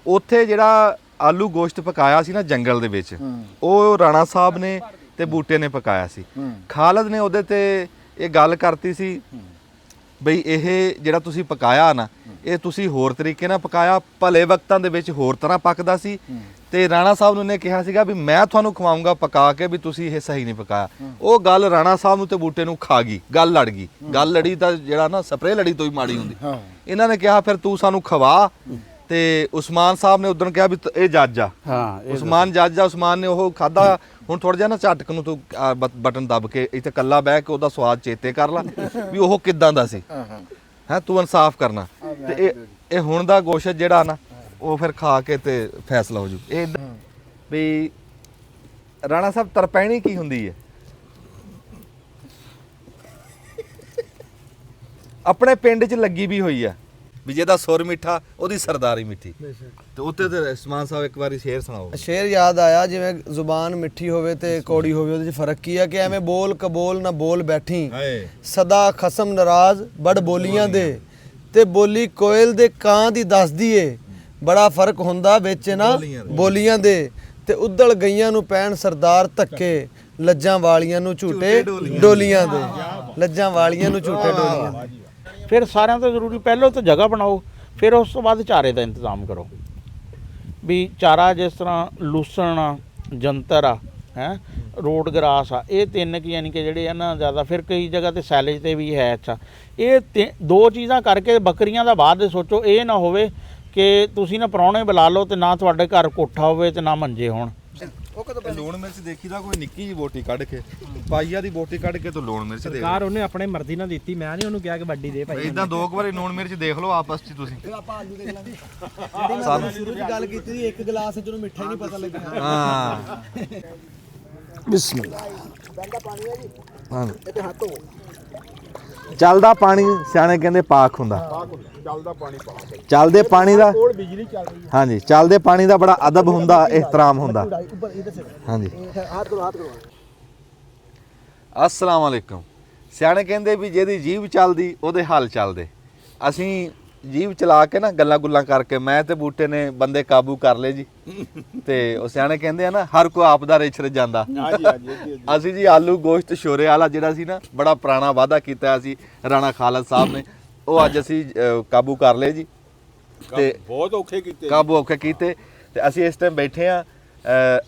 ਉੱਥੇ ਜਿਹੜਾ ਆਲੂ ਗੋਸ਼ਤ ਪਕਾਇਆ ਸੀ ਨਾ ਜੰਗਲ ਦੇ ਵਿੱਚ, ਉਹ ਰਾਣਾ ਸਾਹਿਬ ਨੇ ਤੇ ਬੂਟੇ ਨੇ ਪਕਾਇਆ ਸੀ। ਖਾਲਦ ਨੇ ਉਹਦੇ ਤੇ ਇਹ ਗੱਲ ਕਰਤੀ ਸੀ ਬਈ ਇਹ ਜਿਹੜਾ ਤੁਸੀਂ ਪਕਾਇਆ ਨਾ, ਇਹ ਤੁਸੀਂ ਹੋਰ ਤਰੀਕੇ ਨਾਲ ਪਕਾਇਆ, ਭਲੇ ਵਕਤਾਂ ਦੇ ਵਿੱਚ ਹੋਰ ਤਰ੍ਹਾਂ ਪੱਕਦਾ ਸੀ। ਤੇ ਰਾਣਾ ਸਾਹਿਬ ਨੂੰ ਨੇ ਕਿਹਾ ਸੀਗਾ ਵੀ ਮੈਂ ਤੁਹਾਨੂੰ ਖਵਾਉਂਗਾ ਪਕਾ ਕੇ, ਵੀ ਤੁਸੀਂ ਇਹ ਸਹੀ ਨਹੀਂ ਪਕਾਇਆ। ਉਹ ਗੱਲ ਰਾਣਾ ਸਾਹਿਬ ਨੂੰ ਤੇ ਬੂਟੇ ਨੂੰ ਖਾ ਗਈ, ਗੱਲ ਲੜ ਗਈ। ਗੱਲ ਲੜੀ ਤਾਂ ਜਿਹੜਾ ਨਾ ਸਪਰੇਅ ਲੜੀ ਤੋਂ ਹੀ ਮਾੜੀ ਹੁੰਦੀ। ਇਹਨਾਂ ਨੇ ਕਿਹਾ ਫਿਰ ਤੂੰ ਸਾਨੂੰ ਖਵਾ। ਤੇ ਉਸਮਾਨ ਸਾਹਿਬ ਨੇ ਉਦੋਂ ਕਿਹਾ ਵੀ ਇਹ ਜੱਜ ਆ, ਉਸਮਾਨ ਜੱਜ ਆ। ਉਸਮਾਨ ਨੇ ਉਹ ਖਾਦਾ। ਹੁਣ ਥੋੜਾ ਜਿਹਾ ਨਾ ਝਟਕ ਨੂੰ ਤੂੰ ਬਟਨ ਦੱਬ ਕੇ ਇੱਥੇ ਕੱਲਾ ਬਹਿ ਕੇ ਉਹਦਾ ਸਵਾਦ ਚੇਤੇ ਕਰ ਲਾ ਵੀ ਉਹ ਕਿੱਦਾਂ ਦਾ ਸੀ। ਹੈ ਤੂੰ ਇਨਸਾਫ ਕਰਨਾ। ਤੇ ਇਹ ਹੁਣ ਦਾ ਗੋਸ਼ਤ ਜਿਹੜਾ ਨਾ ਉਹ ਫਿਰ ਖਾ ਕੇ ਤੇ ਫੈਸਲਾ ਹੋ ਜੂ। ਇਹ ਵੀ ਰਾਣਾ ਸਾਹਿਬ ਤਰਪੈਣੀ ਕੀ ਹੁੰਦੀ ਹੈ? ਆਪਣੇ ਪਿੰਡ 'ਚ ਲੱਗੀ ਵੀ ਹੋਈ ਆ ਵੀ ਜਿਹਦਾ ਸੁਰ ਮਿੱਠਾ ਉਹਦੀ ਸਰਦਾਰੀ ਮਿੱਠੀ। ਤੇ ਉੱਤੇ ਤੇ ਉਸਮਾਨ ਸਾਹਿਬ ਇੱਕ ਵਾਰੀ ਸ਼ੇਰ ਸੁਣਾਓ। ਸ਼ੇਰ ਯਾਦ ਆਇਆ, ਜਿਵੇਂ ਜ਼ੁਬਾਨ ਮਿੱਠੀ ਹੋਵੇ ਤੇ ਕੌੜੀ ਹੋਵੇ, ਉਹਦੇ 'ਚ ਫਰਕ ਕੀ ਆ ਕਿ ਐਵੇਂ ਬੋਲ ਕਬੋਲ ਨਾ ਬੋਲ ਬੈਠੀ, ਸਦਾ ਖਸਮ ਨਾਰਾਜ਼ ਬੜ ਬੋਲੀਆਂ ਦੇ, ਤੇ ਬੋਲੀ ਕੋਇਲ ਦੇ ਕਾਂ ਦੀ ਦੱਸਦੀ ਏ, ਬੜਾ ਫਰਕ ਹੁੰਦਾ ਵਿੱਚ ਨਾ ਬੋਲੀਆਂ ਦੇ। ਤੇ ਉਦਲ ਗਈਆਂ ਨੂੰ ਪੈਣ ਸਰਦਾਰ ਧੱਕੇ, ਲੱਜਾਂ ਵਾਲੀਆਂ ਨੂੰ ਝੂਟੇ ਡੋਲੀਆਂ ਦੇ, ਲੱਜਾਂ ਵਾਲੀਆਂ ਨੂੰ ਝੂਟੇ ਡੋਲੀਆਂ ਦੇ। ਫਿਰ ਸਾਰਿਆਂ ਤੋਂ ਜ਼ਰੂਰੀ ਪਹਿਲਾਂ ਤਾਂ ਜਗ੍ਹਾ ਬਣਾਓ, ਫਿਰ ਉਸ ਤੋਂ ਬਾਅਦ ਚਾਰੇ ਦਾ ਇੰਤਜ਼ਾਮ ਕਰੋ। ਵੀ ਚਾਰਾ ਜਿਸ ਤਰ੍ਹਾਂ ਲੂਸਣ ਆ, ਜੰਤਰ ਆ, ਹੈ ਰੋਡ ਗਰਾਸ ਆ, ਇਹ ਤਿੰਨ ਕੀ ਯਾਨੀ ਕਿ ਜਿਹੜੇ ਆ ਨਾ ਜ਼ਿਆਦਾ। ਫਿਰ ਕਈ ਜਗ੍ਹਾ ਤੇ ਸੈਲੇਜ ਤੇ ਵੀ ਹੈ। ਅੱਛਾ, ਇਹ ਦੋ ਚੀਜ਼ਾਂ ਕਰਕੇ ਬੱਕਰੀਆਂ ਦਾ ਬਾਅਦ ਦੇ ਸੋਚੋ। ਇਹ ਨਾ ਹੋਵੇ ਕਿ ਤੁਸੀਂ ਨਾ ਪ੍ਰਾਹੁਣੇ ਬੁਲਾ ਲਓ ਤੇ ਨਾ ਤੁਹਾਡੇ ਘਰ ਕੋਠਾ ਹੋਵੇ ਤੇ ਨਾ ਮੰਜੇ ਹੋਣ। ਲੂਣ ਮਿਰਚ ਦੇਖੀਦਾ ਕੋਈ ਨਿੱਕੀ ਜੀ ਬੋਟੀ ਕੱਢ ਕੇ, ਪਾਈਆ ਦੀ ਬੋਟੀ ਕੱਢ ਕੇ ਤੂੰ ਲੂਣ ਮਿਰਚ ਦੇ। ਸਰਕਾਰ ਉਹਨੇ ਆਪਣੇ ਮਰਜ਼ੀ ਨਾਲ ਦਿੱਤੀ, ਮੈਂ ਨਹੀਂ ਉਹਨੂੰ ਕਿਹਾ ਕਿ ਵੱਡੀ ਦੇ ਭਾਈ। ਇਦਾਂ ਦੋ ਕੁ ਵਾਰੀ ਲੂਣ ਮਿਰਚ ਦੇਖ ਲਓ ਆਪਸ 'ਚ ਤੁਸੀਂ। ਆਪਾਂ ਆਲੂ ਦੇਖ ਲਾਂਗੇ। ਜਿਹੜੀ ਮੈਂ ਸ਼ੁਰੂ 'ਚ ਗੱਲ ਕੀਤੀ ਸੀ, ਇੱਕ ਗਲਾਸ 'ਚ ਉਹਨੂੰ ਮਿੱਠਾ ਹੀ ਨਹੀਂ ਪਤਾ ਲੱਗਿਆ। ਹਾਂ ਬਿਸਮਿਲ੍ਲਾ। ਗੰਦਾ ਪਾਣੀ ਹੈ ਜੀ, ਇਹ ਤੇ ਹੱਥ ਧੋ। ਚੱਲਦਾ ਪਾਣੀ ਸਿਆਣੇ ਕਹਿੰਦੇ ਪਾਕ ਹੁੰਦਾ। ਚੱਲਦਾ ਪਾਣੀ ਪਾ ਕੇ, ਚੱਲਦੇ ਪਾਣੀ ਦਾ ਕੋਲ ਬਿਜਲੀ ਚੱਲ ਰਹੀ ਹੈ। ਹਾਂਜੀ, ਚੱਲਦੇ ਪਾਣੀ ਦਾ ਬੜਾ ਅਦਬ ਹੁੰਦਾ, ਇਹਤਰਾਮ ਹੁੰਦਾ। ਹਾਂਜੀ, ਹੱਥ ਕਰੋ। अस्सलाम वालेकुम। ਸਿਆਣੇ ਕਹਿੰਦੇ ਵੀ ਜਿਹਦੀ ਜੀਭ ਚੱਲਦੀ ਉਹਦੇ ਹੱਲ ਚੱਲਦੇ। ਅਸੀਂ ਜੀਭ ਚਲਾ ਕੇ ਨਾ ਗੱਲਾਂ ਗੁੱਲਾਂ ਕਰਕੇ ਮੈਂ ਤੇ ਬੂਟੇ ਨੇ ਬੰਦੇ ਕਾਬੂ ਕਰ ਲਏ ਜੀ। ਤੇ ਉਹ ਸਿਆਣੇ ਕਹਿੰਦੇ ਆ ਨਾ ਹਰ ਕੋਈ ਆਪ ਦਾ ਰਿਛੜ ਜਾਂਦਾ। ਅਸੀਂ ਜੀ ਆਲੂ ਗੋਸ਼ਤ ਸ਼ੋਰੇ ਵਾਲਾ ਜਿਹੜਾ ਸੀ ਨਾ, ਬੜਾ ਪੁਰਾਣਾ ਵਾਅਦਾ ਕੀਤਾ ਸੀ ਰਾਣਾ ਖਾਲਦ ਸਾਹਿਬ ਨੇ, ਉਹ ਅੱਜ ਅਸੀਂ ਕਾਬੂ ਕਰ ਲਏ ਜੀ। ਤੇ ਬਹੁਤ ਔਖੇ ਕੀਤੇ, ਕਾਬੂ ਔਖੇ ਕੀਤੇ। ਤੇ ਅਸੀਂ ਇਸ ਟਾਈਮ ਬੈਠੇ ਆ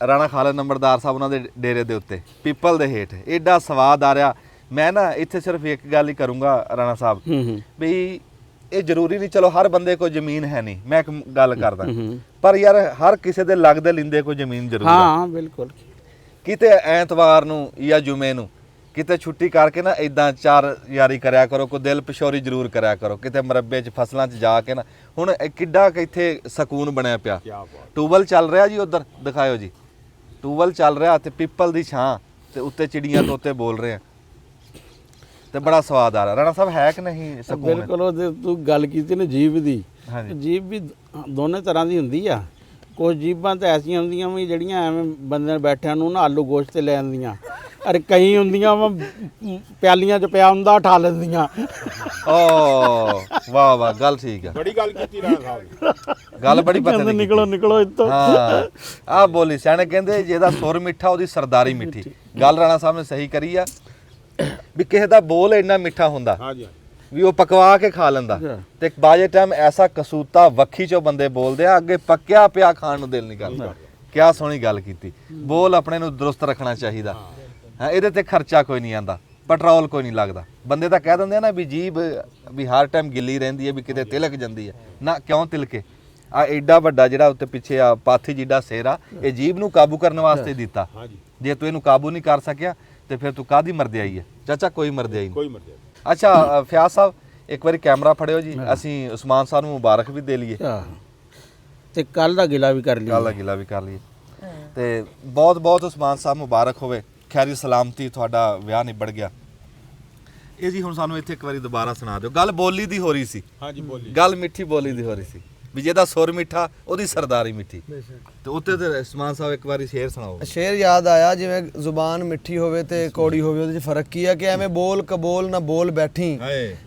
ਰਾਣਾ ਖਾਲਦ ਨੰਬਰਦਾਰ ਸਾਹਿਬ ਉਹਨਾਂ ਦੇ ਡੇਰੇ ਦੇ ਉੱਤੇ, ਪੀਪਲ ਦੇ ਹੇਠ। ਐਡਾ ਸਵਾਦ ਆ ਰਿਹਾ। ਮੈਂ ਨਾ ਇੱਥੇ ਸਿਰਫ ਇੱਕ ਗੱਲ ਹੀ ਕਰੂੰਗਾ ਰਾਣਾ ਸਾਹਿਬ, ਵੀ ਇਹ ਜ਼ਰੂਰੀ ਨਹੀਂ ਚਲੋ ਹਰ ਬੰਦੇ ਕੋਲ ਜ਼ਮੀਨ ਹੈ ਨਹੀਂ, ਮੈਂ ਇੱਕ ਗੱਲ ਕਰਦਾ, ਪਰ ਯਾਰ ਹਰ ਕਿਸੇ ਦੇ ਲੱਗਦੇ ਲਿੰਦੇ ਕੋਈ ਜ਼ਮੀਨ ਜ਼ਰੂਰ। ਹਾਂ ਬਿਲਕੁਲ। ਕਿਤੇ ਐਤਵਾਰ ਨੂੰ ਜਾਂ ਜੁਮੇ ਨੂੰ ਕਿਤੇ ਛੁੱਟੀ ਕਰਕੇ ਨਾ ਇਦਾਂ ਚਾਰ ਯਾਰੀ ਕਰਿਆ ਕਰੋ, ਕੋਈ ਦਿਲ ਪਸ਼ੋਰੀ ਜ਼ਰੂਰ ਕਰਿਆ ਕਰੋ, ਕਿਤੇ ਮਰੱਬੇ 'ਚ ਫਸਲਾਂ 'ਚ ਜਾ ਕੇ ਨਾ। ਹੁਣ ਕਿੱਡਾ ਇੱਥੇ ਸਕੂਨ ਬਣਿਆ ਪਿਆ। ਟੂਬਲ ਚੱਲ ਰਿਹਾ ਜੀ, ਉਧਰ ਦਿਖਾਇਓ ਜੀ, ਟੂਬਲ ਚੱਲ ਰਿਹਾ ਤੇ ਪਿੱਪਲ ਦੀ ਛਾਂ ਤੇ ਉੱਤੇ ਚਿੜੀਆਂ ਤੋਤੇ ਬੋਲ ਰਹੇ ਆ ਤੇ ਬੜਾ ਸਵਾਦ ਆ ਰਿਹਾ। ਰਾਣਾ ਸਾਹਿਬ ਹੈ ਕਿ ਨਹੀਂ ਸਕੂਨ? ਬਿਲਕੁਲ। ਉਹ ਤੂੰ ਗੱਲ ਕੀਤੀ ਨਾ ਜੀਭ ਦੀ, ਹਾਂਜੀ। ਜੀਭ ਵੀ ਦੋਨੇ ਤਰ੍ਹਾਂ ਦੀ ਹੁੰਦੀ ਆ। ਕੁਝ ਜੀਭਾਂ ਤਾਂ ਐਸੀਆਂ ਹੁੰਦੀਆਂ ਵੀ ਜਿਹੜੀਆਂ ਐਵੇਂ ਬੰਦੇ ਬੈਠਿਆਂ ਨੂੰ ਨਾ ਆਲੂ ਗੋਸ਼ਤ ਤੇ ਲੈ ਆਉਂਦੀਆਂ, ਅਰੇ ਕਈ ਹੁੰਦੀਆਂ ਵਾ ਪਿਆਲੀਆਂ 'ਚ ਪਿਆ ਹੁੰਦਾ ਉਠਾ ਲੈਂਦੀਆਂ। ਓ ਵਾਹ ਵਾਹ, ਗੱਲ ਠੀਕ ਆ, ਬੜੀ ਗੱਲ ਕੀਤੀ ਰਾਣਾ ਸਾਹਿਬ। ਗੱਲ ਬੜੀ ਪਤਾ ਨਹੀਂ। ਨਿਕਲੋ ਇੱਥੋਂ। ਹਾਂ ਆਹ ਬੋਲੀ ਸਿਆਣੇ ਕਹਿੰਦੇ ਜਿਹਦਾ ਸੁਰ ਮਿੱਠਾ ਉਹਦੀ ਸਰਦਾਰੀ ਮਿੱਠੀ। ਗੱਲ ਰਾਣਾ ਸਾਹਿਬ ਨੇ ਸਹੀ ਕਰੀ ਆ ਵੀ ਕਿਸੇ ਦਾ ਬੋਲ ਇੰਨਾ ਮਿੱਠਾ ਹੁੰਦਾ ਵੀ ਉਹ ਪਕਵਾ ਕੇ ਖਾ ਲੈਂਦਾ। ਤੇ ਬਾਜੇ ਟਾਈਮ ਐਸਾ ਕਸੂਤਾ ਵੱਖੀ ਚੋਂ ਬੰਦੇ ਬੋਲਦੇ ਆ, ਅੱਗੇ ਪੱਕਿਆ ਪਿਆ ਖਾਣ ਨੂੰ ਦਿਲ ਨਹੀਂ ਕਰਦਾ। ਕਿਆ ਸੋਹਣੀ ਗੱਲ ਕੀਤੀ। ਬੋਲ ਆਪਣੇ ਨੂੰ ਦਰੁਸਤ ਰੱਖਣਾ ਚਾਹੀਦਾ। ਹਾਂ, ਇਹਦੇ ਤੇ ਖਰਚਾ ਕੋਈ ਨਹੀਂ ਆਂਦਾ, ਪੈਟਰੋਲ ਕੋਈ ਨਹੀਂ ਲੱਗਦਾ। ਬੰਦੇ ਤਾਂ ਕਹਿ ਦਿੰਦੇ ਆ ਨਾ ਵੀ ਜੀਭ ਵੀ ਹਰ ਟਾਈਮ ਗਿੱਲੀ ਰਹਿੰਦੀ ਹੈ, ਵੀ ਕਿਤੇ ਤਿਲਕ ਜਾਂਦੀ ਹੈ ਨਾ। ਕਿਉਂ ਤਿਲਕੇ? ਆ ਐਡਾ ਵੱਡਾ ਜਿਹੜਾ ਉੱਤੇ ਪਿੱਛੇ ਆ ਪਾਥੀ ਜਿੱਡਾ ਸਿਰ ਆ, ਇਹ ਜੀਭ ਨੂੰ ਕਾਬੂ ਕਰਨ ਵਾਸਤੇ ਦਿੱਤਾ। ਜੇ ਤੂੰ ਇਹਨੂੰ ਕਾਬੂ ਨਹੀਂ ਕਰ ਸਕਿਆ ਤੇ ਫਿਰ ਤੂੰ ਕਾਹਦੀ ਮਰਦਿਆਈ ਹੈ ਚਾਚਾ? ਕੋਈ ਮਰਦਿਆਈ ਨਹੀਂ। ਅੱਛਾ ਫਿਆਜ਼ ਸਾਹਿਬ, ਇੱਕ ਵਾਰੀ ਕੈਮਰਾ ਫੜਿਓ ਜੀ, ਅਸੀਂ ਉਸਮਾਨ ਸਾਹਿਬ ਨੂੰ ਮੁਬਾਰਕ ਵੀ ਦੇ ਲਈਏ ਤੇ ਕੱਲ ਦਾ ਗਿਲਾ ਵੀ ਕਰ ਲਈਏ। ਕੱਲ ਦਾ ਗਿਲਾ ਵੀ ਕਰ ਲਈਏ। ਤੇ ਬਹੁਤ ਬਹੁਤ ਉਸਮਾਨ ਸਾਹਿਬ ਮੁਬਾਰਕ ਹੋਵੇ, ਖੈਰੀ ਸਲਾਮਤੀ ਤੁਹਾਡਾ ਵਿਆਹ ਨਿਬੜ ਗਿਆ। ਇਹ ਜੀ ਹੁਣ ਸਾਨੂੰ ਇੱਥੇ ਇੱਕ ਵਾਰੀ ਦੁਬਾਰਾ ਸੁਣਾ ਦਿਓ। ਗੱਲ ਬੋਲੀ ਦੀ ਹੋ ਰਹੀ ਸੀ। ਹਾਂਜੀ ਬੋਲੀ, ਗੱਲ ਮਿੱਠੀ ਬੋਲੀ ਦੀ ਹੋ ਰਹੀ ਸੀ ਵੀ ਜਿਹਦਾ ਸੁਰ ਮਿੱਠਾ ਉਹਦੀ ਸਰਦਾਰੀ ਮਿੱਠੀ। ਤੇ ਉੱਤੇ ਤੇ ਉਸਮਾਨ ਸਾਹਿਬ ਇੱਕ ਵਾਰੀ ਸ਼ੇਰ ਸੁਣਾਓ। ਸ਼ੇਰ ਯਾਦ ਆਇਆ, ਜਿਵੇਂ ਜ਼ੁਬਾਨ ਮਿੱਠੀ ਹੋਵੇ ਤੇ ਕੌੜੀ ਹੋਵੇ, ਉਹਦੇ 'ਚ ਫਰਕ ਕੀ ਆ ਕਿ ਐਵੇਂ ਬੋਲ ਕਬੋਲ ਨਾ ਬੋਲ ਬੈਠੀ,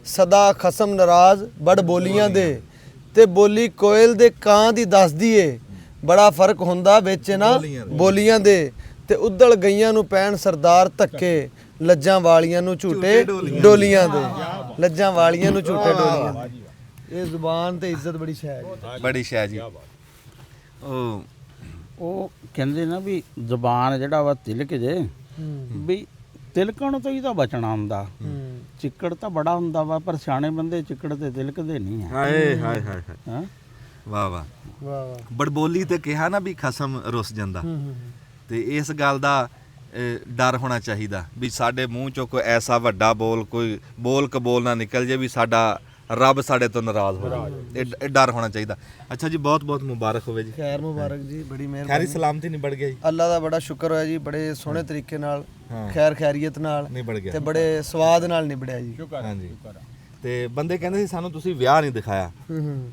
ਸਦਾ ਖਸਮ ਨਾਰਾਜ਼ ਬੜ ਬੋਲੀਆਂ ਦੇ, ਤੇ ਬੋਲੀ ਕੋਇਲ ਦੇ ਕਾਂ ਦੀ ਦੱਸਦੀ ਏ ਬੜਾ ਫਰਕ ਹੁੰਦਾ ਵਿੱਚ ਨਾ ਬੋਲੀਆਂ ਦੇ ਤੇ ਉਦਲ ਗਈਆਂ ਨੂੰ ਪੈਣ ਸਰਦਾਰ ਧੱਕੇ ਲੱਜਾਂ ਵਾਲੀਆਂ ਨੂੰ ਝੂਟੇ ਡੋਲੀਆਂ ਦੇ ਲੱਜਾਂ ਵਾਲੀਆਂ ਨੂੰ ਝੂਟੇ ਡੋਲੀਆਂ ਦੇ। ਇਹ ਜ਼ੁਬਾਨ ਤੇ ਇੱਜ਼ਤ ਬੜੀ ਸ਼ੈ ਹੈ ਬੜੀ ਸ਼ੈ ਜੀ। ਉਹ ਕਹਿੰਦੇ ਨਾ ਵੀ ਜ਼ੁਬਾਨ ਜਿਹੜਾ ਵਾ ਤਿਲਕ ਜੇ ਵੀ ਤਿਲਕਣ ਤੋਂ ਹੀ ਤਾਂ ਬਚਣਾ ਹੁੰਦਾ। ਚਿੱਕੜ ਤਾਂ ਬੜਾ ਹੁੰਦਾ ਵਾ ਪਰ ਸਿਆਣੇ ਬੰਦੇ ਚਿੱਕੜ ਤੇ ਤਿਲਕਦੇ ਨਹੀਂ ਆ। ਹਾਏ ਹਾਏ ਹਾਏ ਹਾਂ ਵਾਹ ਵਾਹ ਵਾਹ ਵਾਹ। ਬੜਬੋਲੀ ਤੇ ਕਿਹਾ ਨਾ ਵੀ ਖਸਮ ਰੁੱਸ ਜਾਂਦਾ ਤੇ ਇਸ ਗੱਲ ਦਾ ਡਰ ਹੋਣਾ ਚਾਹੀਦਾ ਵੀ ਸਾਡੇ ਮੂੰਹ ਚੋਂ ਕੋਈ ਐਸਾ ਵੱਡਾ ਕੋਈ ਬੋਲ ਕਬੋਲ ਨਾ ਨਿਕਲ ਜੇ ਵੀ ਸਾਡਾ ਰੱਬ ਸਾਡੇ ਤੋਂ ਨਾਰਾਜ਼ ਹੋ ਜਾਵੇ। ਇਹ ਡਰ ਹੋਣਾ ਚਾਹੀਦਾ। ਅੱਛਾ ਜੀ, ਬਹੁਤ ਬਹੁਤ ਮੁਬਾਰਕ ਹੋਵੇ ਜੀ। ਖੈਰ ਮੁਬਾਰਕ ਜੀ, ਬੜੀ ਮਿਹਰਬਾਨੀ। ਖੈਰੀ ਸਲਾਮਤੀ ਨਿਬੜ ਗਿਆ ਜੀ। ਅੱਲਾ ਦਾ ਬੜਾ ਸ਼ੁਕਰ ਹੋਇਆ ਜੀ, ਬੜੇ ਸੋਹਣੇ ਤਰੀਕੇ ਨਾਲ ਖੈਰ ਖੈਰੀਅਤ ਨਾਲ ਨਿਬੜ ਗਿਆ ਤੇ ਬੜੇ ਸਵਾਦ ਨਾਲ ਨਿਬੜਿਆ ਜੀ। ਹਾਂਜੀ। ਤੇ ਬੰਦੇ ਕਹਿੰਦੇ ਸੀ ਸਾਨੂੰ ਤੁਸੀਂ ਵਿਆਹ ਨਹੀਂ ਦਿਖਾਇਆ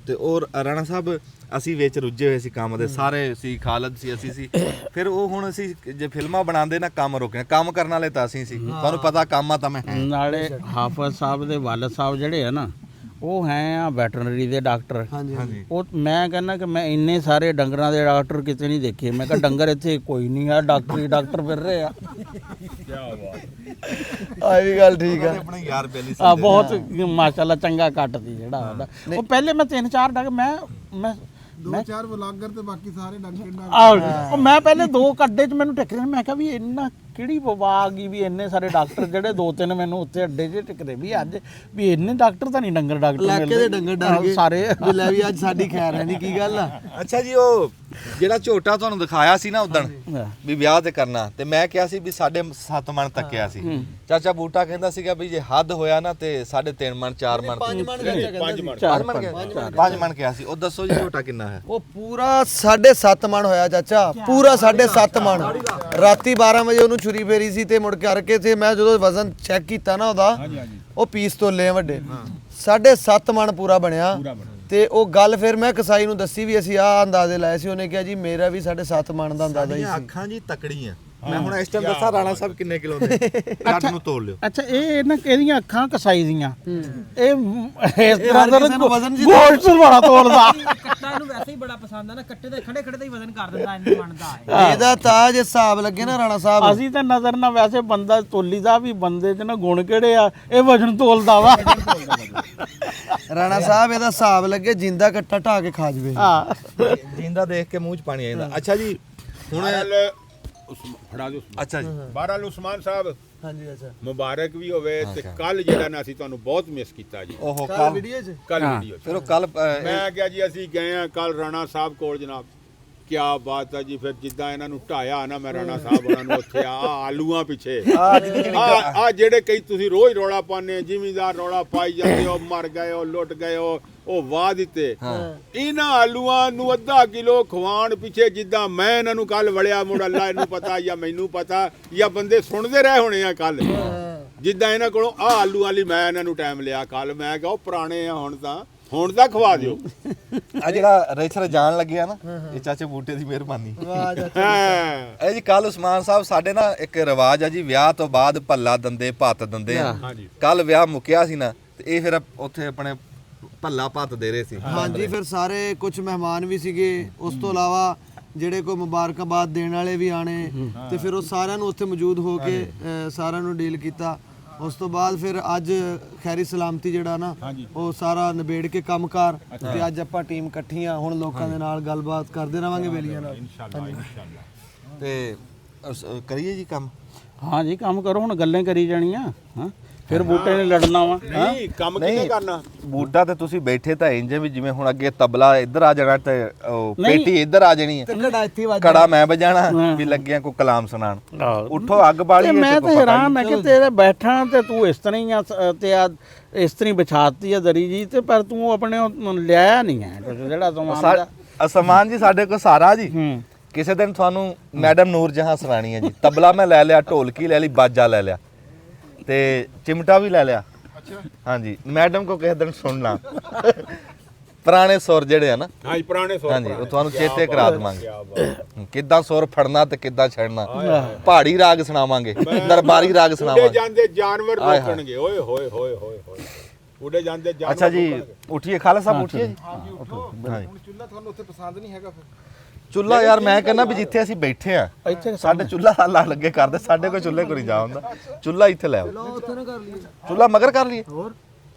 ਤੇ ਉਹ ਰਾਣਾ ਸਾਹਿਬ ਅਸੀਂ ਵਿੱਚ ਰੁੱਝੇ ਹੋਏ ਸੀ ਕੰਮ ਦੇ, ਸਾਰੇ ਸੀ, ਖਾਲਦ ਸੀ, ਅਸੀਂ ਸੀ। ਫਿਰ ਉਹ ਹੁਣ ਅਸੀਂ ਜੇ ਫਿਲਮਾਂ ਬਣਾਉਂਦੇ ਨਾ ਕੰਮ ਰੋਕਣਾ, ਕੰਮ ਕਰਨ ਵਾਲੇ ਤਾਂ ਅਸੀਂ ਸੀ। ਤੁਹਾਨੂੰ ਪਤਾ ਕੰਮ ਆ ਤਾਂ ਮੈਂ ਹੈ। ਨਾਲੇ ਹਾਫਿਜ਼ ਸਾਹਿਬ ਦੇ ਵਾਲਦ ਸਾਹਿਬ ਜਿਹੜੇ ਆ ਨਾ ਉਹ ਹੈ ਆ ਵੈਟਰਨਰੀ ਦੇ ਡਾਕਟਰ। ਹਾਂਜੀ ਉਹ ਮੈਂ ਕਹਿੰਦਾ ਕਿ ਮੈਂ ਇੰਨੇ ਸਾਰੇ ਡੰਗਰਾਂ ਦੇ ਡਾਕਟਰ ਕਿਤੇ ਨਹੀਂ ਦੇਖੇ। ਮੈਂ ਕਿਹਾ ਡੰਗਰ ਇੱਥੇ ਕੋਈ ਨਹੀਂ ਆ, ਡਾਕਟਰੀ ਡਾਕਟਰ ਫਿਰ ਰਹੇ ਆ। ਆ ਵੀ ਗੱਲ ਠੀਕ ਆ। ਆਪਣੇ ਯਾਰ ਬੇਲੀ ਆ ਬਹੁਤ ਮਾਸ਼ਾਅੱਲਾ ਚੰਗਾ ਕੱਟ ਸੀ ਜਿਹੜਾ ਉਹਦਾ। ਉਹ ਪਹਿਲੇ ਮੈਂ 3-4 ਡੰਗ ਮੈਂ 2-4 ਵਲੌਗਰ ਤੇ ਬਾਕੀ ਸਾਰੇ ਡੰਗ ਉਹ ਮੈਂ ਪਹਿਲੇ 2 ਕੱਡੇ 'ਚ ਮੈਨੂੰ ਟਿਕ ਰਹੇ। ਮੈਂ ਕਿਹਾ ਵੀ ਇੰਨਾ ਕਿਹੜੀ ਵਬਾ ਆ ਗਈ ਵੀ ਇੰਨੇ ਸਾਰੇ ਡਾਕਟਰ ਜਿਹੜੇ 2-3 ਮੈਨੂੰ ਉੱਥੇ ਅੱਡੇ 'ਚ ਟਿਕਦੇ ਵੀ ਅੱਜ ਵੀ ਇੰਨੇ ਡਾਕਟਰ ਤਾਂ ਨਹੀਂ ਡੰਗਰ ਡਾਕਟਰ ਇਲਾਕੇ ਦੇ ਡੰਗਰ ਡਰ ਗਏ ਸਾਰੇ ਵੀ ਲੈ ਵੀ ਅੱਜ ਸਾਡੀ ਖੈਰ ਹੈ ਨਹੀਂ, ਕੀ ਗੱਲ ਆ। ਅੱਛਾ ਜੀ, ਉਹ ਜਿਹੜਾ ਝੋਟਾ ਤੁਹਾਨੂੰ ਦਿਖਾਇਆ ਸੀ ਨਾ ਉਦਣ ਵੀ ਵਿਆਹ ਤੇ ਕਰਨਾ, ਤੇ ਮੈਂ ਕਿਹਾ ਸੀ ਵੀ 7.5 ਮਣ ਤੱਕਿਆ ਸੀ। ਚਾਚਾ ਬੂਟਾ ਕਹਿੰਦਾ ਸੀਗਾ ਵੀ ਜੇ ਹੱਦ ਹੋਇਆ ਨਾ ਤੇ 3.5 ਮਣ 4 ਮਣ 5 ਮਣ ਕਿਹਾ ਸੀ। ਉਹ ਦੱਸੋ ਜੀ ਝੋਟਾ ਕਿੰਨਾ ਹੈ? ਉਹ ਪੂਰਾ 7.5 ਮਣ ਹੋਇਆ ਚਾਚਾ, ਪੂਰਾ 7.5 ਮਣ। ਰਾਤੀ 12 ਵਜੇ ਉਹਨੂੰ ਛੁਰੀ ਫੇਰੀ ਸੀ ਤੇ ਮੁੜ ਕਰਕੇ ਤੇ ਮੈਂ ਜਦੋਂ ਵਜ਼ਨ ਚੈੱਕ ਕੀਤਾ ਨਾ ਉਹਦਾ, ਉਹ ਪੀਸ ਤੋਲੇ ਆ ਵੱਡੇ, 7.5 ਮਣ ਪੂਰਾ ਬਣਿਆ। ਤੇ ਉਹ ਗੱਲ ਫਿਰ ਮੈਂ ਕਸਾਈ ਨੂੰ ਦੱਸੀ ਵੀ ਅਸੀਂ ਆਹ ਅੰਦਾਜ਼ੇ ਲਾਏ ਸੀ। ਉਹਨੇ ਕਿਹਾ ਜੀ ਮੇਰਾ ਵੀ 7.5 ਮਣ ਦਾ ਅੰਦਾਜ਼ਾ ਹੀ ਸੀ। ਅੱਖਾਂ ਜੀ ਤਕੜੀਆਂ। ਮੈਂ ਹੁਣ ਇਸ ਟਾਈਮ ਦੱਸਾਂ ਰਾਣਾ ਸਾਹਿਬ ਕਿੰਨੇ ਕਿਲੋ ਦੇ, ਕੱਟ ਨੂੰ ਤੋਲ ਲਿਓ। ਅੱਛਾ, ਇਹ ਨਾ ਕਿਹਦੀਆਂ ਅੱਖਾਂ ਕਸਾਈ ਦੀਆਂ, ਇਹ ਇਸ ਤਰ੍ਹਾਂ ਦਾ ਕਿਸੇ ਨੂੰ ਵਜ਼ਨ ਜੀ ਗੋਸ਼ਤ ਬੜਾ ਤੋਲਦਾ। ਕੱਟਾ ਇਹਨੂੰ ਵੈਸੇ ਹੀ ਬੜਾ ਪਸੰਦ ਆ ਨਾ, ਕੱਟੇ ਦੇ ਖੜੇ ਖੜੇ ਦਾ ਹੀ ਵਜ਼ਨ ਕਰ ਦਿੰਦਾ, ਇੰਨੀ ਬਣਦਾ ਹੈ। ਇਹਦਾ ਤਾਂ ਜੇ ਹਿਸਾਬ ਲੱਗੇ ਨਾ ਰਾਣਾ ਸਾਹਿਬ, ਅਸੀਂ ਤਾਂ ਨਜ਼ਰ ਨਾਲ ਵੈਸੇ ਬੰਦਾ ਤੋਲੀਦਾ ਵੀ, ਬੰਦੇ 'ਚ ਨਾ ਗੁਣ ਕਿਹੜੇ ਆ, ਇਹ ਵਜ਼ਨ ਤੋਲਦਾ ਵਾ। ਰਾਣਾ ਸਾਹਿਬ ਇਹਦਾ ਹਿਸਾਬ ਲੱਗੇ ਜਿੰਦਾ ਕੱਟਾ ਢਾ ਕੇ ਖਾ ਜਵੇ। ਹਾਂ, ਜਿੰਦਾ ਦੇਖ ਕੇ ਮੂੰਹ 'ਚ ਪਾਣੀ ਆ ਜਾਂਦਾ। ਅੱਛਾ ਜੀ, ਹੁਣ ਫੜਾ ਦਿਓ। ਅੱਛਾ ਜੀ, ਬਹਰਾਲ ਉਸਮਾਨ ਸਾਹਿਬ ਹਾਂਜੀ ਅੱਛਾ, ਮੁਬਾਰਕ ਵੀ ਹੋਵੇ। ਤੇ ਕੱਲ ਜਿਹੜਾ ਨਾ ਅਸੀਂ ਤੁਹਾਨੂੰ ਬਹੁਤ ਮਿਸ ਕੀਤਾ ਜੀ। ਉਹ ਕੱਲ ਕੱਲ ਵੀਡੀਓ 'ਚ ਕੱਲ ਵੀਡੀਓ ਫਿਰ ਉਹ ਕੱਲ ਮੈਂ ਕਿਹਾ ਜੀ ਅਸੀਂ ਗਏ ਆ ਕੱਲ ਰਾਣਾ ਸਾਹਿਬ ਕੋਲ ਜਨਾਬ, ਕਿਆ ਬਾਤ ਹੈ ਜੀ। ਫਿਰ ਜਿੱਦਾਂ ਇਹਨਾਂ ਨੂੰ ਢਾਇਆ ਨਾ ਮੈਂ ਰਾਣਾ ਸਾਹਿਬ ਉਹਨਾਂ ਨੂੰ ਉੱਥੇ ਆਲੂਆਂ ਪਿੱਛੇ ਆ ਜਿਹੜੇ ਕਈ ਤੁਸੀਂ ਰੋਜ਼ ਰੌਲਾ ਪਾਉਂਦੇ, ਜ਼ਿਮੀਂਦਾਰ ਰੌਲਾ ਪਾਈ ਜਾਂਦੇ ਹੋ, ਮਰ ਗਏ ਹੋ, ਲੁੱਟ ਗਏ ਹੋ, ਉਹ ਵਾਹ ਦਿੱਤੇ। ਇਹਨਾਂ ਆਲੂਆਂ ਨੂੰ ਅੱਧਾ ਕਿਲੋ ਖਵਾਉਣ ਪਿੱਛੇ ਜਿੱਦਾਂ ਮੈਂ ਇਹਨਾਂ ਨੂੰ ਕੱਲ ਵੜਿਆ, ਮੁੜ ਅੱਲਾ ਇਹਨੂੰ ਪਤਾ ਜਾਂ ਮੈਨੂੰ ਪਤਾ ਜਾਂ ਬੰਦੇ ਸੁਣਦੇ ਰਹੇ ਹੋਣੇ ਆ ਕੱਲ, ਜਿੱਦਾਂ ਇਹਨਾਂ ਕੋਲੋਂ ਆ ਆਲੂ ਵਾਲੀ ਮੈਂ ਇਹਨਾਂ ਨੂੰ ਟਾਈਮ ਲਿਆ ਕੱਲ। ਮੈਂ ਕਿਹਾ ਉਹ ਪੁਰਾਣੇ ਆ, ਹੁਣ ਤਾਂ ਖਵਾ ਦਿਓ। ਆ ਜਿਹੜਾ ਰੇਛਰ ਜਾਣ ਲੱਗਿਆ ਨਾ, ਇਹ ਚਾਚੇ ਬੂਟੇ ਦੀ ਮਿਹਰਬਾਨੀ। ਵਾਹ ਚਾਚਾ। ਹਾਂ ਇਹ ਜੀ ਕੱਲ ਉਸਮਾਨ ਸਾਹਿਬ ਸਾਡੇ ਨਾ ਇੱਕ ਰਿਵਾਜ ਆ ਜੀ, ਵਿਆਹ ਤੋਂ ਬਾਅਦ ਭੱਲਾ ਦੰਦੇ ਭੱਤ ਦਿੰਦੇ ਆ। ਹਾਂਜੀ। ਕੱਲ ਵਿਆਹ ਮੁੱਕਿਆ ਸੀ ਨਾ ਤੇ ਇਹ ਫਿਰ ਉੱਥੇ ਆਪਣੇ ਭੱਲਾ ਭੱਤ ਦੇ ਰਹੇ ਸੀ। ਹਾਂਜੀ, ਫਿਰ ਸਾਰੇ ਕੁਝ ਮਹਿਮਾਨ ਵੀ ਸੀਗੇ, ਉਸ ਤੋਂ ਇਲਾਵਾ ਜਿਹੜੇ ਕੋਈ ਮੁਬਾਰਕਾਬਾਦ ਦੇਣ ਵਾਲੇ ਵੀ ਆਣੇ ਤੇ ਫਿਰ ਉਹ ਸਾਰਿਆਂ ਨੂੰ ਉੱਥੇ ਮੌਜੂਦ ਹੋ ਕੇ ਸਾਰਿਆਂ ਨੂੰ ਡੀਲ ਕੀਤਾ। ਉਸ ਤੋਂ ਬਾਅਦ ਫਿਰ ਅੱਜ ਖੈਰੀ ਸਲਾਮਤੀ ਜਿਹੜਾ ਨਾ ਉਹ ਸਾਰਾ ਨਿਬੇੜ ਕੇ ਕੰਮਕਾਰ ਤੇ ਅੱਜ ਆਪਾਂ ਟੀਮ ਇਕੱਠੀਆਂ ਹੁਣ ਲੋਕਾਂ ਦੇ ਨਾਲ ਗੱਲਬਾਤ ਕਰਦੇ ਰਵਾਂਗੇ ਵੇਲੀਆਂ ਨਾਲ। ਤੇ ਕਰੀਏ ਜੀ ਕੰਮ। ਹਾਂ ਜੀ, ਕੰਮ ਕਰੋ ਹੁਣ, ਗੱਲਾਂ ਕਰੀ ਜਾਣੀਆਂ। ਹਾਂ, ਫਿਰ ਬੂਟੇ ਨੇ ਲੜਨਾ ਵਾ। ਨਹੀਂ ਕੰਮ ਕਿਹਨੇ ਕਰਨਾ? ਬੂਟਾ ਤੇ ਤੁਸੀਂ ਬੈਠੇ ਤਾਂ ਇੰਜ ਵੀ ਜਿਵੇਂ ਹੁਣ ਅੱਗੇ ਤਬਲਾ ਇੱਧਰ ਆ ਜਾਣਾ ਤੇ ਉਹ ਪੇਟੀ ਇੱਧਰ ਆ ਜਾਣੀ ਹੈ, ਘੜਾ ਇੱਥੇ ਵੱਜ ਕੜਾ ਮੈਂ ਵਜਾਣਾ ਵੀ ਲੱਗਿਆ ਕੋਈ ਕਲਾਮ ਸੁਣਾਣ। ਉੱਠੋ ਅੱਗ ਬਾਲੀ ਤੇ ਮੈਂ ਤਾਂ ਹੈਰਾਨ ਆ ਕਿ ਤੇਰੇ ਬੈਠਾ ਤੇ ਤੂੰ ਇਸ ਤਰ੍ਹਾਂ ਹੀ ਆ ਤੇ ਆ ਇਸ ਤਰ੍ਹਾਂ ਵਿਛਾਤੀ ਆ ਦਰੀ ਜੀ ਤੇ, ਪਰ ਤੂੰ ਆਪਣੇ ਲਿਆਇਆ ਨਹੀਂ ਹੈ ਜਿਹੜਾ ਸਮਾਨ ਦਾ। ਸਮਾਨ ਜੀ ਸਾਡੇ ਕੋਲ ਸਾਰਾ ਜੀ। ਕਿਸੇ ਦਿਨ ਤੁਹਾਨੂੰ ਮੈਡਮ ਨੂਰ ਜਹਾਂ ਸੁਣਾਣੀ ਹੈ ਜੀ। ਤਬਲਾ ਮੈਂ ਲੈ ਲਿਆ, ਢੋਲਕੀ ਲੈ ਲਈ, ਬਾਜਾ ਲੈ ਲਿਆ ਤੇ ਚਿਮਟਾ ਵੀ ਲੈ ਲਿਆ। ਹਾਂਜੀ, ਮੈਡਮ ਕੋ ਕਿਸੇ ਦਿਨ ਸੁਣਨਾ ਪੁਰਾਣੇ ਸੁਰ ਜਿਹੜੇ ਆ ਨਾ। ਹਾਂਜੀ, ਪੁਰਾਣੇ ਸੁਰ। ਹਾਂਜੀ, ਉਹ ਤੁਹਾਨੂੰ ਚੇਤੇ ਕਰਾ ਦੇਵਾਂਗੇ ਕਿੱਦਾਂ ਸੁਰ ਫੜਨਾ ਤੇ ਕਿੱਦਾਂ ਛੱਡਣਾ। ਪਹਾੜੀ ਰਾਗ ਸੁਣਾਵਾਂਗੇ, ਦਰਬਾਰੀ ਰਾਗ ਸੁਣਾਵਾਂਗੇ। ਜਾਂਦੇ ਜਾਨਵਰ ਰੋਕਣਗੇ। ਓਏ ਹੋਏ ਹੋਏ ਹੋਏ ਹੋਏ ਉਡੇ ਜਾਂਦੇ ਜਾਨਵਰ ਅੱਛਾ ਜੀ ਉਠੀਏ ਖਾਲਸਾ ਸਾਹਿਬ ਉਠੀਏ ਜੀ ਹੁਣ ਚੁੱਲ੍ਹਾ ਤੁਹਾਨੂੰ ਉੱਥੇ ਪਸੰਦ ਨਹੀਂ ਹੈਗਾ ਫਿਰ ਚੁੱਲ੍ਹਾ ਯਾਰ ਮੈਂ ਕਹਿੰਦਾ ਵੀ ਜਿੱਥੇ ਅਸੀਂ ਬੈਠੇ ਆ ਇੱਥੇ ਸਾਡੇ ਚੁੱਲ੍ਹਾ ਲੱਗੇ ਕਰਦੇ ਸਾਡੇ ਕੋਈ ਚੁੱਲ੍ਹੇ ਕੋ ਨਹੀਂ ਜਾ ਹੁੰਦਾ ਚੁੱਲ੍ਹਾ ਇੱਥੇ ਲੈ ਆਓ ਉੱਥੇ ਨਾ ਕਰ ਲਈਏ ਚੁੱਲ੍ਹਾ ਮਗਰ ਕਰ ਲਈਏ ਹੋਰ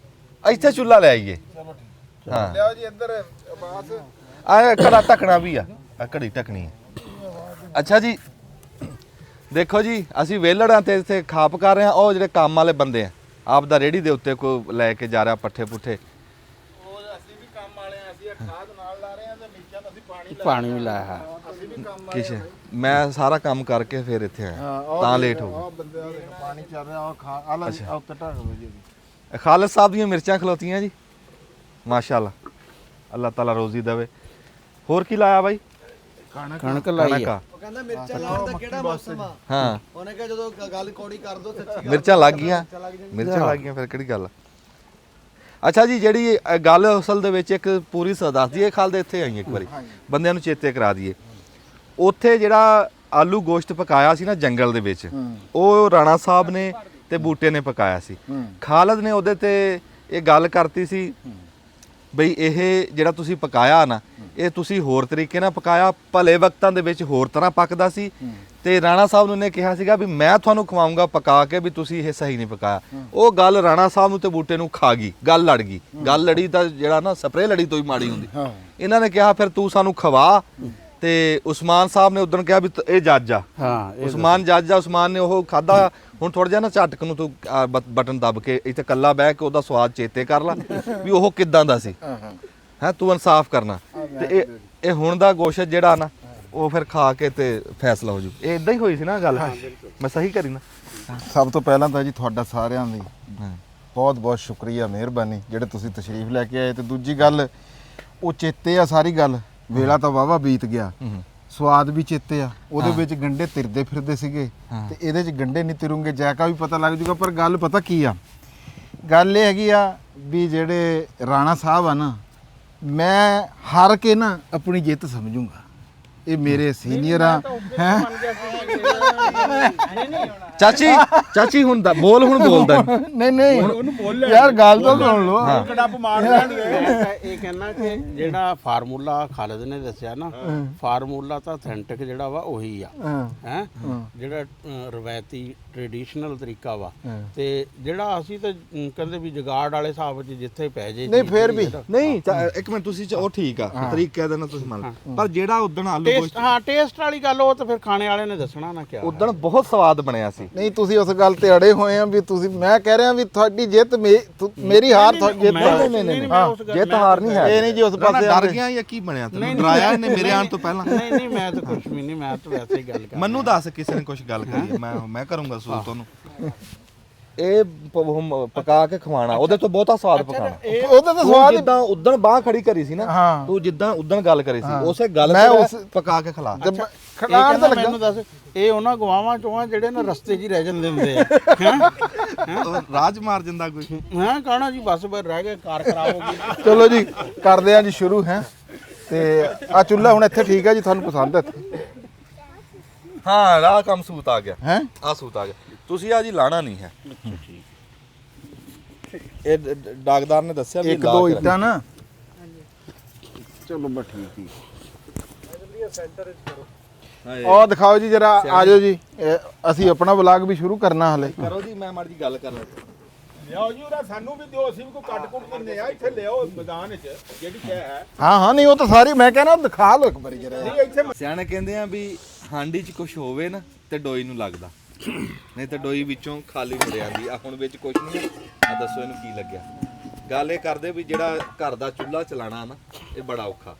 ਇੱਥੇ ਚੁੱਲ੍ਹਾ ਲੈ ਆਈਏ ਹਾਂ ਲਿਆਓ ਜੀ ਇੱਧਰ ਬਾਸ ਆ ਕੜਾ ਢੱਕਣਾ ਵੀ ਆ ਕੜੀ ਢੱਕਣੀ ਹੈ ਅੱਛਾ ਜੀ ਦੇਖੋ ਜੀ ਅਸੀਂ ਵੇਲੜਾਂ ਤੇ ਇੱਥੇ ਖਾਪ ਕਰ ਰਹੇ ਆ ਉਹ ਜਿਹੜੇ ਕੰਮ ਵਾਲੇ ਬੰਦੇ ਆ ਆਪ ਦਾ ਰੇੜੀ ਦੇ ਉੱਤੇ ਕੋਈ ਲੈ ਕੇ ਜਾ ਰਿਹਾ ਪੱਠੇ ਪੁੱਠੇ ਉਹ ਅਸੀਂ ਵੀ ਕੰਮ ਵਾਲੇ ਆ ਅਸੀਂ ਖਾਦ ਨਾਲ ਲਾ ਰਹੇ ਆ ਤੇ ਮਿਰਚਾਂ ਦਾ ਅਸੀਂ ਪਾਣੀ ਵੀ ਲਾਇਆ ਹੈ ਅਸੀਂ ਵੀ ਕੰਮ ਕਿਛ ਮੈਂ ਸਾਰਾ ਕੰਮ ਕਰਕੇ ਫਿਰ ਇੱਥੇ ਆਇਆ ਤਾਂ ਲੇਟ ਹੋ ਉਹ ਬੰਦੇ ਆ ਪਾਣੀ ਚੱਲ ਰਿਹਾ ਉਹ ਖਾ ਆ ਲੈ ਆ ਉੱਤੇ ਢੱਕ ਦੋ ਜੀ ਗਏ ਖਾਲਦ ਸਾਹਿਬ ਦੀਆਂ ਮਿਰਚਾਂ ਖਲੋਤੀਆਂ ਜੀ ਮਾਸ਼ਾਅੱਲਾ ਅੱਲਾਹ ਤਾਲਾ ਰੋਜ਼ੀ ਦੇਵੇ ਹੋਰ ਕੀ ਲਾਇਆ ਬਾਈ ਕਣਕ ਲਾਈ ਕਣਕ ਆ ਆ ਉਹ ਕਹਿੰਦਾ ਮਿਰਚਾਂ ਲਾਉਣ ਦਾ ਕਿਹੜਾ ਮੌਸਮ ਆ ਹਾਂ ਉਹਨੇ ਕਿਹਾ ਜਦੋਂ ਗੱਲ ਕੋੜੀ ਕਰ ਦੋ ਸੱਚੀ ਗੱਲ ਮਿਰਚਾਂ ਲੱਗ ਗਈਆਂ ਫਿਰ ਕਿਹੜੀ ਗੱਲ ਅੱਛਾ ਜੀ ਜਿਹੜੀ ਇਹ ਗੱਲ ਅਸਲ ਦੇ ਵਿੱਚ ਇੱਕ ਪੂਰੀ ਦੱਸ ਦਈਏ ਖਾਲ ਦੇ ਇੱਥੇ ਆਈ ਇੱਕ ਵਾਰੀ ਬੰਦਿਆਂ ਨੂੰ ਚੇਤੇ ਕਰਾ ਦਈਏ ਉੱਥੇ ਜਿਹੜਾ ਆਲੂ ਗੋਸ਼ਤ ਪਕਾਇਆ ਸੀ ਨਾ ਜੰਗਲ ਦੇ ਵਿੱਚ ਉਹ ਰਾਣਾ ਸਾਹਿਬ ਨੇ ਤੇ ਬੂਟੇ ਨੇ ਪਕਾਇਆ ਸੀ ਖਾਲਦ ਨੇ ਉਹਦੇ ਤੇ ਇਹ ਗੱਲ ਕਰਤੀ ਸੀ ਬਈ ਇਹ ਜਿਹੜਾ ਤੁਸੀਂ ਪਕਾਇਆ ਨਾ ਇਹ ਤੁਸੀਂ ਹੋਰ ਤਰੀਕੇ ਨਾਲ ਪਕਾਇਆ ਭਲੇ ਵਕਤਾਂ ਦੇ ਵਿੱਚ ਹੋਰ ਤਰ੍ਹਾਂ ਪੱਕਦਾ ਸੀ ਤੇ ਰਾਣਾ ਸਾਹਿਬ ਨੂੰ ਨੇ ਕਿਹਾ ਸੀਗਾ ਵੀ ਮੈਂ ਤੁਹਾਨੂੰ ਖਵਾਉਂਗਾ ਪਕਾ ਕੇ ਵੀ ਤੁਸੀਂ ਇਹ ਸਹੀ ਨਹੀਂ ਪਕਾਇਆ ਉਹ ਗੱਲ ਰਾਣਾ ਸਾਹਿਬ ਨੂੰ ਤੇ ਬੂਟੇ ਨੂੰ ਖਾ ਗਈ ਗੱਲ ਲੜ ਗਈ ਗੱਲ ਲੜੀ ਤਾਂ ਜਿਹੜਾ ਨਾ ਸਪਰੇਅ ਲੜੀ ਤੋਂ ਹੀ ਮਾੜੀ ਹੁੰਦੀ ਇਹਨਾਂ ਨੇ ਕਿਹਾ ਫਿਰ ਤੂੰ ਸਾਨੂੰ ਖਵਾ ਤੇ ਉਸਮਾਨ ਸਾਹਿਬ ਨੇ ਉਦੋਂ ਕਿਹਾ ਵੀ ਇਹ ਜੱਜ ਆ ਹਾਂ ਉਸਮਾਨ ਜੱਜ ਆ ਉਸਮਾਨ ਨੇ ਉਹ ਖਾਦਾ ਹੁਣ ਥੋੜਾ ਜਿਹਾ ਨਾ ਝਟਕ ਨੂੰ ਤੂੰ ਬਟਨ ਦੱਬ ਕੇ ਇੱਥੇ ਕੱਲਾ ਬਹਿ ਕੇ ਉਹਦਾ ਸਵਾਦ ਚੇਤੇ ਕਰ ਲੈ ਵੀ ਉਹ ਕਿਦਾਂ ਦਾ ਸੀ ਹੈ ਤੂੰ ਇਨਸਾਫ ਕਰਨਾ ਤੇ ਇਹ ਹੁਣ ਦਾ ਗੋਸ਼ਤ ਜਿਹੜਾ ਨਾ ਉਹ ਫਿਰ ਖਾ ਕੇ ਤੇ ਫੈਸਲਾ ਹੋ ਜੂ ਇਹ ਇਦਾਂ ਹੀ ਹੋਈ ਸੀ ਨਾ ਗੱਲ ਮੈਂ ਸਹੀ ਕਰੀ ਨਾ ਸਭ ਤੋਂ ਪਹਿਲਾਂ ਤਾਂ ਜੀ ਤੁਹਾਡਾ ਸਾਰਿਆਂ ਦੀ ਬਹੁਤ ਬਹੁਤ ਸ਼ੁਕਰੀਆ ਮਿਹਰਬਾਨੀ ਜਿਹੜੇ ਤੁਸੀਂ ਤਸ਼ਰੀਫ ਲੈ ਕੇ ਆਏ ਤੇ ਦੂਜੀ ਗੱਲ ਉਹ ਚੇਤੇ ਆ ਸਾਰੀ ਗੱਲ ਵੇਲਾ ਤਾਂ ਵਾਵਾ ਬੀਤ ਗਿਆ ਸਵਾਦ ਵੀ ਚੇਤੇ ਆ ਉਹਦੇ ਵਿੱਚ ਗੰਡੇ ਤਿਰਦੇ ਫਿਰਦੇ ਸੀਗੇ ਤੇ ਇਹਦੇ 'ਚ ਗੰਡੇ ਨਹੀਂ ਤਿਰੂਗੇ ਜੈਕਾ ਵੀ ਪਤਾ ਲੱਗ ਜੂਗਾ ਪਰ ਗੱਲ ਪਤਾ ਕੀ ਆ ਗੱਲ ਇਹ ਹੈਗੀ ਆ ਵੀ ਜਿਹੜੇ ਰਾਣਾ ਸਾਹਿਬ ਆ ਨਾ ਮੈਂ ਹਾਰ ਕੇ ਨਾ ਆਪਣੀ ਜਿੱਤ ਸਮਝੂੰਗਾ ਇਹ ਮੇਰੇ ਸੀਨੀਅਰ ਆ ਹੈ ਚਾਚੀ ਹੁਣ ਦਾ ਬੋਲ ਹੁਣ ਬੋਲਦਾ ਨਹੀਂ ਯਾਰ ਗੱਲ ਤਾਂ ਸੁਣ ਲਓ ਕੜਾਪ ਮਾਰ ਲੈਣਗੇ ਇਹ ਕਹਿਣਾ ਕਿ ਜਿਹੜਾ ਫਾਰਮੂਲਾ ਖਾਲਦ ਨੇ ਦੱਸਿਆ ਨਾ ਫਾਰਮੂਲਾ ਤਾਂ ਅਥੈਂਟਿਕ ਜਿਹੜਾ ਵਾ ਉਹੀ ਆ ਹੈ ਜਿਹੜਾ ਰਵਾਇਤੀ ਟ੍ਰੈਡੀਸ਼ਨਲ ਤਰੀਕਾ ਵਾ ਤੇ ਜਿਹੜਾ ਅਸੀਂ ਤਾਂ ਕਹਿੰਦੇ ਵੀ ਜਗਾੜ ਵਾਲੇ ਹਿਸਾਬ ਵਿੱਚ ਜਿੱਥੇ ਪੈ ਜੇ ਨਹੀਂ ਫੇਰ ਵੀ ਨਹੀਂ ਇੱਕ ਮਿੰਟ ਤੁਸੀਂ ਉਹ ਠੀਕ ਆ ਤਰੀਕੇ ਦਾ ਨਾ ਤੁਸੀਂ ਮੰਨ ਪਰ ਜਿਹੜਾ ਉਦਣ ਆਲੂ ਟੇਸਟ ਹਾਂ ਟੇਸਟ ਵਾਲੀ ਗੱਲ ਉਹ ਤਾਂ ਫਿਰ ਖਾਣੇ ਵਾਲੇ ਨੇ ਦੱਸਣਾ ਨਾ ਕਿਆ ਉਦਣ ਬਹੁਤ ਸਵਾਦ ਬਣਿਆ ਸੀ ਨਹੀਂ ਤੁਸੀਂ ਉਸ ਗੱਲ ਤੇ ਅੜੇ ਹੋਏ ਆ ਵੀ ਤੁਸੀਂ ਮੈਂ ਕਹਿ ਰਿਹਾ ਵੀ ਤੁਹਾਡੀ ਜਿੱਤ ਮੇਰੀ ਹਾਰ ਤੁਹਾਡੀ ਜਿੱਤ ਨਹੀਂ ਜਿੱਤ ਹਾਰ ਨਹੀਂ ਹੈ ਇਹ ਨਹੀਂ ਜੀ ਉਸ ਪਾਸੇ ਡਰ ਗਿਆ ਜਾਂ ਕੀ ਬਣਿਆ ਤੈਨੂੰ ਡਰਾਇਆ ਇਹਨੇ ਮੇਰੇ ਆਉਣ ਤੋਂ ਪਹਿਲਾਂ ਨਹੀਂ ਮੈਂ ਤਾਂ ਕੁਝ ਵੀ ਨਹੀਂ ਮੈਂ ਤਾਂ ਵੈਸੇ ਹੀ ਗੱਲ ਕਰ ਮੈਨੂੰ ਦੱਸ ਕਿਸੇ ਨੇ ਕੁਝ ਗੱਲ ਕਰੀ ਹੈ, ਮੈਂ ਕਰੂੰਗਾ ਸੂਲ ਤੁਹਾਨੂੰ ਇਹ ਪਕਾ ਕੇ ਖਵਾਣਾ ਉਹਦੇ ਤੋਂ ਬਹੁਤਾ ਸਵਾਦ ਪਕਾਣਾ ਉਹਦਾ ਤਾਂ ਸਵਾਦ ਜਿੱਦਾਂ ਉਦਣ ਬਾਹ ਖੜੀ ਕਰੀ ਸੀ ਨਾ ਤੂੰ ਜਿੱਦਾਂ ਉਦਣ ਗੱਲ ਕਰੀ ਸੀ ਉਸੇ ਗੱਲ ਤੇ ਪਕਾ ਕੇ ਖਿਲਾ ਖਲਾਣ ਤਾਂ ਲੱਗਾ ਮੈਨੂੰ ਦੱਸ ਇਹ ਉਹਨਾਂ ਗਵਾਵਾਂ ਚੋਂ ਆ ਜਿਹੜੇ ਨਾ ਰਸਤੇ 'ਚ ਹੀ ਰਹਿ ਜਾਂਦੇ ਹੁੰਦੇ ਆ ਰਾਜ ਮਾਰ ਜਾਂਦਾ ਕੋਈ ਹਾਂ ਕਹਣਾ ਜੀ ਬਸ ਫਿਰ ਰਹਿ ਗਏ ਕਾਰ ਖਰਾਬ ਹੋ ਗਈ ਚਲੋ ਜੀ ਕਰਦੇ ਆ ਜੀ ਸ਼ੁਰੂ ਹੈ ਤੇ ਆ ਚੁੱਲ੍ਹਾ ਹੁਣ ਇੱਥੇ ਠੀਕ ਹੈ ਜੀ ਤੁਹਾਨੂੰ ਪਸੰਦ ਹੈ ਇੱਥੇ ਹਾਂ ਰਾਹ ਕੰਮ ਸੂਤ ਆ ਗਿਆ ਹੈ ਆ ਸੂਤ ਆ ਗਿਆ ਤੁਸੀਂ ਆ ਜੀ ਲਾਣਾ ਨਹੀਂ ਹੈ ਇਹ ਡਾਕਦਾਰ ਨੇ ਦੱਸਿਆ ਵੀ ਇੱਕ ਦੋ ਇੱਟਾਂ ਨਾ ਚਲੋ ਬਸ ਠੀਕ ਹੀ ਉਹ ਦਿਖਾਓ ਜੀ ਜਰਾ ਆ ਜਾਓ ਜੀ ਅਸੀਂ ਆਪਣਾ ਵਲੌਗ ਵੀ ਸ਼ੁਰੂ ਕਰਨਾ ਹਲੇ ਕਰੋ ਜੀ ਮੈਂ ਮਾੜੀ ਜੀ ਗੱਲ ਕਰ ਰਿਹਾ ਲਿਆਓ ਜੀ ਉਹਦਾ ਸਾਨੂੰ ਵੀ ਦਿਓ ਅਸੀਂ ਵੀ ਕੋਈ ਕੱਟ ਕੁੱਟ ਦਿੰਦੇ ਆ ਇੱਥੇ ਲਿਆਓ ਮੈਦਾਨ 'ਚ ਜਿਹੜੀ ਕਹਿ ਹੈ ਹਾਂ ਨਹੀਂ ਉਹ ਤਾਂ ਸਾਰੀ ਮੈਂ ਕਹਿੰਦਾ ਦਿਖਾ ਲਓ ਇੱਕ ਵਾਰੀ ਜਰਾ ਨਹੀਂ ਇੱਥੇ ਸਿਆਣੇ ਕਹਿੰਦੇ ਆ ਵੀ ਹਾਂਡੀ 'ਚ ਕੁਝ ਹੋਵੇ ਨਾ ਤੇ ਡੋਈ ਨੂੰ ਲੱਗਦਾ ਨਹੀਂ ਤਾਂ ਡੋਈ ਵਿੱਚੋਂ ਖਾਲੀ ਹੋ ਜਾਂਦੀ ਆ ਹੁਣ ਵਿੱਚ ਕੁਝ ਨਹੀਂ ਆ ਦੱਸੋ ਇਹਨੂੰ ਕੀ ਲੱਗਿਆ ਗੱਲ ਇਹ ਕਰਦੇ ਵੀ ਜਿਹੜਾ ਘਰ ਦਾ ਚੁੱਲ੍ਹਾ ਚਲਾਣਾ ਨਾ ਇਹ ਬੜਾ ਔਖਾ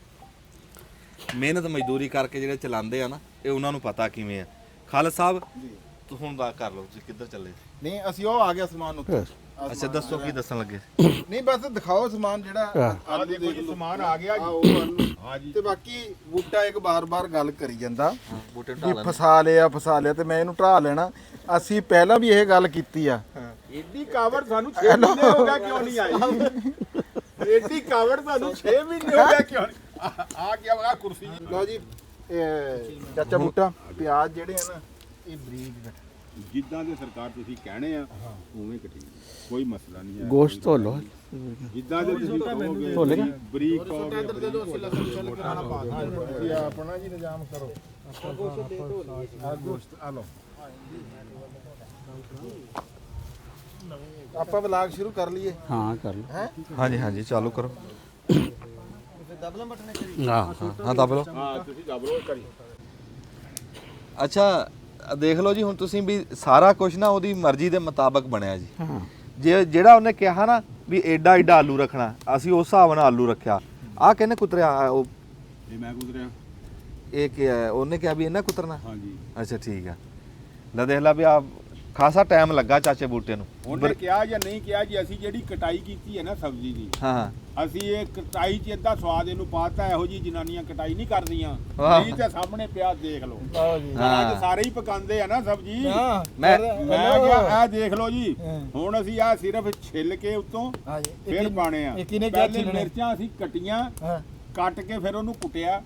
ਮਿਹਨਤ ਮਜ਼ਦੂਰੀ ਕਰਕੇ ਜਿਹੜੇ ਚਲਾਉਂਦੇ ਆ ਨਾ ਇਹ ਉਹਨਾਂ ਨੂੰ ਪਤਾ ਕਿਵੇਂ ਆ ਖਾਲਦ ਸਾਹਿਬ ਤੂੰ ਹੁਣ ਦਾ ਕਰ ਲਓ ਤੁਸੀਂ ਕਿੱਧਰ ਚੱਲੇ ਨਹੀਂ ਅਸੀਂ ਉਹ ਆ ਗਿਆ ਸਮਾਨ ਉੱਤੇ ਅੱਛਾ ਦੱਸੋ ਕੀ ਦੱਸਣ ਲੱਗੇ ਨਹੀਂ ਬਸ ਦਿਖਾਓ ਸਮਾਨ ਜਿਹੜਾ ਆ ਦੇਖੋ ਜੀ ਸਮਾਨ ਆ ਗਿਆ ਜੀ ਹਾਂ ਜੀ ਤੇ ਬਾਕੀ ਬੂਟਾ ਇੱਕ ਬਾਰ-ਬਾਰ ਗੱਲ ਕਰੀ ਜਾਂਦਾ ਬੂਟੇ ਵੀ ਫਸਾ ਲਿਆ ਤੇ ਮੈਂ ਇਹਨੂੰ ਢਾ ਲੈਣਾ ਅਸੀਂ ਪਹਿਲਾਂ ਵੀ ਇਹ ਗੱਲ ਕੀਤੀ ਆ ਏਡੀ ਕਾਵੜ ਸਾਨੂੰ 6 ਮਹੀਨੇ ਹੋ ਗਿਆ ਕਿਉਂ ਨਹੀਂ ਆਈ ਏਡੀ ਕਾਵੜ ਸਾਨੂੰ 6 ਮਹੀਨੇ ਹੋ ਗਿਆ ਕਿਉਂ ਆ ਗਿਆ ਵਾ ਕੁਰਸੀ ਲਓ ਜੀ ਚਾਚਾ ਬੂਟਾ ਪਿਆਜ਼ ਜਿਹੜੇ ਆ ਨਾ ਇਹ ਬਰੀਕ ਜਿੱਦਾਂ ਦੇ ਸਰਕਾਰ ਤੁਸੀਂ ਕਹਿਣੇ ਆ ਉਵੇਂ ਕਟੀ ਕੋਈ ਮਸਲਾ ਨਹੀਂ ਹੈ ਗੋਸ਼ਤ ਧੋ ਲਓ ਜਿੱਦਾਂ ਦੇ ਤੁਸੀਂ ਕਹੋਗੇ ਧੋ ਲੇਗਾ? ਬਰੀਕ ਕਹੋਗੇ ਆਪਣਾ ਜੀ ਨਿਜ਼ਾਮ ਕਰੋ ਆ ਗੋਸ਼ਤ ਆ ਲਓ ਆਪਾਂ ਵਲਾਗ ਸ਼ੁਰੂ ਕਰ ਲਈਏ ਹਾਂ ਕਰ ਲਓ ਹਾਂਜੀ ਹਾਂਜੀ ਚਾਲੂ ਕਰੋ ਹਾਂ ਹਾਂ ਦੱਬ ਲਓ ਹਾਂ ਤੁਸੀਂ ਦਬਰੋ ਕਰੀ ਅੱਛਾ ਦੇਖ ਲਓ ਜੀ ਹੁਣ ਤੁਸੀਂ ਵੀ ਸਾਰਾ ਕੁਝ ਨਾ ਉਹਦੀ ਮਰਜ਼ੀ ਦੇ ਮੁਤਾਬਕ ਬਣਿਆ ਜੀ ਹਾਂ ਜੇ ਜਿਹੜਾ ਉਹਨੇ ਕਿਹਾ ਨਾ ਵੀ ਐਡਾ ਐਡਾ ਆਲੂ ਰੱਖਣਾ ਅਸੀਂ ਉਸ ਹਿਸਾਬ ਨਾਲ ਆਲੂ ਰੱਖਿਆ ਆਹ ਕਹਿੰਨੇ ਕੁਤਰਿਆ ਉਹ ਇਹ ਮੈਂ ਗੁਜ਼ਰਿਆ ਇਹ ਕੀ ਹੈ ਉਹਨੇ ਕਿਹਾ ਵੀ ਇਹਨਾਂ ਕੁਤਰਨਾ ਹਾਂਜੀ ਅੱਛਾ ਠੀਕ ਆ ਲੈ ਦੇਖ ਲਾ ਵੀ ਆ ਖਾਸਾ ਟਾਈਮ ਲੱਗਾ ਚਾਚੇ ਬੂਟੇ ਨੂੰ ਉਹਨੇ ਕਿਹਾ ਜਾਂ ਨਹੀਂ ਕਿਹਾ ਜੀ ਅਸੀਂ ਜਿਹੜੀ ਕਟਾਈ ਕੀਤੀ ਹੈ ਨਾ ਸਬਜ਼ੀ ਦੀ ਹਾਂ ਹਾਂ ਅਸੀਂ ਇਹ ਕਟਾਈ 'ਚ ਏਦਾਂ ਸਵਾਦ ਇਹਨੂੰ ਪਾਤਾ ਇਹੋ ਜੀ ਜਨਾਨੀਆਂ ਕਟਾਈ ਨਹੀਂ ਕਰਦੀਆਂ ਵਾਹ। ਨਹੀਂ ਤੇ ਸਾਹਮਣੇ ਪਿਆ ਦੇਖ ਲਓ ਹਾਂ। ਅੱਜ ਸਾਰੇ ਹੀ ਪਕਾਉਂਦੇ ਆ ਨਾ ਸਬਜ਼ੀ ਮੈਂ ਮੈਂ ਕਿਹਾ ਇਹ ਦੇਖ ਲਓ ਜੀ ਹੁਣ ਅਸੀਂ ਆ ਸਿਰਫ ਛਿੱਲ ਕੇ ਉੱਤੋਂ ਫਿਰ ਪਾਣੇ ਆ ਪਹਿਲੇ ਮਿਰਚਾਂ ਅਸੀਂ ਕਟੀਆਂ ਕੱਟ ਕੇ ਫਿਰ ਉਹਨੂੰ ਕੁੱਟਿਆ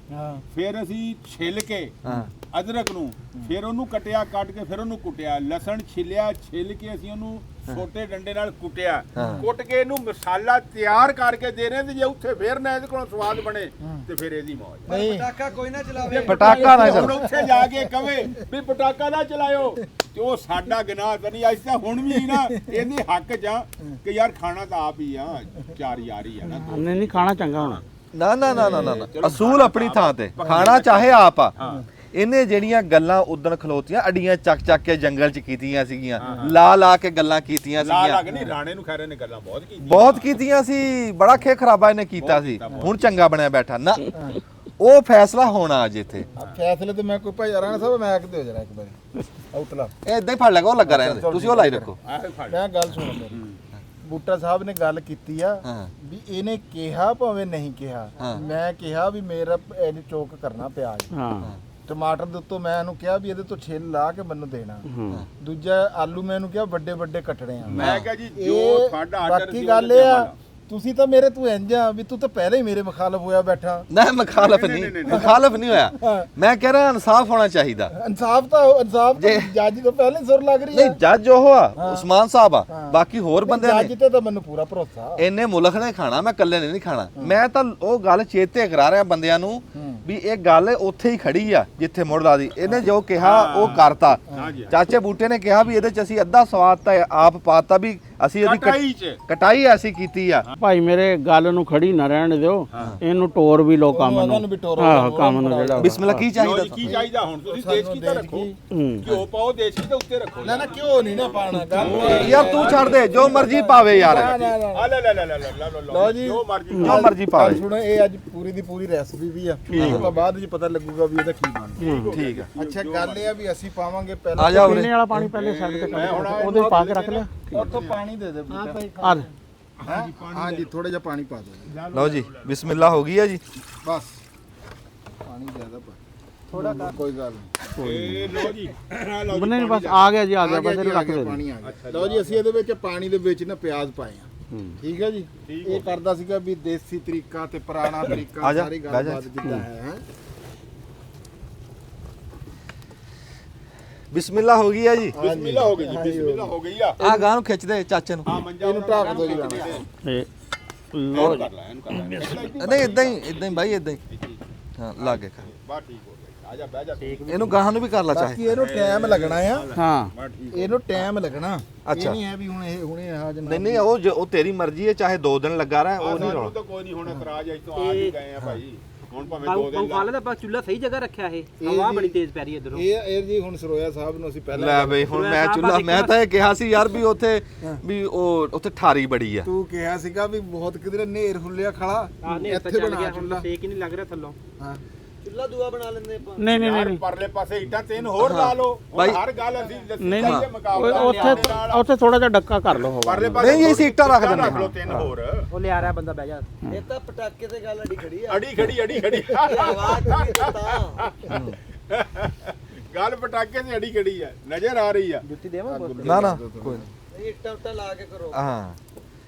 ਫਿਰ ਅਸੀਂ ਛਿੱਲ ਕੇ ਹਾਂ ਅਦਰਕ ਨੂੰ ਫਿਰ ਉਹਨੂੰ ਕਟਿਆ ਕੱਟ ਕੇ ਫਿਰ ਉਹਨੂੰ ਕੁੱਟਿਆ ਲਸਣ ਛਿੱਲਿਆ ਛਿੱਲ ਕੇ ਅਸੀਂ ਉਹਨੂੰ ਛੋਟੇ ਡੰਡੇ ਨਾਲ ਕੁੱਟਿਆ ਕੁੱਟ ਕੇ ਇਹਨੂੰ ਮਸਾਲਾ ਤਿਆਰ ਕਰਕੇ ਦੇ ਰਹੇ ਤੇ ਜੇ ਉੱਥੇ ਫਿਰ ਨਾ ਇਹਦੇ ਕੋਲੋਂ ਸਵਾਦ ਬਣੇ ਤੇ ਫਿਰ ਇਹਦੀ ਮੌਜ ਪਟਾਕਾ ਕੋਈ ਨਾ ਚਲਾਵੇ ਪਟਾਕਾ ਨਾ ਹੁਣ ਚਲੋ ਉੱਥੇ ਜਾ ਕੇ ਕਵੇ ਵੀ ਪਟਾਕਾ ਨਾ ਚਲਾਇਓ ਤੇ ਉਹ ਸਾਡਾ ਗੁਨਾਹ ਤਾਂ ਨਹੀਂ ਅੱਜ ਤਾਂ ਹੁਣ ਵੀ ਨਾ ਇਹਦੇ ਹੱਕ 'ਚ ਆ ਕਿ ਯਾਰ ਖਾਣਾ ਤਾਂ ਆਪ ਹੀ ਆ ਚਾਰ ਯਾਰ ਹੀ ਆ ਨਾ ਨਹੀਂ ਨਹੀਂ ਖਾਣਾ ਚੰਗਾ ਹੋਣਾ ਨਾ ਨਾ ਨਾ ਨਾ ਨਾ ਅਸੂਲ ਆਪਣੀ ਥਾਂ ਤੇ ਖਾਣਾ ਚਾਹੇ ਆਪ ਆ ਇਹਨੇ ਜਿਹੜੀਆਂ ਗੱਲਾਂ ਉਦਣ ਖਲੋਤੀਆਂ ਅਡੀਆਂ ਚੱਕ ਚੱਕ ਕੇ ਜੰਗਲ 'ਚ ਕੀਤੀਆਂ ਸੀਗੀਆਂ ਲਾ ਲਾ ਕੇ ਗੱਲਾਂ ਕੀਤੀਆਂ ਲਾ ਸੀਗੀਆਂ ਲੱਗ ਨਹੀਂ ਰਾਣੇ ਨੂੰ ਖੈਰੇ ਨੇ ਗੱਲਾਂ ਬਹੁਤ ਕੀਤੀਆਂ ਬਹੁਤ ਕੀਤੀਆਂ ਸੀ ਬੜਾ ਖੇ ਖਰਾਬਾ ਇਹਨੇ ਕੀਤਾ ਸੀ ਹੁਣ ਚੰਗਾ ਬਣਿਆ ਬੈਠਾ ਨਾ ਉਹ ਫੈਸਲਾ ਹੋਣਾ ਅੱਜ ਇੱਥੇ ਫੈਸਲੇ ਤੇ ਮੈਂ ਕੋਈ ਭਾਈ ਰਾਣਾ ਸਾਹਿਬ ਮੈਂ ਕਿਤੇ ਹੋ ਜਾਣਾ ਇੱਕ ਵਾਰੀ ਆਉਟਲਾ ਇਹ ਇਦਾਂ ਹੀ ਫੜ ਲੈਗਾ ਉਹ ਲੱਗਾ ਰਹਿਣ ਦੇ ਤੁਸੀਂ ਉਹ ਲਾਈ ਰੱਖੋ ਆਹ ਫੜ ਮੈਂ ਗੱਲ ਸੁਣੋ ਮੇਰੀ ਬੂਟਾ ਸਾਹਿਬ ਨੇ ਗੱਲ ਕੀਤੀ ਆ ਹਾਂ ਵੀ ਇਹਨੇ ਕਿਹਾ ਭਾਵੇਂ ਨਹੀਂ ਕਿਹਾ ਮੈਂ ਕਿਹਾ ਵੀ ਮੇਰਾ ਇਹ ਚੋਕ ਕਰਨਾ ਪਿਆਜ਼ ਹਾਂ ਟਮਾਟਰ ਦੇ ਉੱਤੋਂ ਮੈਂ ਇਹਨੂੰ ਕਿਹਾ ਵੀ ਇਹਦੇ ਤੋਂ ਛਿੱਲ ਲਾ ਕੇ ਮੈਨੂੰ ਦੇਣਾ ਦੂਜਾ ਆਲੂ ਮੈਂ ਇਹਨੂੰ ਕਿਹਾ ਵੱਡੇ ਵੱਡੇ ਕੱਟਣੇ ਆ ਮੈਂ ਕਿਹਾ ਜੀ ਜੋ ਇਹ ਤੁਹਾਡਾ ਆਰਡਰ ਬਾਕੀ ਗੱਲ ਇਹ ਆ ਤੁਸੀਂ ਤਾਂ ਮੇਰੇ ਤੂੰ ਇੰਜ ਆ ਵੀ ਤੂੰ ਤਾਂ ਪਹਿਲਾਂ ਹੀ ਮੇਰੇ ਮੁਖਾਲਫ ਹੋਇਆ ਬੈਠਾ ਨਾ ਮੁਖਾਲਫ ਨਹੀਂ ਮੁਖਾਲਫ ਨਹੀਂ ਹੋਇਆ ਮੈਂ ਕਹਿ ਰਿਹਾ ਇਨਸਾਫ ਹੋਣਾ ਚਾਹੀਦਾ ਇਨਸਾਫ ਤਾਂ ਜੱਜ ਤੋਂ ਪਹਿਲਾਂ ਹੀ ਸੁਰ ਲੱਗ ਰਹੀ ਨਹੀਂ ਆ ਜੱਜ ਉਹ ਆ ਉਸਮਾਨ ਸਾਹਿਬ ਆ ਬਾਕੀ ਹੋਰ ਬੰਦੇ ਨੇ ਜੱਜ ਤੇ ਤਾਂ ਮੈਨੂੰ ਪੂਰਾ ਭਰੋਸਾ ਇਹਨੇ ਮੁਲਕ ਨੇ ਖਾਣਾ ਮੈਂ ਇਕੱਲੇ ਨੇ ਨਹੀਂ ਖਾਣਾ ਮੈਂ ਤਾਂ ਉਹ ਗੱਲ ਚੇਤੇ ਕਰਾ ਰਿਹਾ ਬੰਦਿਆਂ ਨੂੰ ਵੀ ਇਹ ਗੱਲ ਉੱਥੇ ਹੀ ਖੜੀ ਆ ਜਿੱਥੇ ਮੁੜਦਾ ਦੀ ਇਹਨੇ ਜੋ ਕਿਹਾ ਉਹ ਕਰਤਾ ਚਾਚੇ ਬੂਟੇ ਨੇ ਕਿਹਾ ਵੀ ਇਹਦੇ ਚ ਅਸੀਂ ਅੱਧਾ ਸਵਾਦ ਤਾਂ ਆਪ ਪਾਤਾ ਵੀ ਅਸੀਂ ਇਹਦੀ ਕਟਾਈ 'ਚ ਕਟਾਈ ਐਸੀ ਕੀਤੀ ਆ ਭਾਈ ਮੇਰੇ ਗੱਲ ਨੂੰ ਖੜੀ ਨਾ ਰਹਿਣ ਦਿਓ ਇਹਨੂੰ ਟੋਰ ਵੀ ਲੋ ਕੰਮ ਨੂੰ ਹਾਂ ਕੰਮ ਨੂੰ ਜਿਹੜਾ ਬਿਸਮਿਲ੍ਲਾ ਕੀ ਲਓ ਚਾਹੀਦਾ ਜੀ, ਕੀ ਚਾਹੀਦਾ ਹੁਣ ਤੁਸੀਂ ਦੇਸ਼ੀ ਤਾਂ ਰੱਖੋ ਹੂੰ। ਘਿਓ ਪਾਓ ਦੇਸ਼ੀ ਤਾਂ ਉੱਤੇ ਰੱਖੋ ਨਾ ਕਿਉਂ ਨਹੀਂ ਨਾ ਪਾਣਾ ਗੱਲ ਯਾਰ ਤੂੰ ਛੱਡ ਦੇ ਜੋ ਮਰਜ਼ੀ ਪਾਵੇ ਯਾਰ ਆ ਲੈ ਲੈ ਲੈ ਲੈ ਲੈ ਲਓ ਜੀ ਜੋ ਮਰਜ਼ੀ ਜੋ ਮਰਜ਼ੀ ਪਾਵੇ ਸੁਣੋ ਇਹ ਅੱਜ ਪੂਰੀ ਦੀ ਪੂਰੀ ਰੈਸਪੀ ਵੀ ਆ ਉਸ ਤੋਂ ਬਾਅਦ ਜੀ ਪਤਾ ਲੱਗੂਗਾ ਵੀ ਇਹਦਾ ਕੀ ਬਣਦਾ ਠੀਕ ਆ ਅੱਛਾ ਗੱਲ ਇਹ ਆ ਵੀ ਅਸੀਂ ਪਾਵਾਂਗੇ ਆ ਪਹਿਲਾਂ ਜਾ ਪੀਣੇ ਉਰੇ ਵਾਲਾ ਪਾਣੀ ਪਹਿਲੇ ਸਾਈਡ ਤੇ ਕਰ ਉਹਦੇ ਵਿੱਚ ਪਾ ਕੇ ਰੱਖ ਲਿਆ ਉੱਥੋਂ ਪਾਣੀ ਦੇ ਦੇ ਆ ਲੈ। ਹਾਂਜੀ ਥੋੜਾ ਜਿਹਾ ਪਾਣੀ ਪਾ ਦਿਓ ਲਓ ਜੀ ਬਿਸਮਿਲ੍ਲਾ ਹੋ ਗਈ ਆ ਜੀ ਬਸ ਪਾਣੀ ਜ਼ਿਆਦਾ ਪਾ ਥੋੜਾ ਕੋਈ ਗੱਲ ਨਹੀਂ ਇਹ ਲਓ ਜੀ ਲਓ ਜੀ ਨਹੀਂ ਬਸ ਆ ਗਿਆ ਜੀ ਆ ਗਿਆ ਬਸ ਇਹਨੂੰ ਰੱਖ ਦੇ ਪਾਣੀ ਆ ਗਿਆ ਲਓ ਜੀ ਅਸੀਂ ਇਹਦੇ ਵਿੱਚ ਪਾਣੀ ਦੇ ਵਿੱਚ ਨਾ ਪਿਆਜ਼ ਪਾਏ ਆ ਠੀਕ ਹੈ ਜੀ ਇਹ ਕਰਦਾ ਸੀਗਾ ਵੀ ਦੇਸੀ ਤਰੀਕਾ ਤੇ ਪੁਰਾਣਾ ਤਰੀਕਾ ਆ ਜਾ, ਸਾਰੀ ਬਹਿ ਜਾ। ਗੱਲਬਾਤ ਜਿੱਦਾਂ ਹੈ ਬਿਸਮਿਲ੍ਲਾ ਹੋ ਗਈ ਆ ਜੀ ਬਿਸਮਿਲ੍ਲਾ ਹੋ ਗਈ ਜੀ ਬਿਸਮਿਲ੍ਲਾ ਹੋ ਗਈ ਆ ਆ ਗਾਂ ਨੂੰ ਖਿੱਚ ਦੇ ਚਾਚੇ ਨੂੰ ਆ ਮੰਜਾ ਇਹਨੂੰ ਢੱਕ ਦਿਓ ਜੀ ਇਹ ਲੋ ਕਰ ਲੈ ਇਹਨੂੰ ਕਰ ਲੈ ਨਹੀਂ ਇਦਾਂ ਹੀ ਬਾਈ ਇਦਾਂ ਹੀ ਹਾਂ ਲਾਗੇ ਕਰ ਬਾ ਠੀਕ ਹੋ ਗਿਆ ਆ ਜਾ ਬਹਿ ਜਾ ਇਹਨੂੰ ਗਾਹਾਂ ਨੂੰ ਵੀ ਕਰ ਲਾ ਚਾਹੇ ਬਾਕੀ ਇਹਨੂੰ ਟਾਈਮ ਲੱਗਣਾ ਆ ਹਾਂ ਬਾ ਠੀਕ ਇਹਨੂੰ ਟਾਈਮ ਲੱਗਣਾ ਇਹ ਅੱਛਾ। ਨਹੀਂ ਹੈ ਵੀ ਹੁਣ ਇਹ ਹੁਣੇ ਆ ਜਨਾਬ ਨਹੀਂ ਨਹੀਂ ਉਹ ਤੇਰੀ ਮਰਜ਼ੀ ਹੈ ਚਾਹੇ 2 ਦਿਨ ਲੱਗਾ ਰਹੇ ਉਹ ਨਹੀਂ ਸਾਨੂੰ ਰੌਲਾ ਤਾਂ ਕੋਈ ਨਹੀਂ ਹੁਣ ਇਤਰਾਜ਼ ਅਜ ਤੋਂ ਆ ਹੀ ਗਏ ਆ ਭਾਈ ਹੁਣ ਭਾਵੇਂ 2 ਦਿਨ ਪੰਖਾਲੇ ਦਾ ਆਪਾਂ ਚੁੱਲ੍ਹਾ ਸਹੀ ਜਗ੍ਹਾ ਰੱਖਿਆ ਇਹ ਹਵਾ ਬੜੀ ਤੇਜ਼ ਪੈ ਰਹੀ ਇਧਰੋਂ ਇਹ ਜੀ ਹੁਣ ਸਰੋਇਆ ਸਾਹਿਬ ਨੂੰ ਅਸੀਂ ਪਹਿਲਾਂ ਲੈ ਬਈ ਹੁਣ ਮੈਂ ਚੁੱਲਾ ਮੈਂ ਤਾਂ ਇਹ ਕਿਹਾ ਸੀ ਯਾਰ ਵੀ ਉੱਥੇ ਵੀ ਉਹ ਉੱਥੇ ਠਾਰੀ ਬੜੀ ਆ ਤੂੰ ਕਿਹਾ ਸੀਗਾ ਵੀ ਬਹੁਤ ਕਿਧਰੇ ਨੇਰ ਹੁੱਲਿਆ ਖੜਾ ਆਨੇ ਇੱਥੇ ਚੱਲ ਬਣਾ ਗਿਆ ਹੁਣ ਚੁੱਲਾ ਸੇਕ ਹੀ ਨਹੀਂ ਲੱਗ ਰਿਹਾ ਥੱਲੋਂ ਹਾਂ ਚੁੱਲਾ ਦੂਆ ਬਣਾ ਲੈਂਦੇ ਆਪਾਂ ਨਹੀਂ ਨਹੀਂ ਯਾਰ ਨਹੀਂ ਪਰਲੇ ਪਾਸੇ ਇੱਟਾਂ 3 ਹੋਰ ਲਾ ਲਓ ਹੁਣ ਬਾਈ- ਹਰ ਗੱਲ ਅਸੀਂ ਦੱਸੀ ਨਹੀਂ ਜਾਈਏ ਨਹੀਂ ਮੁਕਾਬਲਾ ਉੱਥੇ ਥੋੜਾ ਜਿਹਾ ਡੱਕਾ ਕਰ ਲਓ ਹਵਾ ਪਰਲੇ ਪਾਸੇ ਨਹੀਂ, ਇਹ ਸੀਟਾਂ ਰੱਖ ਦਿੰਦੇ ਲਓ 3 ਹੋਰ ਉਹ ਲਿਆ ਰਿਹਾ ਬੰਦਾ ਬਹਿ ਜਾ ਇਹ ਤਾਂ ਪਟਾਕੇ ਤੇ ਗੱਲ ਅੜੀ ਖੜੀ ਆ ਅੜੀ ਖੜੀ ਆਵਾਜ਼ ਨਹੀਂ ਪਤਾ ਗੱਲ ਪਟਾਕੇ ਦੀ ਅੜੀ ਖੜੀ ਆ ਨਜ਼ਰ ਆ ਰਹੀ ਆ ਜੁੱਤੀ ਦੇਵਾਂ ਨਾ ਨਾ ਕੋਈ ਨਹੀਂ। ਇੱਟਾਂ ਉੱਟਾਂ ਲਾ ਕੇ ਕਰੋ ਹਾਂ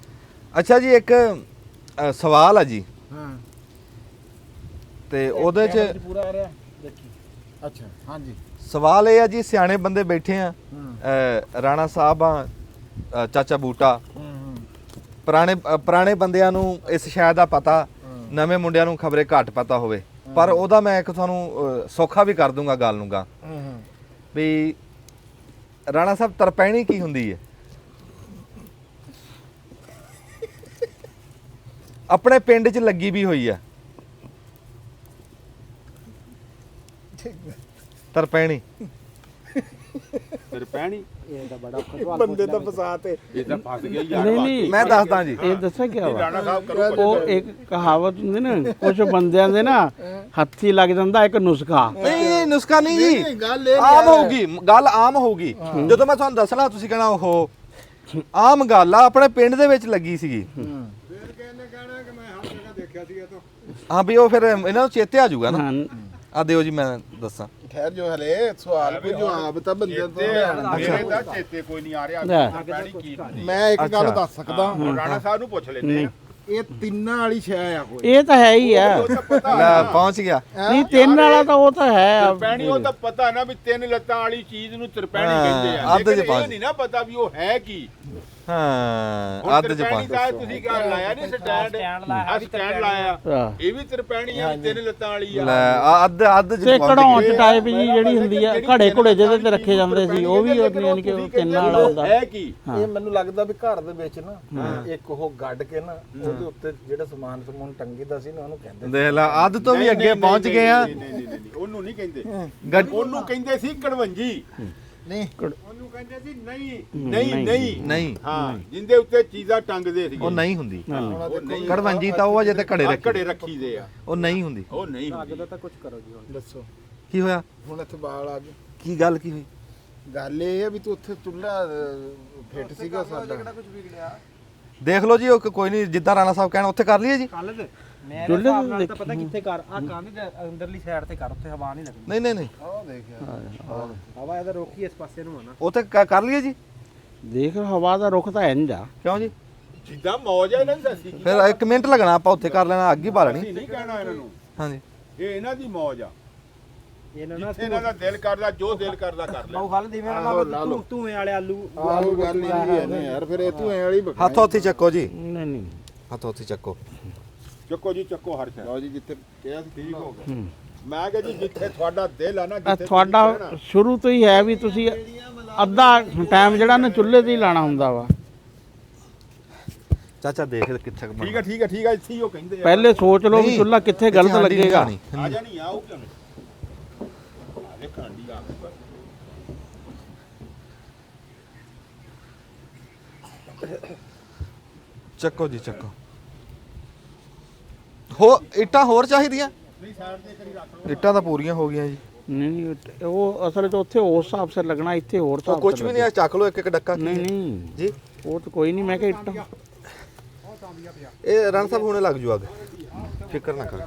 ਅੱਛਾ ਜੀ ਇੱਕ ਸਵਾਲ ਆ ਜੀ ਹਾਂ ਤੇ ਉਹਦੇ ਚ ਪੂਰਾ ਆ ਰਿਹਾ ਦੇਖੀ ਅੱਛਾ ਹਾਂਜੀ ਸਵਾਲ ਇਹ ਆ ਜੀ, ਸਿਆਣੇ ਬੰਦੇ ਬੈਠੇ ਆ, ਰਾਣਾ ਸਾਹਿਬ ਆ, ਚਾਚਾ ਬੂਟਾ, ਪੁਰਾਣੇ ਬੰਦਿਆਂ ਨੂੰ ਇਸ ਸ਼ਾਇਦ ਦਾ ਪਤਾ, ਨਵੇਂ ਮੁੰਡਿਆਂ ਨੂੰ ਖਬਰੇ ਘੱਟ ਪਤਾ ਹੋਵੇ, ਪਰ ਉਹਦਾ ਮੈਂ ਇੱਕ ਤੁਹਾਨੂੰ ਸੌਖਾ ਵੀ ਕਰ ਦੂੰਗਾ ਗੱਲ ਨੂੰ ਗਾ ਵੀ ਰਾਣਾ ਸਾਹਿਬ ਤਰਪੈਣੀ ਕੀ ਹੁੰਦੀ ਹੈ? ਆਪਣੇ ਪਿੰਡ 'ਚ ਲੱਗੀ ਵੀ ਹੋਈ ਆ ਤਰਪੈਣੀ। ਤਰਪੈਣੀ ਇਹ ਤਾਂ ਬੜਾ ਔਖਾ ਬੰਦੇ ਤਾਂ ਫਸਾਤੇ ਇਹ ਤਾਂ ਫਸ ਗਿਆ ਯਾਰ। ਨਹੀਂ ਨਹੀਂ ਮੈਂ ਦੱਸਦਾ ਜੀ, ਇਹ ਦੱਸਿਆ ਕੀ ਵਾ, ਰਾਣਾ ਸਾਹਿਬ ਕਰੋ ਉਹ ਇੱਕ ਕਹਾਵਤ ਹੁੰਦੀ ਨਾ, ਕੁਝ ਬੰਦਿਆਂ ਦੇ ਨਾ ਹੱਥੀ ਲੱਗ ਜਾਂਦਾ ਇੱਕ ਨੁਸਖਾ। ਨਹੀਂ ਇਹ ਨੁਸਖਾ ਨਹੀਂ ਜੀ, ਗੱਲ ਇਹ ਆਮ ਹੋਊਗੀ ਗੱਲ, ਆਮ ਹੋਊਗੀ। ਜਦੋਂ ਮੈਂ ਤੁਹਾਨੂੰ ਦੱਸਣਾ ਤੁਸੀਂ ਕਹਿਣਾ ਉਹ ਆਮ ਗੱਲ ਆ, ਆਪਣੇ ਪਿੰਡ ਦੇ ਵਿੱਚ ਲੱਗੀ ਸੀਗੀ। ਫਿਰ ਕਹਿੰਨੇ ਕਹਿਣਾ ਕਿ ਮੈਂ ਹਰ ਜਗ੍ਹਾ ਦੇਖਿਆ ਸੀ ਇਹ ਤਾਂ। ਹਾਂ ਵੀ ਉਹ ਫਿਰ ਇਹਨਾਂ ਨੂੰ ਚੇਤੇ ਆ ਜਾਊਗਾ ਨਾ। ਹਾਂ, ਆ ਦਿਓ ਜੀ ਮੈਂ ਦੱਸਾਂ। ਠਹਿਰ ਜੋ ਹਲੇ ਸਵਾਲ ਕੋਈ ਜਵਾਬ ਤਾਂ ਬੰਦੇ ਤੋਂ ਮੇਰੇ ਤਾਂ ਚੇਤੇ ਕੋਈ ਨਹੀਂ ਆ ਰਿਹਾ ਲੈ। ਤਰਪੈਣੀ ਕੀ ਹੁੰਦੀ। ਮੈਂ ਇੱਕ ਗੱਲ ਅੱਛਾ। ਦੱਸ ਸਕਦਾ ਹੁਣ ਰਾਣਾ ਸਾਹਿਬ ਨੂੰ ਪੁੱਛ ਲੈਂਦੇ ਆ। ਇਹ ਤਿੰਨਾਂ ਵਾਲੀ ਸ਼ੈ ਆ ਕੋਈ ਇਹ ਤਾਂ ਹੈ ਹੀ ਆ। ਉਹ ਤਾਂ ਪਤਾ ਲੈ ਪਹੁੰਚ ਗਿਆ। ਨਹੀਂ ਤਿੰਨ ਵਾਲਾ ਤਾਂ ਉਹ ਤਾਂ ਹੈ। ਤਰਪੈਣੀ ਉਹ ਤਾਂ ਪਤਾ ਨਾ ਵੀ ਤਿੰਨ ਲੱਤਾਂ ਵਾਲੀ ਚੀਜ਼ ਨੂੰ ਤਰਪੈਣੀ ਹਾਂ, ਕਹਿੰਦੇ ਆ, ਅੱਧ 'ਚ ਲੇਕਿਨ ਪਾ ਇਹ ਨਹੀਂ ਨਾ ਪਤਾ ਵੀ ਉਹ ਹੈ ਕੀ। ਹਾਂ ਹੁਣ ਅੱਧ ਚ ਤਰਪੈਣੀ ਪਾ ਦਾ ਤੁਸੀਂ ਕਾ ਲਾਇਆ ਨਹੀਂ ਸਟੈਂਡ, ਸਟੈਂਡ ਲਾਇਆ, ਆ ਸਟੈਂਡ ਲਾਇਆ, ਆਹ। ਇਹ ਵੀ ਤਰਪੈਣੀ ਆ, ਤਿੰਨ ਲੱਤਾਂ ਵਾਲੀ ਆ। ਲੈ ਆ ਅੱਧ ਚ ਤੇ ਪਹੁੰਚ ਕਢਾਉਣ ਗਏ। ਚ ਟਾਈਪ ਜੀ ਜਿਹੜੀ ਹੁੰਦੀ ਆ, ਘੜੇ ਘੁੜੇ ਜਿਹਦੇ ਤੇ ਰੱਖੇ ਜਾਂਦੇ ਸੀ, ਉਹ ਵੀ ਯਾਨੀ ਕਿ ਉਹ ਤਿੰਨ ਵਾਲਾ ਹੁੰਦਾ। ਹੈ ਕੀ? ਇਹ ਮੈਨੂੰ ਲੱਗਦਾ ਵੀ ਘਰ ਦੇ ਵਿੱਚ ਨਾ ਇੱਕ ਉਹ ਗੱਡ ਕੇ ਨਾ ਉਹਦੇ ਉੱਤੇ ਜਿਹੜਾ ਸਮਾਨ ਸਮੂਨ ਟੰਗੀਦਾ ਸੀ ਨਾ ਉਹਨੂੰ ਕਹਿੰਦੇ ਦੇਖ ਲਾ ਅੱਧ ਤੋਂ ਵੀ ਨਹੀਂ, ਅੱਗੇ ਨਹੀਂ, ਪਹੁੰਚ ਨਹੀਂ, ਗਏ ਆ। ਨਹੀਂ, ਨਹੀਂ, ਨਹੀਂ, ਉਹਨੂੰ ਨਹੀਂ ਕਹਿੰਦੇ, ਗੱਡ- ਉਹਨੂੰ ਕਹਿੰਦੇ ਸੀ ਕੜਵੰਜੀ। ਨਹੀਂ ਉਹਨੂੰ ਕਹਿੰਦੇ ਸੀ ਨਹੀਂ ਨਹੀਂ ਨਹੀਂ ਨਹੀਂ ਹਾਂ, ਜਿੰਦੇ ਉੱਤੇ ਚੀਜ਼ਾਂ ਟੰਗਦੇ ਸੀ ਉਹ ਨਹੀਂ ਹੁੰਦੀ। ਉਹ ਨਹੀਂ ਕੜਵੰਜੀ ਤਾਂ ਉਹ ਅਜੇ ਤੇ ਘੜੇ ਰੱਖੀ, ਘੜੇ ਰੱਖੀ ਦੇ ਆ, ਉਹ ਨਹੀਂ ਹੁੰਦੀ। ਉਹ ਨਹੀਂ ਹੁੰਦੀ। ਤਾਂ ਕੁਝ ਕਰੋ ਜੀ ਹੁਣ ਦੱਸੋ ਕੀ ਹੋਇਆ? ਹੁਣ ਇੱਥੇ ਬਾਲ ਆ ਗਏ ਕੀ ਗੱਲ ਕੀ ਹੋਈ? ਗੱਲ ਇਹ ਹੈ ਵੀ ਤੂੰ ਉੱਥੇ ਚੁੱਲ੍ਹਾ ਫਿੱਟ ਸੀਗਾ ਸਾਡਾ ਦੇਖ ਲਓ ਜੀ, ਉਹ ਕੋਈ ਨਹੀਂ, ਜਿੱਦਾਂ ਰਾਣਾ ਸਾਹਿਬ ਕਹਿਣ ਉੱਥੇ ਕਰ ਲਈਏ ਜੀ। ਕੱਲ ਦੇ ਮੇਰੇ ਚੁੱਲ੍ਹੇ ਹਿਸਾਬ ਤੇ ਨਾਲ ਤਾਂ ਪਤਾ ਕਿੱਥੇ ਕਰ ਆ ਕੰਧ ਦੇ ਅੰਦਰਲੀ ਸਾਈਡ ਤੇ ਕਰ, ਉੱਥੇ ਹਵਾ ਨਹੀਂ ਲੱਗਦੀ। ਨਹੀਂ ਨਹੀਂ ਨਹੀਂ ਆਹ ਦੇਖਿਆ ਹਵਾ ਇਹਦਾ ਰੋਕੀ ਇਸ ਪਾਸੇ ਨੂੰ ਆਣਾ। ਉੱਥੇ ਕਰ ਲਈਏ ਜੀ। ਦੇਖ ਹਵਾ ਦਾ ਰੁਖ ਤਾਂ ਇੰਜ ਆ। ਕਿਉਂ ਜੀ? ਜਿੱਦਾਂ ਮੌਜ ਆ ਇਹਨਾਂ ਦੀ ਦੱਸੀ ਕੀ ਫਿਰ 1 ਮਿੰਟ ਲੱਗਣਾ, ਆਪਾਂ ਉੱਥੇ ਕਰ ਲੈਣਾ, ਅੱਗ ਹੀ ਬਾਲਣੀ। ਅਸੀਂ ਨਹੀਂ ਕਹਿਣਾ ਇਹਨਾਂ ਨੂੰ, ਹਾਂਜੀ ਇਹ ਇਹਨਾਂ ਦੀ ਮੌਜ ਆ। ਇਹਨਾਂ ਨਾਲ ਜਿੱਥੇ ਇਹਨਾਂ ਦਾ ਦਿਲ ਕਰਦਾ, ਜੋ ਦਿਲ ਕਰਦਾ ਕਰ ਲੈ। ਉਹ ਹਲ ਦੀਵੇਂ ਵਾਲਾ ਧੂਏ ਵਾਲੇ ਆਲੂ ਆਹੋ ਗੱਲ ਹੀ ਨਹੀਂ ਹੈ ਨਾ ਯਾਰ, ਫਿਰ ਇਹ ਤੂੰ ਐ ਵਾਲੀ ਬਖਾ ਹੱਥੋਂ ਹੱਥੀ ਚੱਕੋ ਜੀ, ਨਹੀਂ ਨਹੀਂ ਹੱਥੋਂ ਹੱਥੀ ਚੱਕੋ। ਚੱਕੋ ਜੀ ਚੱਕੋ, ਹਰ ਸ਼ੈ ਲਓ ਜੀ ਜਿੱਥੇ ਕਿਹਾ ਸੀ ਠੀਕ ਹੋ ਗਿਆ। ਮੈਂ ਕਿਹਾ ਜੀ ਜਿੱਥੇ ਤੁਹਾਡਾ ਦਿਲ ਆ ਨਾ, ਇਹ ਜਿੱਥੇ ਤੁਸੀਂ ਤੁਹਾਡਾ ਕਹਿਣਾ। ਸ਼ੁਰੂ ਤੋਂ ਹੀ ਹੈ ਵੀ ਤੁਸੀਂ ਅੱਧਾ ਟਾਈਮ ਜਿਹੜਾ ਨਾ ਚੁੱਲ੍ਹੇ ਤੇ ਹੀ ਲਾਣਾ ਹੁੰਦਾ ਵਾ। ਚਾਚਾ ਦੇਖ ਕਿੱਥੇ ਬਣ- ਠੀਕ ਹੈ ਠੀਕ ਹੈ ਠੀਕ ਹੈ, ਇੱਥੇ ਹੀ ਉਹ ਕਹਿੰਦੇ ਆ। ਪਹਿਲੇ ਸੋਚ ਲਓ ਵੀ ਨਹੀਂ, ਚੁੱਲ੍ਹਾ ਕਿੱਥੇ ਇੱਥੇ ਗਲਤ ਹਾਂਡੀ ਨਹੀਂ ਲੱਗੇਗਾ। ਲਾਉਣੀ। ਆ ਜਾਣੀ ਆ ਉਹ ਕਿਉਂ ਨਹੀਂ? ਆ ਦੇਖ ਹਾਂਡੀ ਆ ਗਈ ਬਸ। ਚੱਕੋ ਜੀ ਚੱਕੋ। ਹੋ ਇੱਟਾਂ ਹੋਰ ਚਾਹੀਦੀਆਂ? ਨਹੀਂ ਸਾਈਡ ਤੇ ਕਰੀ ਰੱਖ ਲਓ। ਇੱਟਾਂ ਤਾਂ ਪੂਰੀਆਂ ਹੋ ਗਈਆਂ ਜੀ। ਨਹੀਂ ਉਹ ਅਸਲ 'ਚ ਉੱਥੇ ਉਸ ਹਿਸਾਬ ਸਿਰ ਲੱਗਣਾ, ਇੱਥੇ ਹੋਰ ਉਹ ਹਿਸਾਬ ਕੁਝ ਸਿਰ ਵੀ ਨਹੀਂ ਆ, ਚੱਕ ਲਓ ਇੱਕ ਇੱਕ ਡੱਕਾ। ਨਹੀਂ ਨਹੀਂ ਜੀ ਉਹ ਤਾਂ ਕੋਈ ਨਹੀਂ, ਮੈਂ ਕਿਹਾ ਇੱਟਾਂ ਇਹ ਰਣ ਸਾਹਿਬ ਹੁਣੇ ਲੱਗ ਜੂ ਅੱਗ, ਫਿਕਰ ਨਾ ਕਰੋ।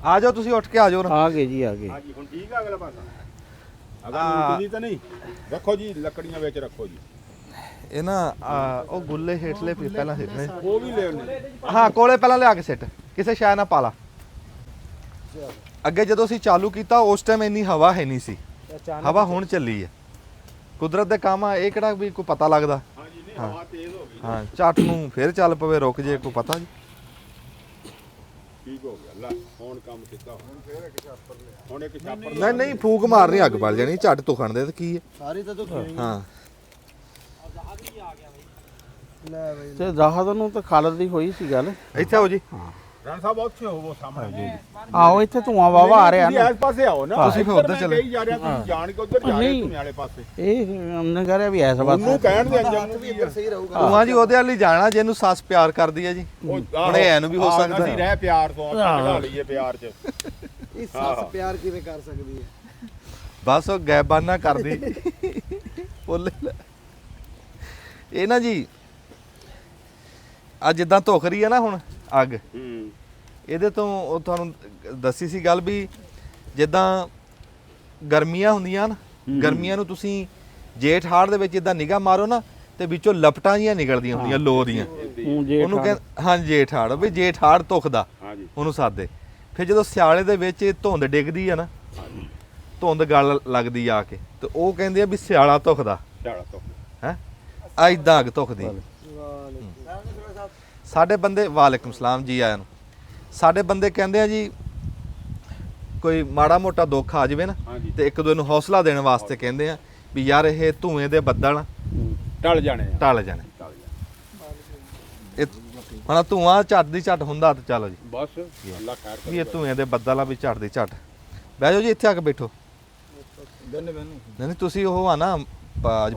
ਆ ਜਾਓ ਤੁਸੀਂ, ਉੱਠ ਕੇ ਆ ਜਾਓ ਨਾ। ਆ ਗਏ ਜੀ, ਆ ਗਏ। ਹਾਂਜੀ ਹੁਣ ਠੀਕ ਆ ਅਗਲਾ ਪਾਸਾ। ਅਗਰ ਲੁੱਟਦੀ ਤਾਂ ਨਹੀਂ, ਰੱਖੋ ਜੀ ਲੱਕੜੀਆਂ ਵਿੱਚ ਰੱਖੋ ਜੀ। ਇਹ ਨਾ ਉਹ ਗੁੱਲੇ ਹੇਠਲੇ ਪਹਿਲਾਂ ਸਿੱਟਨੇ। ਉਹ ਵੀ ਲੈ ਆਉਣੇ। ਹਾਂ ਕੋਲੇ ਪਹਿਲਾਂ ਲਿਆ ਕੇ ਸਿੱਟ, ਕਿਸੇ ਸ਼ਾਇ ਨਾ ਪਾਲਾ। ਅੱਗੇ ਜਦੋਂ ਅਸੀਂ ਚਾਲੂ ਕੀਤਾ ਉਸ ਟਾਈਮ ਇੰਨੀ ਹਵਾ ਹੈ ਨਹੀਂ ਸੀ, ਹਵਾ ਹੁਣ ਚੱਲੀ ਹੈ। ਕੁਦਰਤ ਦੇ ਕੰਮ ਆ, ਇਹ ਕਿਹੜਾ ਵੀ ਕੋਈ ਪਤਾ ਲੱਗਦਾ। ਹਾਂਜੀ ਨਹੀਂ ਹਵਾ ਤੇਜ਼ ਹੋ ਗਈ। ਹਾਂ ਝੱਟ ਨੂੰ ਫਿਰ ਚੱਲ ਪਵੇ, ਰੁਕ ਜੇ ਕੋਈ ਪਤਾ ਜੀ। ਠੀਕ ਹੋ ਗਿਆ ਲੈ, ਹੁਣ ਕੰਮ ਕੀਤਾ। ਹੁਣ ਫੇਰ ਇੱਕ ਛਾਪਰ ਲਿਆ। ਹੁਣ ਇੱਕ ਛਾਪਰ ਨਹੀਂ ਨਹੀਂ ਫੂਕ ਮਾਰਨੀ, ਅੱਗ ਬਲ ਜਾਣੀ, ਝੱਟ ਤੁਖਣ ਦੇ ਤੇ ਕੀ ਹੈ। ਸਾਰੀ ਤਾਂ ਤੂੰ ਹਾਂ ਲੈ ਬਈ ਤੇ ਦਾਹਦ ਨੂੰ ਤਾਂ ਖਾਲਦ ਦੀ ਹੋਈ ਸੀ ਗੱਲ। ਇੱਥੇ ਆਓ ਜੀ। ਰਣ ਸਾਹਿਬ ਉੱਥੇ ਹੋਵੋ ਸਾਹਮਣੇ। ਆਓ ਇੱਥੇ ਧੂਆਂ ਵਾਵਾ ਆ ਰਿਹਾ ਤੁਸੀਂ ਨਾ। ਇਸ ਪਾਸੇ ਆਓ ਨਾ। ਤੁਸੀਂ ਫਿਰ ਉੱਧਰ ਚਲੇ। ਕਹੀ ਜਾ ਰਿਹਾ, ਤੁਸੀਂ ਜਾਣ ਕੇ ਉੱਧਰ ਜਾ ਰਹੇ ਧੂਏ ਵਾਲੇ ਪਾਸੇ। ਇਹ ਉਹਨੇ ਕਹਿ ਰਿਹਾ ਵੀ ਐਸ ਉਹਨੂੰ ਪਾਸੇ ਕਹਿਣ ਦੇ ਅੰਜਾਮ ਨੂੰ ਵੀ ਇੱਧਰ ਸਹੀ ਰਹੂਗਾ। ਤੂੰ ਜੀ ਉਹਦੇ ਵਾਲੀ ਜਾਣਾ ਜਿਹਨੂੰ ਸੱਸ ਪਿਆਰ ਕਰਦੀ ਹੈ ਜੀ। ਹੁਣ ਇਹ ਐਨੂੰ ਵੀ ਹੋ ਸਕਦਾ। ਅਸੀਂ ਰਹਿ ਪਿਆਰ ਤੋਂ ਕਢਾ ਲਈਏ ਪਿਆਰ 'ਚ। ਇਹ ਸੱਸ ਪਿਆਰ ਕਿਵੇਂ ਕਰ ਸਕਦੀ ਹੈ? ਬਸ ਉਹ ਗੈਬਾਨਾ ਕਰਦੀ ਬੋਲੇ ਇਹ ਨਾ ਜੀ। ਆ ਜਿੱਦਾਂ ਧੁਖ ਰਹੀ ਹੈ ਨਾ ਹੁਣ ਅੱਗ, ਇਹਦੇ ਤੋਂ ਉਹ ਤੁਹਾਨੂੰ ਦੱਸੀ ਸੀ ਗੱਲ ਵੀ ਜਿੱਦਾਂ ਗਰਮੀਆਂ ਹੁੰਦੀਆਂ ਨਾ, ਗਰਮੀਆਂ ਨੂੰ ਤੁਸੀਂ ਜੇਠ ਹਾੜ ਦੇ ਵਿੱਚ ਜਿੱਦਾਂ ਨਿਗਾਹ ਮਾਰੋ ਨਾ ਤੇ ਵਿੱਚੋਂ ਲਪਟਾਂ ਜੀਆਂ ਨਿਕਲਦੀਆਂ ਹੁੰਦੀਆਂ ਲੋ ਦੀਆਂ। ਜੇ ਉਹਨੂੰ ਕਹਿੰਦੇ ਹਾਂ ਜੇਠ ਹਾੜ, ਵੀ ਜੇਠ ਹਾੜ ਧੁਖਦਾ ਹਾਂਜੀ ਉਹਨੂੰ ਸਾਦੇ। ਫਿਰ ਜਦੋਂ ਸਿਆਲੇ ਦੇ ਵਿੱਚ ਇਹ ਧੁੰਦ ਡਿੱਗਦੀ ਆ ਨਾ, ਧੁੰਦ ਗਲ ਲੱਗਦੀ ਆ ਕੇ, ਤੇ ਉਹ ਕਹਿੰਦੇ ਆ ਵੀ ਸਿਆਲਾ ਧੁਖਦਾ ਸਿਆਲਾ ਤੋਂ ਹੈ, ਐਦਾਂ ਅੱਗ ਧੁਖਦੀ। ਸਾਡੇ ਬੰਦੇ, ਵਾਲੇਕੁਮ ਸਲਾਮ ਜੀ ਆਇਆਂ ਨੂੰ, ਸਾਡੇ ਬੰਦੇ ਕਹਿੰਦੇ ਆ ਜੀ ਕੋਈ ਮਾੜਾ ਮੋਟਾ ਦੁੱਖ ਆ ਜਾਵੇ ਨਾ, ਹਾਂਜੀ। ਤੇ ਇੱਕ ਦੂਜੇ ਨੂੰ ਹੌਸਲਾ ਦੇਣ ਵਾਸਤੇ ਕਹਿੰਦੇ ਆ ਵੀ ਯਾਰ ਇਹ ਧੂਏ ਦੇ ਬੱਦਲ ਟਲ ਜਾਣੇ ਆ। ਟਲ ਜਾਣੇ। ਇਹ ਹੁਣ ਧੂਆਂ ਝੱਟ ਦੀ ਝੱਟ ਹੁੰਦਾ, ਤੇ ਚਲੋ ਜੀ ਬਸ ਅੱਲਾ ਖੈਰ ਵੀ ਇਹ ਧੂਏ ਦੇ ਬੱਦਲ ਆ ਵੀ ਝੱਟ ਦੀ ਝੱਟ। ਬਹਿ ਜਾਓ ਜੀ, ਇੱਥੇ ਆ ਕੇ ਬੈਠੋ। ਨਹੀਂ ਨਹੀਂ, ਤੁਸੀਂ ਉਹ ਆ ਨਾ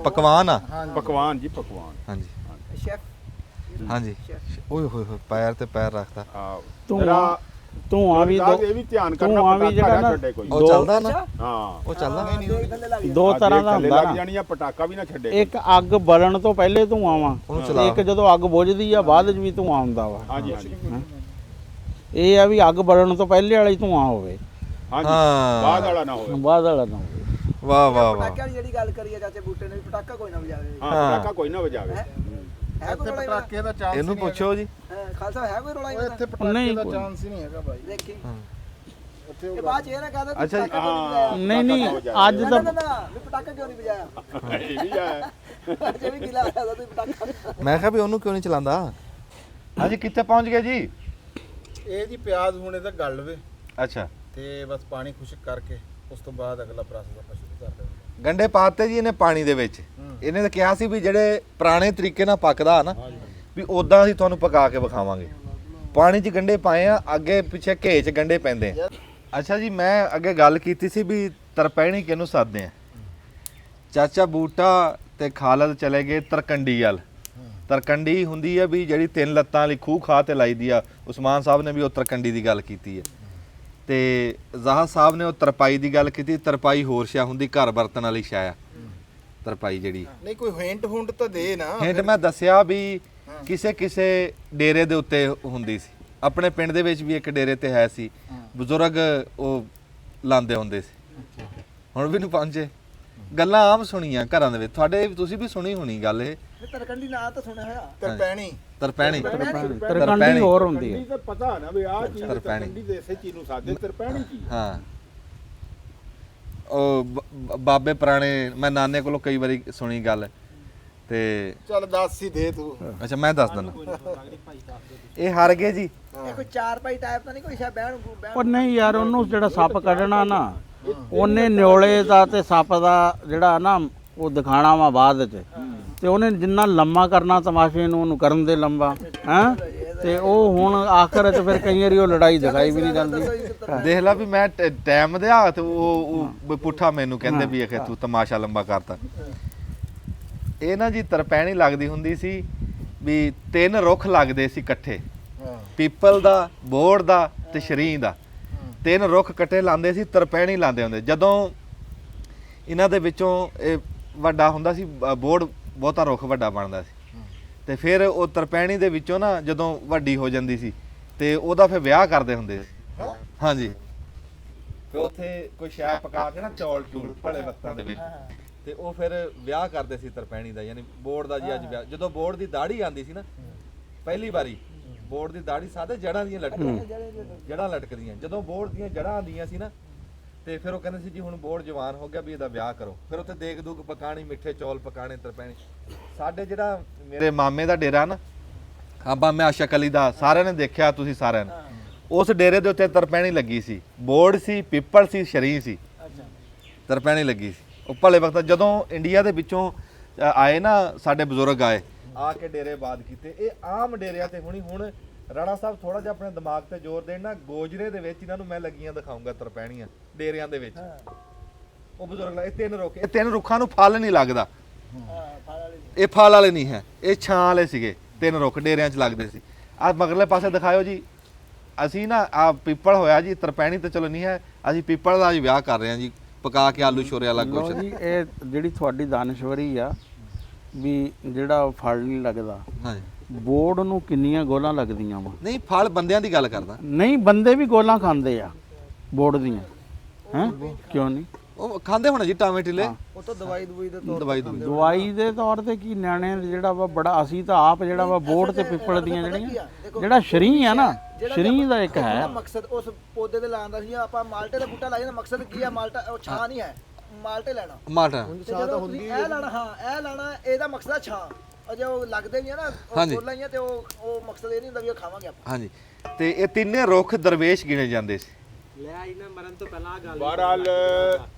ਪਕਵਾਨ ਆ। ਪਕਵਾਨ ਜੀ, ਪਕਵਾਨ। ਹਾਂਜੀ ਸ਼ੈਫ ਹਾਂਜੀ। ਓਏ ਹੋਏ ਹੋਏ, ਪੈਰ ਤੇ ਪੈਰ ਰੱਖਦਾ। ਹਾਂ ਧੂਆਂ ਧੂਆਂ ਵੀ ਰਾਜ ਇਹ ਵੀ ਧਿਆਨ ਕਰਨਾ ਧੂਆਂ ਵੀ ਪਟਾਕਾ ਜਿਹੜਾ ਨਾ ਨਾ ਛੱਡੇ ਕੋਈ। ਉਹ ਚੱਲਦਾ ਨਾ, ਹਾਂ ਉਹ ਚੱਲਦਾ। ਦੋ ਤਰ੍ਹਾਂ ਦਾ ਥੱਲੇ ਹੁੰਦਾ ਲੱਗ ਨਾ, ਜਾਣੀ ਆ, ਪਟਾਕਾ ਵੀ ਨਾ ਛੱਡੇ। ਇੱਕ ਅੱਗ ਬਲਣ ਤੋਂ ਪਹਿਲੇ ਧੂਆਂ ਵਾ, ਉਹਨੂੰ ਤੇ ਚਲਾ। ਇੱਕ ਜਦੋਂ ਅੱਗ ਬੁਝਦੀ ਆ ਬਾਅਦ ਵਿੱਚ ਵੀ ਧੂਆਂ ਆਉਂਦਾ ਵਾ। ਹਾਂਜੀ ਹਾਂਜੀ ਇਹ ਆ ਵੀ ਅੱਗ ਬਲਣ ਤੋਂ ਪਹਿਲੇ ਵਾਲਾ ਹੀ ਧੂਆਂ ਹੋਵੇ, ਹਾਂਜੀ, ਹਾਂ। ਬਾਅਦ ਵਾਲਾ ਨਾ ਹੋਵੇ। ਬਾਅਦ ਵਾਲਾ ਨਾ ਹੋਵੇ। ਵਾਹ ਵਾਹ ਵਾਹ। ਪਟਾਕਿਆਂ ਦੀ ਜਿਹੜੀ ਗੱਲ ਕਰੀਏ ਚਾਚੇ ਬੂਟੇ ਨੇ ਵੀ ਪਟਾਕਾ ਕੋਈ ਨਾ ਵਜਾਵੇ। ਹਾਂ, ਪਟਾਕਾ ਕੋਈ ਨਾ ਵਜਾਵੇ। ਹੈ ਕੋਈ ਰੌਲਾ ਇਹਦਾ? ਪਟਾਕੇ ਦਾ ਚਾਂਸ ਇਹਨੂੰ ਪੁੱਛੋ ਜੀ। ਖਾਲਸਾ ਹੈ ਕੋਈ ਰੌਲਾ ਇਹਦਾ? ਇੱਥੇ ਪਟਾਕੇ ਨਹੀਂ, ਦਾ ਕੋਈ। ਚਾਂਸ ਹੀ ਨਹੀਂ ਹੈਗਾ ਬਾਈ। ਦੇਖੀ ਇੱਥੇ ਇਹ ਬਾਅਦ ਚ ਇਹ ਨਾ ਕਹਦਾ ਤੂੰ ਅੱਛਾ ਜੀ। ਪਟਾਕਾ ਕਿਉਂ ਨਹੀਂ ਵਜਾਇਆ? ਨਹੀਂ ਨਹੀਂ, ਅੱਜ ਨਾ ਤਾਂ ਨਾ ਨਾ ਵੀ ਪਟਾਕਾ ਕਿਉਂ ਨਹੀਂ ਵਜਾਇਆ? ਇਹ ਨਹੀਂ ਆ। ਜੇ ਵੀ ਗਿਲਾ ਆਇਆ ਤੂੰ ਪਟਾਕਾ। ਮੈਂ ਕਿਹਾ ਵੀ ਉਹਨੂੰ ਕਿਉਂ ਨਹੀਂ ਚਲਾਉਂਦਾ। ਹਾਂਜੀ, ਕਿੱਥੇ ਪਹੁੰਚ ਗਏ ਜੀ? ਇਹ ਜੀ ਪਿਆਜ਼ ਹੁਣ ਇਹਦਾ ਗਲ ਲਵੇ ਅੱਛਾ, ਤੇ ਬਸ ਪਾਣੀ ਖੁਸ਼ਕ ਕਰਕੇ ਉਸ ਤੋਂ ਬਾਅਦ ਅਗਲਾ ਪ੍ਰੋਸੈਸ ਆਪਾਂ ਸ਼ੁਰੂ ਕਰ ਦੇਵਾਂਗੇ। ਗੰਡੇ ਪਾਤੇ ਜੀ ਇਹਨੇ ਪਾਣੀ ਦੇ ਵਿੱਚ। ਇਹਨੇ ਤਾਂ ਕਿਹਾ ਸੀ ਵੀ ਜਿਹੜੇ ਪੁਰਾਣੇ ਤਰੀਕੇ ਨਾਲ ਪੱਕਦਾ ਨਾ, ਵੀ ਉਦਾਂ ਅਸੀਂ ਤੁਹਾਨੂੰ ਪਕਾ ਕੇ ਵਿਖਾਵਾਂਗੇ। ਪਾਣੀ 'ਚ ਗੰਡੇ ਪਾਏ ਆ, ਅੱਗੇ ਪਿੱਛੇ ਘੇ 'ਚ ਗੰਡੇ ਪੈਂਦੇ ਆ। ਅੱਛਾ ਜੀ, ਮੈਂ ਅੱਗੇ ਗੱਲ ਕੀਤੀ ਸੀ ਵੀ ਤਰਪੈਣੀ ਕਿਹਨੂੰ ਸੱਦਦੇ ਆ। ਚਾਚਾ ਬੂਟਾ ਤੇ ਖਾਲਦ ਚਲੇ ਗਏ ਤਰਕੰਡੀ ਵੱਲ। ਤਰਕੰਡੀ ਹੁੰਦੀ ਹੈ ਵੀ ਜਿਹੜੀ 3 ਲੱਤਾਂ ਵਾਲੀ ਖੂਹ ਖਾ ਤੇ ਲਾਈਦੀ ਆ। ਉਸਮਾਨ ਸਾਹਿਬ ਨੇ ਵੀ ਉਹ ਤਰਕੰਡੀ ਦੀ ਗੱਲ ਕੀਤੀ ਹੈ, ਤੇ ਜ਼ਾਹਦ ਸਾਹਿਬ ਨੇ ਉਹ ਤਰਪਾਈ ਦੀ ਗੱਲ ਕੀਤੀ। ਤਰਪਾਈ ਹੋਰ ਸ਼ੈ ਹੁੰਦੀ, ਘਰ ਵਰਤਣ ਵਾਲੀ ਸ਼ੈ ਆ ਤਰਪਾਈ ਜਿਹੜੀ। ਨਹੀਂ ਕੋਈ ਹਿੰਟ ਤਾਂ ਦੇ ਨਾ। ਹਿੰਟ ਮੈਂ ਦੱਸਿਆ ਵੀ ਕਿਸੇ ਕਿਸੇ ਡੇਰੇ ਦੇ ਉੱਤੇ ਹੁੰਦੀ ਸੀ। ਆਪਣੇ ਪਿੰਡ ਦੇ ਵਿੱਚ ਵੀ ਇੱਕ ਡੇਰੇ ਤੇ ਹੈ ਸੀ, ਬਜ਼ੁਰਗ ਉਹ ਲਾਉਂਦੇ ਹੁੰਦੇ ਸੀ। ਹੁਣ ਵੀ ਨਹੀਂ ਪਹੁੰਚੇ। ਗੱਲਾਂ ਆਮ ਸੁਣੀਆਂ ਘਰਾਂ ਦੇ ਵਿੱਚ, ਤੁਹਾਡੇ ਤੁਸੀਂ ਵੀ ਸੁਣੀ ਹੋਣੀ ਗੱਲ ਇਹ। ਤਰਕੰਡੀ ਨਾਂ ਤਾਂ ਸੁਣਿਆ ਹੋਇਆ। ਤਰਪੈਣੀ ਤਰਪੈਣੀ। ਤਰਕੰਡੀ ਹੋਰ ਹੁੰਦੀ ਹੈ। ਇਹ ਤਾਂ ਪਤਾ ਨਾ ਵੀ ਆਹ ਚੀਜ਼ ਤਰਪੈਣੀ। ਤਰਪੈਣੀ ਦੇ ਇਸੇ ਚੀਜ਼ ਨੂੰ ਸਾਦੇ ਤਰਪੈਣੀ ਕੀ। ਹਾਂ, ਉਹ ਬਾਬੇ ਪੁਰਾਣੇ, ਮੈਂ ਨਾਨੇ ਕੋਲੋਂ ਕਈ ਵਾਰੀ ਸੁਣੀ ਗੱਲ, ਤੇ ਚੱਲ ਦੱਸ ਹੀ ਦੇ ਤੂੰ। ਅੱਛਾ ਮੈਂ ਦੱਸ ਦਿੰਦਾ। ਇਹ ਹਾਰ ਗਏ ਜੀ। ਇਹ ਕੋਈ ਚਾਰ ਪਾਈ ਟਾਈਪ ਤਾਂ ਨਹੀਂ ਕੋਈ ਸ਼ਾ ਬਹਿਣ ਪਰ ਨਹੀਂ ਯਾਰ, ਉਹਨੂੰ ਜਿਹੜਾ ਸੱਪ ਕੱਢਣਾ ਨਾ, ਉਹਨੇ ਨਿਓਲੇ ਦਾ ਤੇ ਸੱਪ ਦਾ ਜਿਹੜਾ ਨਾ ਉਹ ਦਿਖਾਣਾ ਵਾ ਬਾਅਦ ਚ, ਤੇ ਉਹਨੇ ਜਿੰਨਾ ਲੰਮਾ ਕਰਨਾ ਤਮਾਸ਼ੇ ਨੂੰ, ਉਹਨੂੰ ਕਰਨ ਦੇ ਲੰਬਾ ਹੈ। ਤੇ ਉਹ ਹੁਣ ਆਖਰ ਚ ਫਿਰ ਕਈ ਵਾਰੀ ਉਹ ਲੜਾਈ ਦਿਖਾਈ ਵੀ ਨਹੀਂ ਜਾਂਦੀ। ਦੇਖ ਲਾ ਵੀ ਮੈਂ ਟਾਈਮ ਦੇ ਆ ਤੇ ਉਹ ਪੁੱਠਾ ਮੈਨੂੰ ਕਹਿੰਦੇ ਵੀ ਆਖੇ ਤੂੰ ਤਮਾਸ਼ਾ ਲੰਬਾ ਕਰਤਾ। ਇਹ ਨਾ ਜੀ ਤਰਪੈਣੀ ਲੱਗਦੀ ਹੁੰਦੀ ਸੀ ਵੀ 3 ਰੁੱਖ ਲੱਗਦੇ ਸੀ ਇਕੱਠੇ, ਪੀਪਲ ਦਾ, ਬੋੜ ਦਾ ਤੇ ਸ਼ਰੀਂ ਦਾ। 3 ਰੁੱਖ ਇਕੱਠੇ ਲਾਉਂਦੇ ਸੀ, ਤਰਪੈਣੀ ਲਾਉਂਦੇ ਹੁੰਦੇ। ਜਦੋਂ ਇਹਨਾਂ ਦੇ ਵਿੱਚੋਂ ਇਹ ਵੱਡਾ ਹੁੰਦਾ ਸੀ, ਬੋੜ ਬਹੁਤਾ ਰੁੱਖ ਵੱਡਾ ਬਣਦਾ ਸੀ, ਤੇ ਫਿਰ ਉਹ ਤਰਪੈਣੀ ਦੇ ਵਿੱਚੋਂ ਨਾ ਜਦੋਂ ਵੱਡੀ ਹੋ ਜਾਂਦੀ ਸੀ ਤੇ ਉਹਦਾ ਫਿਰ ਵਿਆਹ ਕਰਦੇ ਹੁੰਦੇ ਸੀ। ਹਾਂਜੀ, ਫਿਰ ਉੱਥੇ ਕੋਈ ਸ਼ਾਇ ਪਕਾ ਕੇ ਨਾ ਚੌਲ ਚੂਲ ਭਲੇ ਵਕਤਾਂ ਦੇ ਵਿੱਚ, ਤੇ ਉਹ ਫਿਰ ਵਿਆਹ ਕਰਦੇ ਸੀ ਤਰਪੈਣੀ ਦਾ। ਯਾਨੀ ਬੋੜ ਦਾ ਜੀ ਅੱਜ ਵਿਆਹ, ਜਦੋਂ ਬੋੜ ਦੀ ਦਾੜੀ ਆਂਦੀ ਸੀ ਨਾ ਪਹਿਲੀ ਵਾਰੀ, ਬੋੜ ਦੀ ਦਾੜੀ ਸਾਦੇ ਜੜਾਂ ਦੀਆਂ ਜੜਾਂ ਲਟਕਦੀਆਂ। ਜਦੋਂ ਬੋੜ ਦੀਆਂ ਜੜਾਂ ਆਂਦੀਆਂ ਸੀ ਨਾ, ਤੇ ਫਿਰ ਉਹ ਕਹਿੰਦੇ ਸੀ ਜੀ ਹੁਣ ਬੋੜ ਜਵਾਨ ਹੋ ਗਿਆ ਵੀ ਇਹਦਾ ਵਿਆਹ ਕਰੋ। ਫਿਰ ਉੱਥੇ ਦੇਗ ਦੁੱਗ ਪਕਾਣੀ, ਮਿੱਠੇ ਚੌਲ ਪਕਾਣੇ, ਤਰਪੈਣੀ। ਸਾਡੇ ਜਿਹੜਾ ਮੇਰੇ ਮਾਮੇ ਦਾ ਡੇਰਾ ਨਾ, ਮਾਮੇ ਆਸ਼ਕ ਅਲੀ ਦਾ, ਸਾਰਿਆਂ ਨੇ ਦੇਖਿਆ ਤੁਸੀਂ ਸਾਰਿਆਂ ਨੇ, ਉਸ ਡੇਰੇ ਦੇ ਉੱਤੇ ਤਰਪੈਣੀ ਲੱਗੀ ਸੀ। ਬੋੜ ਸੀ, ਪਿੱਪਲ ਸੀ, ਸ਼ਰੀਂ ਸੀ, ਤਰਪੈਣੀ ਲੱਗੀ ਸੀ। ਉਹ ਭਲੇ ਵਕਤ ਜਦੋਂ ਇੰਡੀਆ ਦੇ ਵਿੱਚੋਂ ਆਏ ਨਾ ਸਾਡੇ ਬਜ਼ੁਰਗ ਆਏ, ਆ ਕੇ ਡੇਰੇ ਬਾਦ ਕੀਤੇ। ਇਹ ਆਮ ਡੇਰਿਆਂ ਤੇ ਹੁਣੀ। ਹੁਣ ਰਾਣਾ ਸਾਹਿਬ ਥੋੜਾ ਜਿਹਾ ਆਪਣੇ ਦਿਮਾਗ ਤੇ ਜ਼ੋਰ ਦੇਣ ਨਾ, ਗੋਜਰੇ ਦੇ ਵਿੱਚ ਇਹਨਾਂ ਨੂੰ ਮੈਂ ਲੱਗੀਆਂ ਦਿਖਾਉਂਗਾ ਤਰਪੈਣੀਆਂ ਡੇਰਿਆਂ ਦੇ ਵਿੱਚ। ਉਹ ਬਜ਼ੁਰਗ ਇਹ 3 ਰੁੱਖ, ਇਹ 3 ਰੁੱਖਾਂ ਨੂੰ ਫਲ ਨਹੀਂ ਲੱਗਦਾ। ਇਹ ਫਲ ਵਾਲੇ ਨਹੀਂ ਹੈ, ਇਹ ਛਾਂ ਵਾਲੇ ਸੀਗੇ। 3 ਰੁੱਖ ਡੇਰਿਆਂ 'ਚ ਲੱਗਦੇ ਸੀ। ਆ ਮਗਰਲੇ ਪਾਸੇ ਦਿਖਾਇਓ ਜੀ। ਅਸੀਂ ਨਾ ਆ ਪੀਪਲ ਹੋਇਆ ਜੀ, ਤਰਪੈਣੀ ਤਾਂ ਚਲੋ ਨਹੀਂ ਹੈ, ਅਸੀਂ ਪੀਪਲ ਦਾ ਜੀ ਵਿਆਹ ਕਰ ਰਹੇ ਹਾਂ ਜੀ, ਪਕਾ ਕੇ ਆਲੂ ਛੋਰੇ ਵਾਲਾ ਲਓ ਕੁਛ। ਜੀ, ਇਹ ਜਿਹੜੀ ਤੁਹਾਡੀ ਦਾਨਸ਼ਵਰੀ ਆ ਵੀ ਜਿਹੜਾ ਫਲ ਨਹੀਂ ਲੱਗਦਾ, ਹਾਂਜੀ, ਬੋੜ ਨੂੰ ਕਿੰਨੀਆਂ ਗੋਲਾਂ ਲੱਗਦੀਆਂ ਵਾ। ਨਹੀਂ ਫਲ ਬੰਦਿਆਂ ਦੀ ਗੱਲ ਕਰਦਾ। ਨਹੀਂ, ਬੰਦੇ ਵੀ ਗੋਲਾਂ ਖਾਂਦੇ ਆ ਬੋੜ ਦੀਆਂ, ਹੈ ਕਿਉਂ ਨਹੀਂ? ਉਹ ਖਾਂਦੇ ਹੋਣੇ ਜੀ ਟਾਵੇਂ ਟਿੱਲੇ ਉਹ ਤਾਂ ਦਵਾਈ ਦਵਾਈ ਦੇ ਤੌਰ ਦਵਾਈ ਦਵਾਈ ਦੇ ਤੌਰ ਤੇ ਕੀ ਨਿਆਣੇ ਜਿਹੜਾ ਵਾ ਬੜਾ ਅਸੀਂ ਤਾਂ ਆਪ ਜਿਹੜਾ ਵਾ ਬੋੜ ਤੇ ਪਿੱਪਲ ਦੀਆਂ ਜਿਹੜੀਆਂ ਜਿਹੜਾ ਸ਼ਰੀ ਆ ਨਾ ਸ਼ਰੀ ਦਾ ਇੱਕ ਹੈ ਮਕਸਦ ਉਸ ਪੌਦੇ ਦੇ ਲਾਉਣ ਦਾ ਸੀ ਆਪਾਂ ਮਾਲਟੇ ਦਾ ਬੂਟਾ ਲਾਇਆ ਨਾ ਮਕਸਦ ਕੀ ਆ ਮਾਲਟਾ ਉਹ ਛਾਂ ਨਹੀਂ ਹੈ ਮਾਲਟੇ ਲੈਣਾ ਮਾਟਾ ਛਾਂ ਤਾਂ ਹੁੰਦੀ ਇਹ ਲਾਣਾ ਹਾਂ ਇਹ ਲਾਣਾ ਇਹਦਾ ਮਕਸਦ ਆ ਛਾਂ ਅਜੇ ਉਹ ਲੱਗਦੇ ਨਹੀਂ ਆ ਨਾ ਫੁੱਲਾਂ ਹੀ ਆ ਤੇ ਉਹ ਮਕਸਦ ਇਹ ਨਹੀਂ ਹੁੰਦਾ ਵੀ ਉਹ ਖਾਵਾਂਗੇ ਆਪਾਂ ਹਾਂਜੀ ਤੇ ਇਹ ਤਿੰਨੇ ਰੁੱਖ ਦਰਵੇਸ਼ ਗਿਣੇ ਜਾਂਦੇ ਸੀ ਲੈ ਆਈ ਨਾ ਮਰਨ ਤੋਂ ਪਹਿਲਾਂ ਆ ਗੱਲ ਬਹਰਾਲ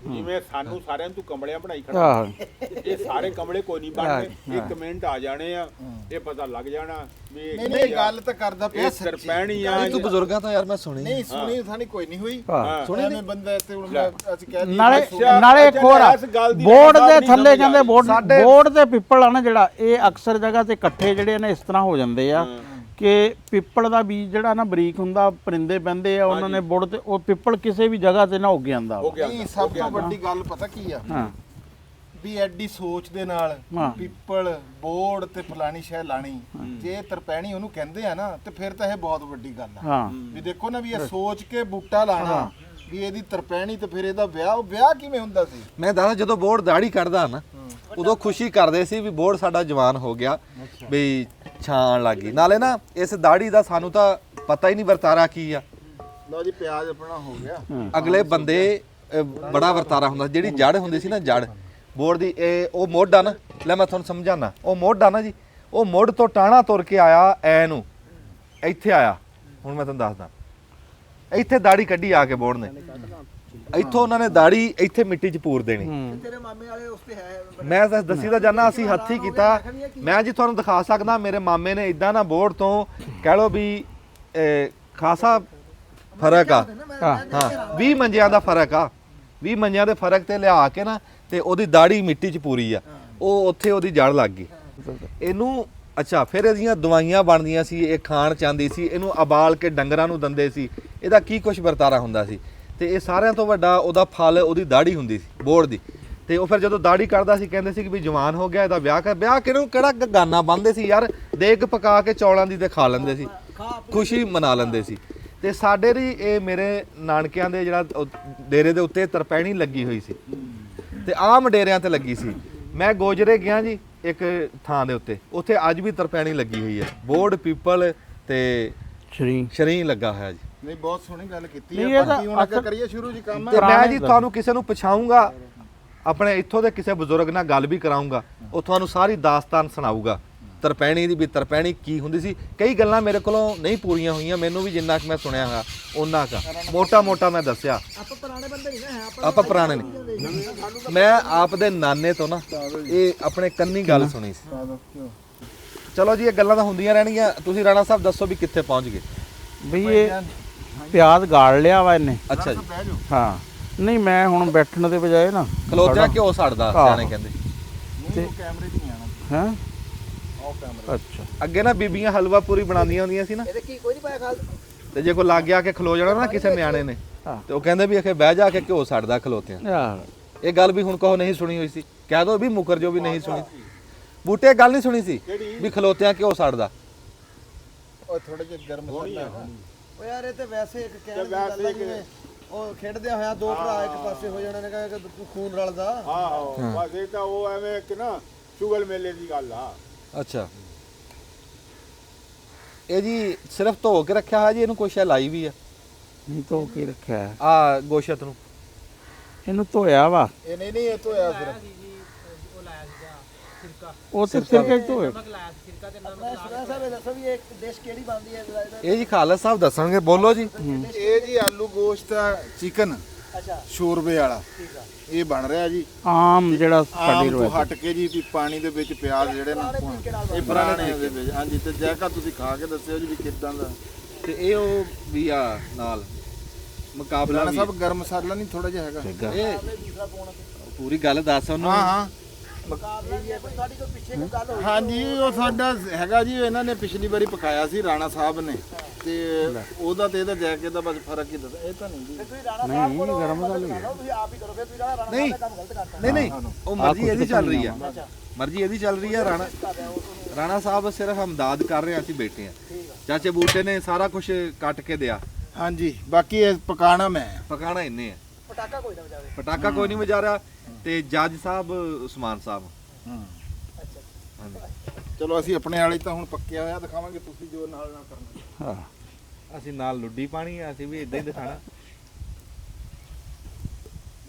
ਜਿਵੇਂ ਸਾਨੂੰ ਸਾਰਿਆਂ ਨੂੰ ਤੂੰ ਕਮਲਿਆਂ ਬਣਾਈ ਖੜਾ ਆਹ ਇਹ ਸਾਰੇ ਕਮਲੇ ਕੋਈ ਨਹੀਂ ਬਣਨੇ ਇੱਕ ਮਿੰਟ ਆ ਜਾਣੇ ਆ ਇਹ ਪਤਾ ਲੱਗ ਜਾਣਾ ਵੀ ਨਹੀਂ ਗੱਲ ਤਾਂ ਕਰਦਾ ਪਿਆ ਇਹ ਸਰਪੈਣੀ ਆ ਤੂੰ ਬਜ਼ੁਰਗਾਂ ਤੋਂ ਯਾਰ ਮੈਂ ਸੁਣੀ ਨਹੀਂ ਸੁਣੀ ਸਾਨੀ ਕੋਈ ਨਹੀਂ ਹੋਈ ਹਾਂ। ਸੁਣੀ ਬੰਦਾ ਇੱਥੇ ਹੁਣ ਅਸੀਂ ਕਹਿ ਦਈਏ ਨਾਲੇ ਅੱਛਾ, ਨਾਲੇ ਇੱਕ ਹੋਰ ਆ ਇਸ ਗੱਲ ਦੀ ਬੋਰਡ ਮੈਨੂੰ ਦੇ ਨਹੀਂ ਥੱਲੇ ਸਮਝ ਕਹਿੰਦੇ ਆਈ। ਬੋਰਡ ਤੇ ਪਿੱਪਲ ਆ ਨਾ ਜਿਹੜਾ ਇਹ ਅਕਸਰ ਜਗ੍ਹਾ ਤੇ ਇਕੱਠੇ ਜਿਹੜੇ ਨੇ ਇਸ ਤਰ੍ਹਾਂ ਹੋ ਜਾਂਦੇ ਆ ਕਿ ਪਿੱਪਲ ਦਾ ਬੀਜ ਜਿਹੜਾ ਨਾ ਬਰੀਕ ਹੁੰਦਾ ਪਰਿੰਦੇ ਪੈਂਦੇ ਆ ਉਹਨਾਂ ਨੇ ਬੁੜ ਤੇ ਉਹ ਪਿੱਪਲ ਕਿਸੇ ਵੀ ਜਗ੍ਹਾ ਤੇ ਨਾ ਉੱਗ ਜਾਂਦਾ ਵਾ। ਨਹੀਂ ਸਭ ਤੋਂ ਵੱਡੀ ਗੱਲ ਪਤਾ ਕੀ ਆ ਹਾਂ ਵੀ ਐਡੀ ਸੋਚ ਦੇ ਨਾਲ ਹਾਂ। ਪੀਪਲ ਬੋਰਡ ਤੇ ਫਲਾਣੀ ਸ਼ੈ ਲਾਣੀ ਜੇ ਤਰਪੈਣੀ ਉਹਨੂੰ ਕਹਿੰਦੇ ਆ ਨਾ ਤੇ ਫਿਰ ਤਾਂ ਇਹ ਬਹੁਤ ਵੱਡੀ ਗੱਲ ਆ ਹਾਂ ਵੀ ਦੇਖੋ ਨਾ ਵੀ ਇਹ ਸੋਚ ਕੇ ਬੂਟਾ ਲਾਣਾ ਵੀ ਇਹਦੀ ਤਰਪੈਣੀ ਤੇ ਫਿਰ ਇਹਦਾ ਵਿਆਹ ਕਿਵੇਂ ਹੁੰਦਾ ਸੀ ਮੈਂ ਦੱਸਦਾ ਜਦੋਂ ਬੋਰਡ ਦਾੜੀ ਕੱਢਦਾ ਨਾ ਉਦੋਂ ਖੁਸ਼ੀ ਕਰਦੇ ਸੀ ਵੀ ਬੋਰਡ ਸਾਡਾ ਜਵਾਨ ਹੋ ਗਿਆ ਵੀ ਛਾਂ ਆਉਣ ਲੱਗੀ ਨਾਲੇ ਨਾ ਇਸ ਦਾੜੀ ਦਾ ਸਾਨੂੰ ਤਾਂ ਪਤਾ ਹੀ ਨਹੀਂ ਵਰਤਾਰਾ ਕੀ ਆ ਲਓ ਜੀ ਪਿਆਜ਼ ਆਪਣਾ ਹੋ ਗਿਆ ਅਗਲੇ ਬੰਦੇ ਬੜਾ ਵਰਤਾਰਾ ਹੁੰਦਾ ਜਿਹੜੀ ਜੜ ਹੁੰਦੀ ਸੀ ਨਾ ਜੜ ਬੋਰਡ ਦੀ ਇਹ ਉਹ ਮੁੱਢ ਆ ਨਾ ਲੈ ਮੈਂ ਤੁਹਾਨੂੰ ਸਮਝਾਣਾ ਉਹ ਮੁੱਢ ਆ ਨਾ ਜੀ ਉਹ ਮੁੱਢ ਤੋਂ ਟਾਣਾ ਤੁਰ ਕੇ ਆਇਆ ਐ ਨੂੰ ਇੱਥੇ ਆਇਆ ਹੁਣ ਮੈਂ ਤੁਹਾਨੂੰ ਦੱਸਦਾ ਇੱਥੇ ਦਾੜੀ ਕੱਢੀ ਆ ਕੇ ਬੋਰਡ ਨੇ ਇੱਥੋਂ ਉਹਨਾਂ ਨੇ ਦਾੜੀ ਇੱਥੇ ਮਿੱਟੀ 'ਚ ਪੂਰ ਦੇਣੀ ਤੇਰੇ ਮਾਮੇ ਵਾਲੇ ਉਸ ਤੇ ਹੈ ਮੈਂ ਦੱਸੀ ਤਾਂ ਜਾਨਾ ਅਸੀਂ ਹੱਥੀ ਕੀਤਾ ਮੈਂ ਜੀ ਤੁਹਾਨੂੰ ਦਿਖਾ ਸਕਦਾ ਮੇਰੇ ਮਾਮੇ ਨੇ ਇਦਾਂ ਨਾ ਬੋਰਡ ਤੋਂ ਕਹਿ ਲਓ ਵੀ ਖਾਸਾ ਫਰਕ ਆ ਹਾਂ 20 ਮੰਜਿਆਂ ਦਾ ਫਰਕ ਆ 20 ਮੰਜਿਆਂ ਦੇ ਫਰਕ ਤੇ ਲਿਆ ਕੇ ਨਾ ਤੇ ਉਹਦੀ ਦਾੜੀ ਮਿੱਟੀ 'ਚ ਪੂਰੀ ਆ ਉਹ ਉੱਥੇ ਉਹਦੀ ਜੜ ਲੱਗ ਗਈ ਇਹਨੂੰ ਅੱਛਾ ਫਿਰ ਇਹਦੀਆਂ ਦਵਾਈਆਂ ਬਣਦੀਆਂ ਸੀ ਇਹ ਖਾਣ ਚਾਹੁੰਦੀ ਸੀ ਇਹਨੂੰ ਉਬਾਲ ਕੇ ਡੰਗਰਾਂ ਨੂੰ ਦਿੰਦੇ ਸੀ ਇਹਦਾ ਕੀ ਕੁਛ ਵਰਤਾਰਾ ਹੁੰਦਾ ਸੀ ਤੇ ਇਹ ਸਾਰਿਆਂ ਤੋਂ ਵੱਡਾ ਉਹਦਾ ਫਲ ਉਹਦੀ ਦਾੜੀ ਹੁੰਦੀ ਸੀ ਬੋੜ ਦੀ ਤੇ ਉਹ ਫਿਰ ਜਦੋਂ ਦਾੜੀ ਕੱਢਦਾ ਸੀ ਕਹਿੰਦੇ ਸੀ ਕਿ ਵੀ ਜਵਾਨ ਹੋ ਗਿਆ ਇਹਦਾ ਵਿਆਹ ਕਿਹਨੂੰ ਕਿਹੜਾ ਗਾਨਾ ਬੰਨਦੇ ਸੀ ਯਾਰ ਦੇਗ ਪਕਾ ਕੇ ਚੌਲਾਂ ਦੀ ਤੇ ਖਾ ਲੈਂਦੇ ਸੀ ਖੁਸ਼ੀ ਮਨਾ ਲੈਂਦੇ ਸੀ ਤੇ ਸਾਡੇ ਦੀ ਇਹ ਮੇਰੇ ਨਾਨਕਿਆਂ ਦੇ ਜਿਹੜਾ ਡੇਰੇ ਦੇ ਉੱਤੇ ਤਰਪੈਣੀ ਲੱਗੀ ਹੋਈ ਸੀ ਤੇ ਆਮ ਡੇਰਿਆਂ ਤੇ ਲੱਗੀ ਸੀ ਮੈਂ ਗੋਜਰੇ ਗਿਆ ਜੀ ਇੱਕ ਥਾਂ ਦੇ ਉੱਥੇ ਅੱਜ ਵੀ ਤਰਪੈਣੀ ਲੱਗੀ ਹੋਈ ਹੈ ਬੋਰਡ ਪੀਪਲ ਤੇ ਸ਼ਰੀ ਲੱਗਾ ਹੋਇਆ ਜੀ ਨਹੀਂ ਬਹੁਤ ਸੋਹਣੀ ਗੱਲ ਕੀਤੀ ਨਹੀਂ, ਹੈ ਇਹ ਤਾਂ ਬਾਕੀ ਹੁਣ ਅੱਗੇ ਕਰੀਏ ਸ਼ੁਰੂ ਜੀ ਕੰਮ ਤੇ ਮੈਂ ਜੀ ਤੁਹਾਨੂੰ ਕਿਸੇ ਨੂੰ ਪਛਾਊਂਗਾ ਆਪਣੇ ਇੱਥੋਂ ਦੇ ਕਿਸੇ ਬਜ਼ੁਰਗ ਨਾਲ ਗੱਲ ਵੀ ਕਰਾਊਂਗਾ ਉਹ ਤੁਹਾਨੂੰ ਸਾਰੀ ਦਾਸਤਾਨ ਸੁਣਾਊਗਾ ਤਰਪੈਣੀ ਦੀ ਵੀ ਤਰਪੈਣੀ ਕੀ ਹੁੰਦੀ ਸੀ ਕਈ ਗੱਲਾਂ ਮੇਰੇ ਕੋਲੋਂ ਨਹੀਂ ਪੂਰੀਆਂ ਹੋਈਆਂ ਮੈਨੂੰ ਵੀ ਜਿੰਨਾ ਕਿ ਮੈਂ ਸੁਣਿਆ ਹੋਇਆ ਉਹਨਾਂ ਕਾ ਮੋਟਾ ਮੈਂ ਦੱਸਿਆ ਆਪਾਂ ਪੁਰਾਣੇ ਬੰਦੇ ਨਹੀਂ ਨਾ ਹੈ ਆਪਾਂ ਪੁਰਾਣੇ ਨਹੀਂ ਮੈਂ ਆਪ ਦੇ ਨਾਨੇ ਤੋਂ ਨਾ ਇਹ ਆਪਣੇ ਕੰਨੀ ਗੱਲ ਸੁਣੀ ਸੀ ਚਲੋ ਜੀ ਇਹ ਗੱਲਾਂ ਤਾਂ ਹੁੰਦੀਆਂ ਰਹਿਣਗੀਆਂ ਤੁਸੀਂ ਰਾਣਾ ਸਾਹਿਬ ਦੱਸੋ ਵੀ ਕਿੱਥੇ ਪਹੁੰਚ ਗਏ ਬਈ ਇਹ ਪਿਆਜ਼ ਗਾਲ ਲਿਆ ਵਾ ਇਹਨੇ ਅੱਛਾ ਜੀ ਹਾਂ ਨਹੀਂ ਮੈਂ ਹੁਣ ਬੈਠਣ ਦੇ ਬਜਾਏ ਨਾ ਖਲੋਤਿਆ ਘਿਓ ਸੜਦਾ ਸਿਆਣੇ ਕਹਿੰਦੇ ਕੈਮਰੇ 'ਚ ਨਹੀਂ ਆਣਾ ਹੈ ਆਓ ਕੈਮਰਾ ਅੱਛਾ ਅੱਗੇ ਨਾ ਬੀਬੀਆਂ ਹਲਵਾ ਪੂਰੀ ਬਣਾਉਂਦੀਆਂ ਹੁੰਦੀਆਂ ਸੀ ਨਾ ਇਹਦੇ ਕੀ ਕੋਈ ਨਹੀਂ ਪਾਇਆ ਖਾਲ ਤੇ ਜੇ ਕੋਈ ਲੱਗ ਗਿਆ ਕੇ ਖਲੋ ਜਾਣਾ ਨਾ ਕਿਸੇ ਨਿਆਣੇ ਨੇ ਤੇ ਉਹ ਕਹਿੰਦੇ ਵੀ ਅਖੇ ਬਹਿ ਜਾ ਕੇ ਘਿਓ ਸੜਦਾ ਖਲੋਤਿਆਂ ਯਾਰ ਇਹ ਗੱਲ ਵੀ ਹੁਣ ਕਹੋ ਨਹੀਂ ਸੁਣੀ ਹੋਈ ਸੀ ਕਹਿ ਦੋ ਵੀ ਮੁਕਰ ਜੋ ਵੀ ਨਹੀਂ ਸੁਣੀ ਬੂਟੇ ਗੱਲ ਨਹੀਂ ਸੁਣੀ ਸੀ ਵੀ ਖਲੋਤਿਆਂ ਘਿਓ ਸੜਦਾ ਉਹ ਥੋੜੇ ਜਿਹਾ ਗਰਮ ਮਸਾਲਾ ਓ ਯਾਰ ਇਹ ਤੇ ਵੈਸੇ ਇੱਕ ਕਹਿਣ ਦੀ ਗੱਲ ਆ ਜਿਵੇਂ ਉਹ ਖੇਡਦਿਆਂ ਹੋਇਆ ਦੋ ਭਰਾ ਇੱਕ ਪਾਸੇ ਹੋ ਜਾਣੇ ਨੇ ਕਹਿੰਦੇ ਕਿ ਖੂਨ ਰਲਦਾ ਆਹੋ ਬਸ ਇਹ ਤਾਂ ਉਹ ਐਵੇਂ ਇੱਕ ਨਾ ਚੁਗਲ ਮੇਲੇ ਦੀ ਗੱਲ ਆ ਅੱਛਾ ਇਹ ਜੀ ਸਿਰਫ ਧੋ ਕੇ ਰੱਖਿਆ ਹੋਇਆ ਜੀ ਇਹਨੂੰ ਕੋਈ ਸ਼ੈ ਲਾਈ ਵੀ ਆ ਨਹੀਂ ਧੋ ਕੇ ਰੱਖਿਆ ਹੈ। ਆ ਗੋਸ਼ਤ ਨੂੰ ਇਹਨੂੰ ਧੋਇਆ ਵਾ ਇਹ ਨਹੀਂ ਇਹ ਤੋਂ ਆਇਆ ਫਿਰ ਉਹ ਲਾਇਆ ਸੀਗਾ ਸਿਰਕਾ ਉਹ ਤੇ ਸਿਰਕੇ ਧੋਏ ਨਮਕ ਲਾਇਆ ਸੀ ਸਿਰਕਾ ਤੇ ਨਮਕ ਮੈਂ ਸੁਣਿਆ ਸਾਹਿਬ ਇਹ ਦੱਸੋ ਵੀ ਇਹ ਡਿਸ਼ ਕਿਹੜੀ ਬਣਦੀ ਹੈ ਇਹਦਾ ਇਹ ਜੀ ਖਾਲਸ ਸਾਹਿਬ ਦੱਸਣਗੇ ਬੋਲੋ ਜੀ ਇਹ ਜੀ ਆਲੂ ਗੋਸ਼ਤ ਚਿਕਨ ਅੱਛਾ ਸ਼ੋਰਬੇ ਵਾਲਾ ਇਹ ਬਣ ਰਿਹਾ ਜੀ ਆਮ ਜਿਹੜਾ ਸਾਡੀ ਆਮ ਤੋਂ ਰੋਟੀ ਹਟ ਕੇ ਜੀ ਵੀ ਪਾਣੀ ਦੇ ਵਿੱਚ ਪਿਆਜ਼ ਜਿਹੜੇ ਨਾ ਇਹ ਪੁਰਾਣੇ ਦੇ ਵਿੱਚ ਹਾਂਜੀ ਤੇ ਜੈਕਾ ਤੁਸੀਂ ਖਾ ਕੇ ਦੱਸਿਓ ਜੀ ਵੀ ਕਿੱਦਾਂ ਦਾ ਤੇ ਇਹ ਉਹ ਵੀ ਆ ਨਾਲ ਮੁਕਾਬਲਾ ਰਾਣਾ ਵੀ ਸਾਹਿਬ ਗਰਮ ਮਸਾਲਾ ਨਹੀਂ ਥੋੜਾ ਜਿਹਾ ਹੈਗਾ ਇਹ ਪੂਰੀ ਗੱਲ ਦੱਸ ਉਹਨੂੰ ਹਾਂ ਤੁਹਾਡੀ ਕੋਈ ਪਿੱਛੇ ਕੋਈ ਗੱਲ ਹੋਈ ਹਾਂਜੀ ਉਹ ਸਾਡਾ ਹੈਗਾ ਜੀ ਇਹਨਾਂ ਨੇ ਪਿਛਲੀ ਵਾਰੀ ਪਕਾਇਆ ਸੀ ਰਾਣਾ ਸਾਹਿਬ ਨੇ ਤੇ ਉਹਦਾ ਤੇ ਇਹਦਾ ਜੈਕੇ ਦਾ ਬਸ ਫਰਕ ਹੀ ਦੱਸਦਾ ਇਹ ਤਾਂ ਨਹੀਂ ਜੀ ਤੁਸੀਂ ਰਾਣਾ ਸਾਹਿਬ ਕੋਲ ਗਰਮ ਮਸਾਲਾ ਤੁਸੀਂ ਆਪ ਹੀ ਕਰੋ ਫਿਰ ਤੁਸੀਂ ਰਾਣਾ ਨਹੀਂ ਸਾਹਿਬ ਦਾ ਕੰਮ ਗਲਤ ਕਰਤਾ ਨਹੀਂ ਉਹ ਮਰਜ਼ੀ ਇਹਦੀ ਚੱਲ ਰਹੀ ਆ ਮਰਜ਼ੀ ਇਹਦੀ ਚੱਲ ਰਹੀ ਆ ਰਾਣਾ ਸਾਹਿਬ ਸਿਰਫ ਹਮਦਾਦ ਕਰ ਰਹੇ ਆ ਅਸੀਂ ਬੈਠੇ ਆ ਚਾਚੇ ਬੂਟੇ ਨੇ ਸਾਰਾ ਕੁਝ ਕੱਟ ਕੇ ਦਿਆ ਹਾਂਜੀ ਬਾਕੀ ਇਹ ਪਕਾਣਾ ਮੈਂ ਪਕਾਣਾ ਇੰਨੇ ਆ ਪਟਾਕਾ ਕੋਈ ਨਹੀਂ ਵਜਾ ਰਿਹਾ ਤੇ ਜੱਜ ਸਾਹਿਬ ਉਸਮਾਨ ਸਾਹਿਬ। ਚਲੋ ਅਸੀਂ ਆਪਣੇ ਵਾਲੇ ਤਾਂ ਹੁਣ ਪੱਕਿਆ ਹੋਇਆ ਦਿਖਾਵਾਂਗੇ, ਤੁਸੀਂ ਜੋ ਨਾਲ ਨਾਲ ਕਰਨਾ। ਹਾਂ ਅਸੀਂ ਨਾਲ ਲੁੱਡੀ ਪਾਣੀ ਆ, ਅਸੀਂ ਵੀ ਇਦਾਂ ਹੀ ਦਿਖਾਣਾ।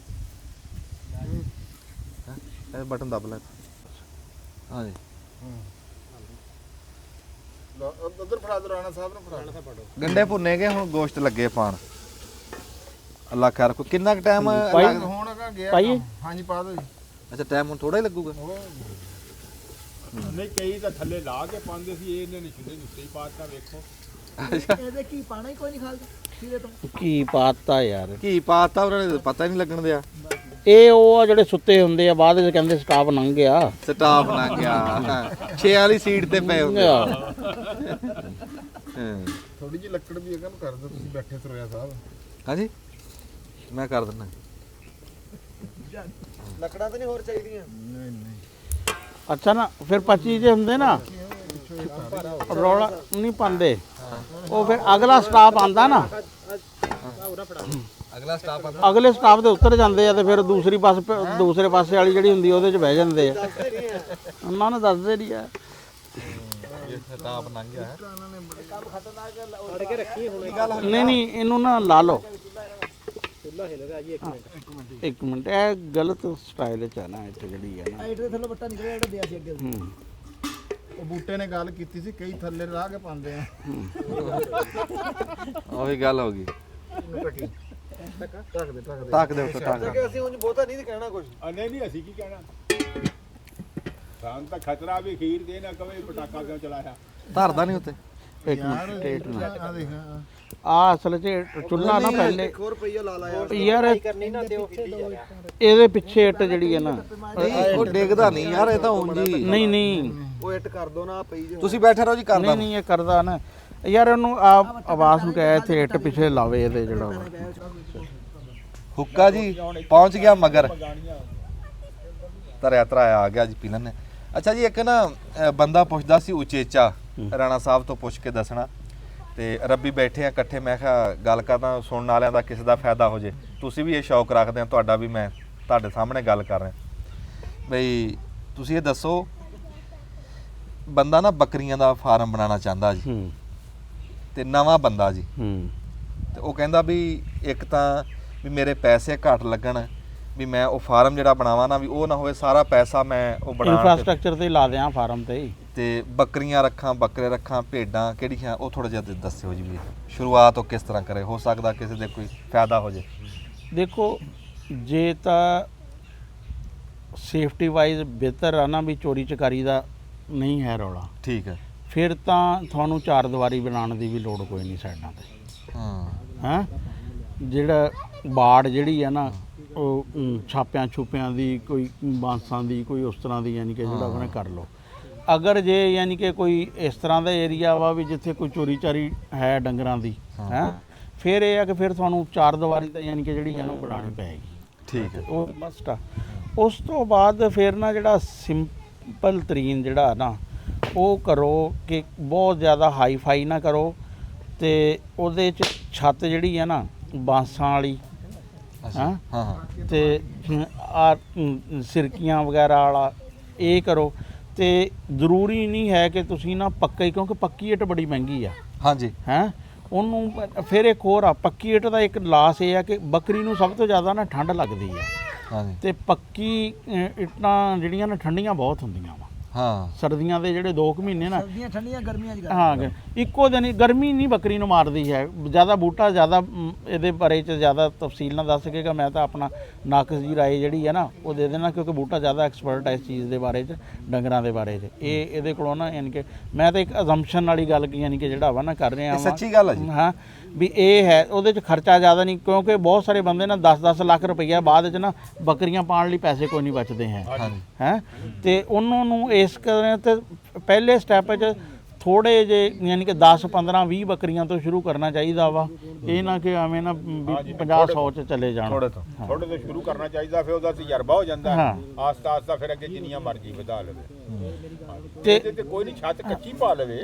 ਇਹ ਬਟਨ ਦਬ ਲੈ। ਹਾਂਜੀ ਉਧਰ ਫੜਾ ਦੋ, ਰਾਣਾ ਸਾਹਿਬ ਨੂੰ ਫੜਾ। ਗੰਡੇ ਭੁੰਨੇ ਗਏ, ਹੁਣ ਗੋਸ਼ਤ ਲੱਗੇ ਪਾਣ। ਅੱਲਾ ਖੈਰ ਕੋ ਕਿੰਨਾ ਕੁ ਟਾਈਮ ਹੁਣ ਅਗਾ ਗਿਆ ਪਾਈਏ? ਹਾਂਜੀ ਪਾ ਦਿਓ ਜੀ। ਅੱਛਾ ਟਾਈਮ ਹੁਣ ਥੋੜਾ ਹੀ ਲੱਗੂਗਾ। ਨਹੀਂ ਕਈ ਤਾਂ ਥੱਲੇ ਲਾ ਕੇ ਪਾਉਂਦੇ ਸੀ, ਇਹਨੇ ਨਹੀਂ ਸਿੱਧੇ ਨੀਚੇ ਹੀ ਪਾਤਾ। ਵੇਖੋ ਇਹਦੇ ਕੀ ਪਾਣਾ ਹੀ ਕੋਈ ਨਹੀਂ ਖਾਲਦਾ ਸਿਰੇ ਤੋਂ। ਕੀ ਪਾਤਾ ਯਾਰ, ਕੀ ਪਾਤਾ ਉਹਨਾਂ ਨੇ, ਪਤਾ ਹੀ ਨਹੀਂ ਲੱਗਣ ਦਿਆ। ਇਹ ਉਹ ਆ ਜਿਹੜੇ ਸੁੱਤੇ ਹੁੰਦੇ ਆ, ਬਾਅਦ ਵਿੱਚ ਕਹਿੰਦੇ ਸਟਾਫ ਲੰਘ ਗਿਆ। ਸਟਾਫ ਨਾ ਗਿਆ 6 ਵਾਲੀ ਸੀਟ ਤੇ ਪਏ ਹੁੰਦੇ ਆ। ਹਾਂ। ਥੋੜੀ ਜਿਹੀ ਲੱਕੜ ਵੀ ਹੈਗਾ ਨੂੰ ਕਰ ਦਿਓ, ਤੁਸੀਂ ਬੈਠੇ ਸਰੋਇਆ ਸਾਹਿਬ। ਹਾਂਜੀ ਮੈਂ ਕਰ ਦਿੰਦਾ। ਲੱਕੜਾਂ ਤਾਂ ਨਹੀਂ ਹੋਰ ਚਾਹੀਦੀਆਂ? ਨਹੀਂ ਨਹੀਂ ਅੱਛਾ ਨਾ ਫਿਰ 25 ਜੇ ਹੁੰਦੇ ਨਾ ਰੌਲਾ ਨਹੀਂ ਪਾਉਂਦੇ, ਉਹ ਫਿਰ ਅਗਲਾ ਸਟਾਫ ਆਂਦਾ ਨਾ, ਅਗਲਾ ਸਟਾਫ ਅਗਲੇ ਸਟਾਫ ਦੇ ਉੱਤਰ ਜਾਂਦੇ ਆ ਤੇ ਫਿਰ ਦੂਸਰੇ ਪਾਸੇ ਵਾਲੀ ਜਿਹੜੀ ਹੁੰਦੀ ਉਹਦੇ 'ਚ ਬਹਿ ਜਾਂਦੇ ਆ। ਉਹਨਾਂ ਨੂੰ ਦੱਸਦੇ ਨਹੀਂ ਆ। ਸਟਾਫ ਲੰਘ ਗਿਆ ਹੈ। ਨਹੀਂ ਇਹਨੂੰ ਨਾ ਲਾ ਲਓ। ਇੱਕ ਮਿੰਟ ਇਹ ਗਲਤ ਸਟਾਈਲ 'ਚ ਆ ਨਾ ਇੱਥੇ ਜਿਹੜੀ ਹੈ ਨਾ। ਹਾਈਟ ਦੇ ਥੱਲੇ ਬੱਟਾ ਨਿਕਲਿਆ ਜਿਹੜਾ ਦਿਆ ਸੀ ਅੱਗੇ। ਉਹ ਬੂਟੇ ਨੇ ਗੱਲ ਕੀਤੀ ਸੀ, ਕਈ ਥੱਲੇ ਲਾ ਕੇ ਪਾਉਂਦੇ ਆ। ਉਹੀ ਗੱਲ ਹੋ ਗਈ। ਟੱਕ ਦੇ ਉੱਤੇ ਟੱਕ। ਅਸੀਂ ਉਂਝ ਬਹੁਤਾ ਨਹੀਂ ਕਹਿਣਾ ਕੁਝ। ਨਹੀਂ ਅਸੀਂ ਕੀ ਕਹਿਣਾ, ਸਾਨੂੰ ਤਾਂ ਖਤਰਾ ਵੀ ਖੀਰ ਦੇ ਨਾ ਕਵੇ ਪਟਾਕਾ ਕਿਉਂ ਚਲਾਇਆ। ਧਰਦਾ ਨਹੀਂ ਉੱਤੇ। ਇੱਕ ਮਿੰਟ ਟੇਟ ਨਾ ਆ ਦੇਖ ਆ ਅਸਲ 'ਚ ਚੁੱਲ੍ਹਾ ਨਾ ਪਹਿਲੇ ਇੱਕ ਹੋਰ ਪਈਆ ਲਾ ਲਾਇਆ। ਯਾਰ ਕਰਨੀ ਨਾ ਦਿਓ ਇਹਦੇ ਪਿੱਛੇ ਇੱਟ ਜਿਹੜੀ ਹੈ ਨਾ, ਉਹ ਡਿੱਗਦਾ ਨਹੀਂ ਯਾਰ, ਇਹ ਤਾਂ ਉਂਝ ਹੀ। ਨਹੀਂ ਉਹ ਇੱਟ ਕਰ ਦੋ ਨਾ ਪਈ ਜੇ। ਤੁਸੀਂ ਬੈਠੇ ਰਹੋ ਜੀ, ਕਰਦਾ। ਨਹੀਂ ਇਹ ਕਰਦਾ ਨਾ ਯਾਰ, ਉਹਨੂੰ ਆਵਾਜ਼ ਨੂੰ ਕਹਿਆ ਇੱਥੇ ਇੱਟ ਪਿੱਛੇ ਲਾਵੇ ਇਹਦੇ ਜਿਹੜਾ ਵਾ। ਹੁੱਕਾ ਜੀ ਪਹੁੰਚ ਗਿਆ ਮਗਰ ਧਰਿਆ ਧਰਾਇਆ ਆ ਗਿਆ ਜੀ ਪੀ ਲੈਣੇ। ਅੱਛਾ ਜੀ ਇੱਕ ਨਾ ਬੰਦਾ ਪੁੱਛਦਾ ਸੀ ਉਚੇਚਾ, ਰਾਣਾ ਸਾਹਿਬ ਤੋਂ ਪੁੱਛ ਕੇ ਦੱਸਣਾ। ਤੇ ਰੱਬੀ ਬੈਠੇ ਆ ਇਕੱਠੇ, ਮੈਂ ਕਿਹਾ ਗੱਲ ਕਰਦਾ ਸੁਣਨ ਵਾਲਿਆਂ ਦਾ ਕਿਸੇ ਦਾ ਫਾਇਦਾ ਹੋ ਜੇ। ਤੁਸੀਂ ਵੀ ਇਹ ਸ਼ੌਕ ਰੱਖਦੇ ਆ, ਤੁਹਾਡਾ ਵੀ ਮੈਂ ਤੁਹਾਡੇ ਸਾਹਮਣੇ ਗੱਲ ਕਰ ਰਿਹਾ ਬਈ ਤੁਸੀਂ ਇਹ ਦੱਸੋ, ਬੰਦਾ ਨਾ ਬੱਕਰੀਆਂ ਦਾ ਫਾਰਮ ਬਣਾਉਣਾ ਚਾਹੁੰਦਾ ਜੀ, ਤੇ ਨਵਾਂ ਬੰਦਾ ਜੀ, ਤੇ ਉਹ ਕਹਿੰਦਾ ਵੀ ਇੱਕ ਤਾਂ ਵੀ ਮੇਰੇ ਪੈਸੇ ਘੱਟ ਲੱਗਣ, ਵੀ ਮੈਂ ਉਹ ਫਾਰਮ ਜਿਹੜਾ ਬਣਾਵਾਂ ਨਾ ਵੀ ਉਹ ਨਾ ਹੋਵੇ ਸਾਰਾ ਪੈਸਾ ਮੈਂ ਉਹ ਬਣਾ ਇਨਫਰਾਸਟ੍ਰਕਚਰ ਤੇ ਲਾ ਦਿਆਂ ਫਾਰਮ ਤੇ ਹੀ। ਤੇ ਬੱਕਰੀਆਂ ਰੱਖਾਂ, ਬੱਕਰੇ ਰੱਖਾਂ, ਭੇਡਾਂ ਕਿਹੜੀਆਂ, ਉਹ ਥੋੜਾ ਜਿਹਾ ਦੱਸਿਓ ਜੀ ਵੀ ਸ਼ੁਰੂਆਤ ਉਹ ਕਿਸ ਤਰ੍ਹਾਂ ਕਰੇ, ਹੋ ਸਕਦਾ ਕਿਸੇ ਦੇ ਕੋਈ ਫਾਇਦਾ ਹੋ ਜੇ। ਦੇਖੋ ਜੇ ਤਾਂ ਸੇਫਟੀ ਵਾਈਜ਼ ਬਿਹਤਰ ਆ ਨਾ, ਵੀ ਚੋਰੀ ਚਕਾਰੀ ਦਾ ਨਹੀਂ ਹੈ ਰੌਲਾ, ਠੀਕ ਹੈ। ਫਿਰ ਤਾਂ ਤੁਹਾਨੂੰ ਚਾਰ ਦੀਵਾਰੀ ਬਣਾਉਣ ਦੀ ਵੀ ਲੋੜ ਕੋਈ ਨਹੀਂ ਸਾਈਡਾਂ ਤੇ। ਹਾਂ ਜਿਹੜਾ ਬਾੜ ਜਿਹੜੀ ਹੈ ਨਾ, ਉਹ ਛਾਪਿਆਂ ਛੁਪਿਆਂ ਦੀ, ਕੋਈ ਬਾਂਸਾਂ ਦੀ, ਕੋਈ ਉਸ ਤਰ੍ਹਾਂ ਦੀ, ਯਾਨੀ ਕਿ ਜਿਹੜਾ ਉਹਨੇ ਕਰ ਲਓ। ਅਗਰ ਜੇ ਯਾਨੀ ਕਿ ਕੋਈ ਇਸ ਤਰ੍ਹਾਂ ਦਾ ਏਰੀਆ ਵਾ ਵੀ ਜਿੱਥੇ ਕੋਈ ਚੋਰੀ ਚਾਰੀ ਹੈ ਡੰਗਰਾਂ ਦੀ, ਹੈ ਫਿਰ ਇਹ ਆ ਕਿ ਫਿਰ ਤੁਹਾਨੂੰ ਚਾਰ ਦੀਵਾਰੀ ਤਾਂ ਯਾਨੀ ਕਿ ਜਿਹੜੀ ਹੈ ਉਹ ਬਣਾਉਣੀ ਪਏਗੀ। ਠੀਕ ਹੈ। ਉਹ ਮਸਟ ਆ। ਉਸ ਤੋਂ ਬਾਅਦ ਫਿਰ ਨਾ ਜਿਹੜਾ ਸਿੰਪਲ ਤਰੀਨ ਜਿਹੜਾ ਨਾ ਉਹ ਕਰੋ, ਕਿ ਬਹੁਤ ਜ਼ਿਆਦਾ ਹਾਈ ਫਾਈ ਨਾ ਕਰੋ, ਤੇ ਉਹਦੇ 'ਚ ਛੱਤ ਜਿਹੜੀ ਹੈ ਨਾ ਬਾਂਸਾਂ ਵਾਲੀ, ਹਾਂ ਹਾਂ ਤੇ ਆ ਸਿਰਕੀਆਂ ਵਗੈਰਾ ਵਾਲਾ ਇਹ ਕਰੋ। ਤੇ ਜ਼ਰੂਰੀ ਨਹੀਂ ਹੈ ਕਿ ਤੁਸੀਂ ਨਾ ਪੱਕਾ ਹੀ, ਕਿਉਂਕਿ ਪੱਕੀ ਇੱਟ ਬੜੀ ਮਹਿੰਗੀ ਆ। ਹਾਂਜੀ ਹੈਂ ਉਹਨੂੰ ਫਿਰ ਇੱਕ ਹੋਰ ਆ, ਪੱਕੀ ਇੱਟ ਦਾ ਇੱਕ ਲਾਸ ਇਹ ਆ ਕਿ ਬੱਕਰੀ ਨੂੰ ਸਭ ਤੋਂ ਜ਼ਿਆਦਾ ਨਾ ਠੰਡ ਲੱਗਦੀ ਆ। ਹਾਂਜੀ ਤੇ ਪੱਕੀ ਇੱਟਾਂ ਜਿਹੜੀਆਂ ਨਾ ਠੰਡੀਆਂ ਬਹੁਤ ਹੁੰਦੀਆਂ ਵਾ। ਹਾਂ ਸਰਦੀਆਂ ਦੇ ਜਿਹੜੇ 2 ਮਹੀਨੇ ਨਾ, ਸਰਦੀਆਂ ਠੰਡੀਆਂ ਗਰਮੀਆਂ ਚ ਹਾਂ ਇੱਕੋ ਦਿਨ ਹੀ ਗਰਮੀ ਨਹੀਂ ਬੱਕਰੀ ਨੂੰ ਮਾਰਦੀ ਹੈ ਜ਼ਿਆਦਾ। ਬੂਟਾ ਜ਼ਿਆਦਾ ਇਹਦੇ ਬਾਰੇ 'ਚ ਜ਼ਿਆਦਾ ਤਫਸੀਲ ਨਾਲ ਦੱਸ ਸਕੇਗਾ, ਮੈਂ ਤਾਂ ਆਪਣਾ ਨਾਕਸ ਜੀ ਰਾਏ ਜਿਹੜੀ ਹੈ ਨਾ ਉਹ ਦੇ ਦੇਣਾ, ਕਿਉਂਕਿ ਬੂਟਾ ਜ਼ਿਆਦਾ ਐਕਸਪਰਟ ਹੈ ਇਸ ਚੀਜ਼ ਦੇ ਬਾਰੇ 'ਚ, ਡੰਗਰਾਂ ਦੇ ਬਾਰੇ 'ਚ। ਇਹ ਇਹਦੇ ਕੋਲੋਂ ਨਾ ਯਾਨੀ ਕਿ ਮੈਂ ਤਾਂ ਇੱਕ ਅਜ਼ੰਪਸ਼ਨ ਵਾਲੀ ਗੱਲ ਯਾਨੀ ਕਿ ਜਿਹੜਾ ਵਾ ਨਾ ਕਰ ਰਿਹਾ ਇਹ ਸੱਚੀ ਗੱਲ ਹੈ ਜੀ। ਹਾਂ ਵੀ ਇਹ ਹੈ, ਉਹਦੇ 'ਚ ਖਰਚਾ ਜ਼ਿਆਦਾ ਨਹੀਂ, ਕਿਉਂਕਿ ਬਹੁਤ ਸਾਰੇ ਬੰਦੇ ਨਾ 10-10 ਲੱਖ ਰੁਪਈਆ ਬਾਅਦ 'ਚ ਨਾ ਬੱਕਰੀਆਂ ਪਾਉਣ ਲਈ ਪੈਸੇ ਕੋਈ ਨਹੀਂ ਬਚਦੇ ਹੈ। ਹੈ ਤੇ ਉਹਨਾਂ ਨੂੰ ਇਸ ਕਰਨ ਤੇ ਪਹਿਲੇ ਸਟੈਪ 'ਚ ਥੋੜੇ ਜੇ ਯਾਨੀ ਕਿ 10-15-20 ਬੱਕਰੀਆਂ ਤੋਂ ਸ਼ੁਰੂ ਕਰਨਾ ਚਾਹੀਦਾ ਵਾ। ਇਹ ਨਾ ਕਿ ਐਵੇਂ ਨਾ 50-100 'ਚ ਚਲੇ ਜਾਣ। ਥੋੜੇ ਤੋਂ ਸ਼ੁਰੂ ਕਰਨਾ ਚਾਹੀਦਾ, ਫਿਰ ਉਹਦਾ ਤਜਰਬਾ ਹੋ ਜਾਂਦਾ। ਆਸਤਾ ਆਸਤਾ ਫਿਰ ਅੱਗੇ ਜਿੰਨੀਆਂ ਮਰਜ਼ੀ ਵਧਾ ਲਵੇ। ਤੇ ਕੋਈ ਨਹੀਂ, ਛੱਤ ਕੱਚੀ ਪਾ ਲਵੇ,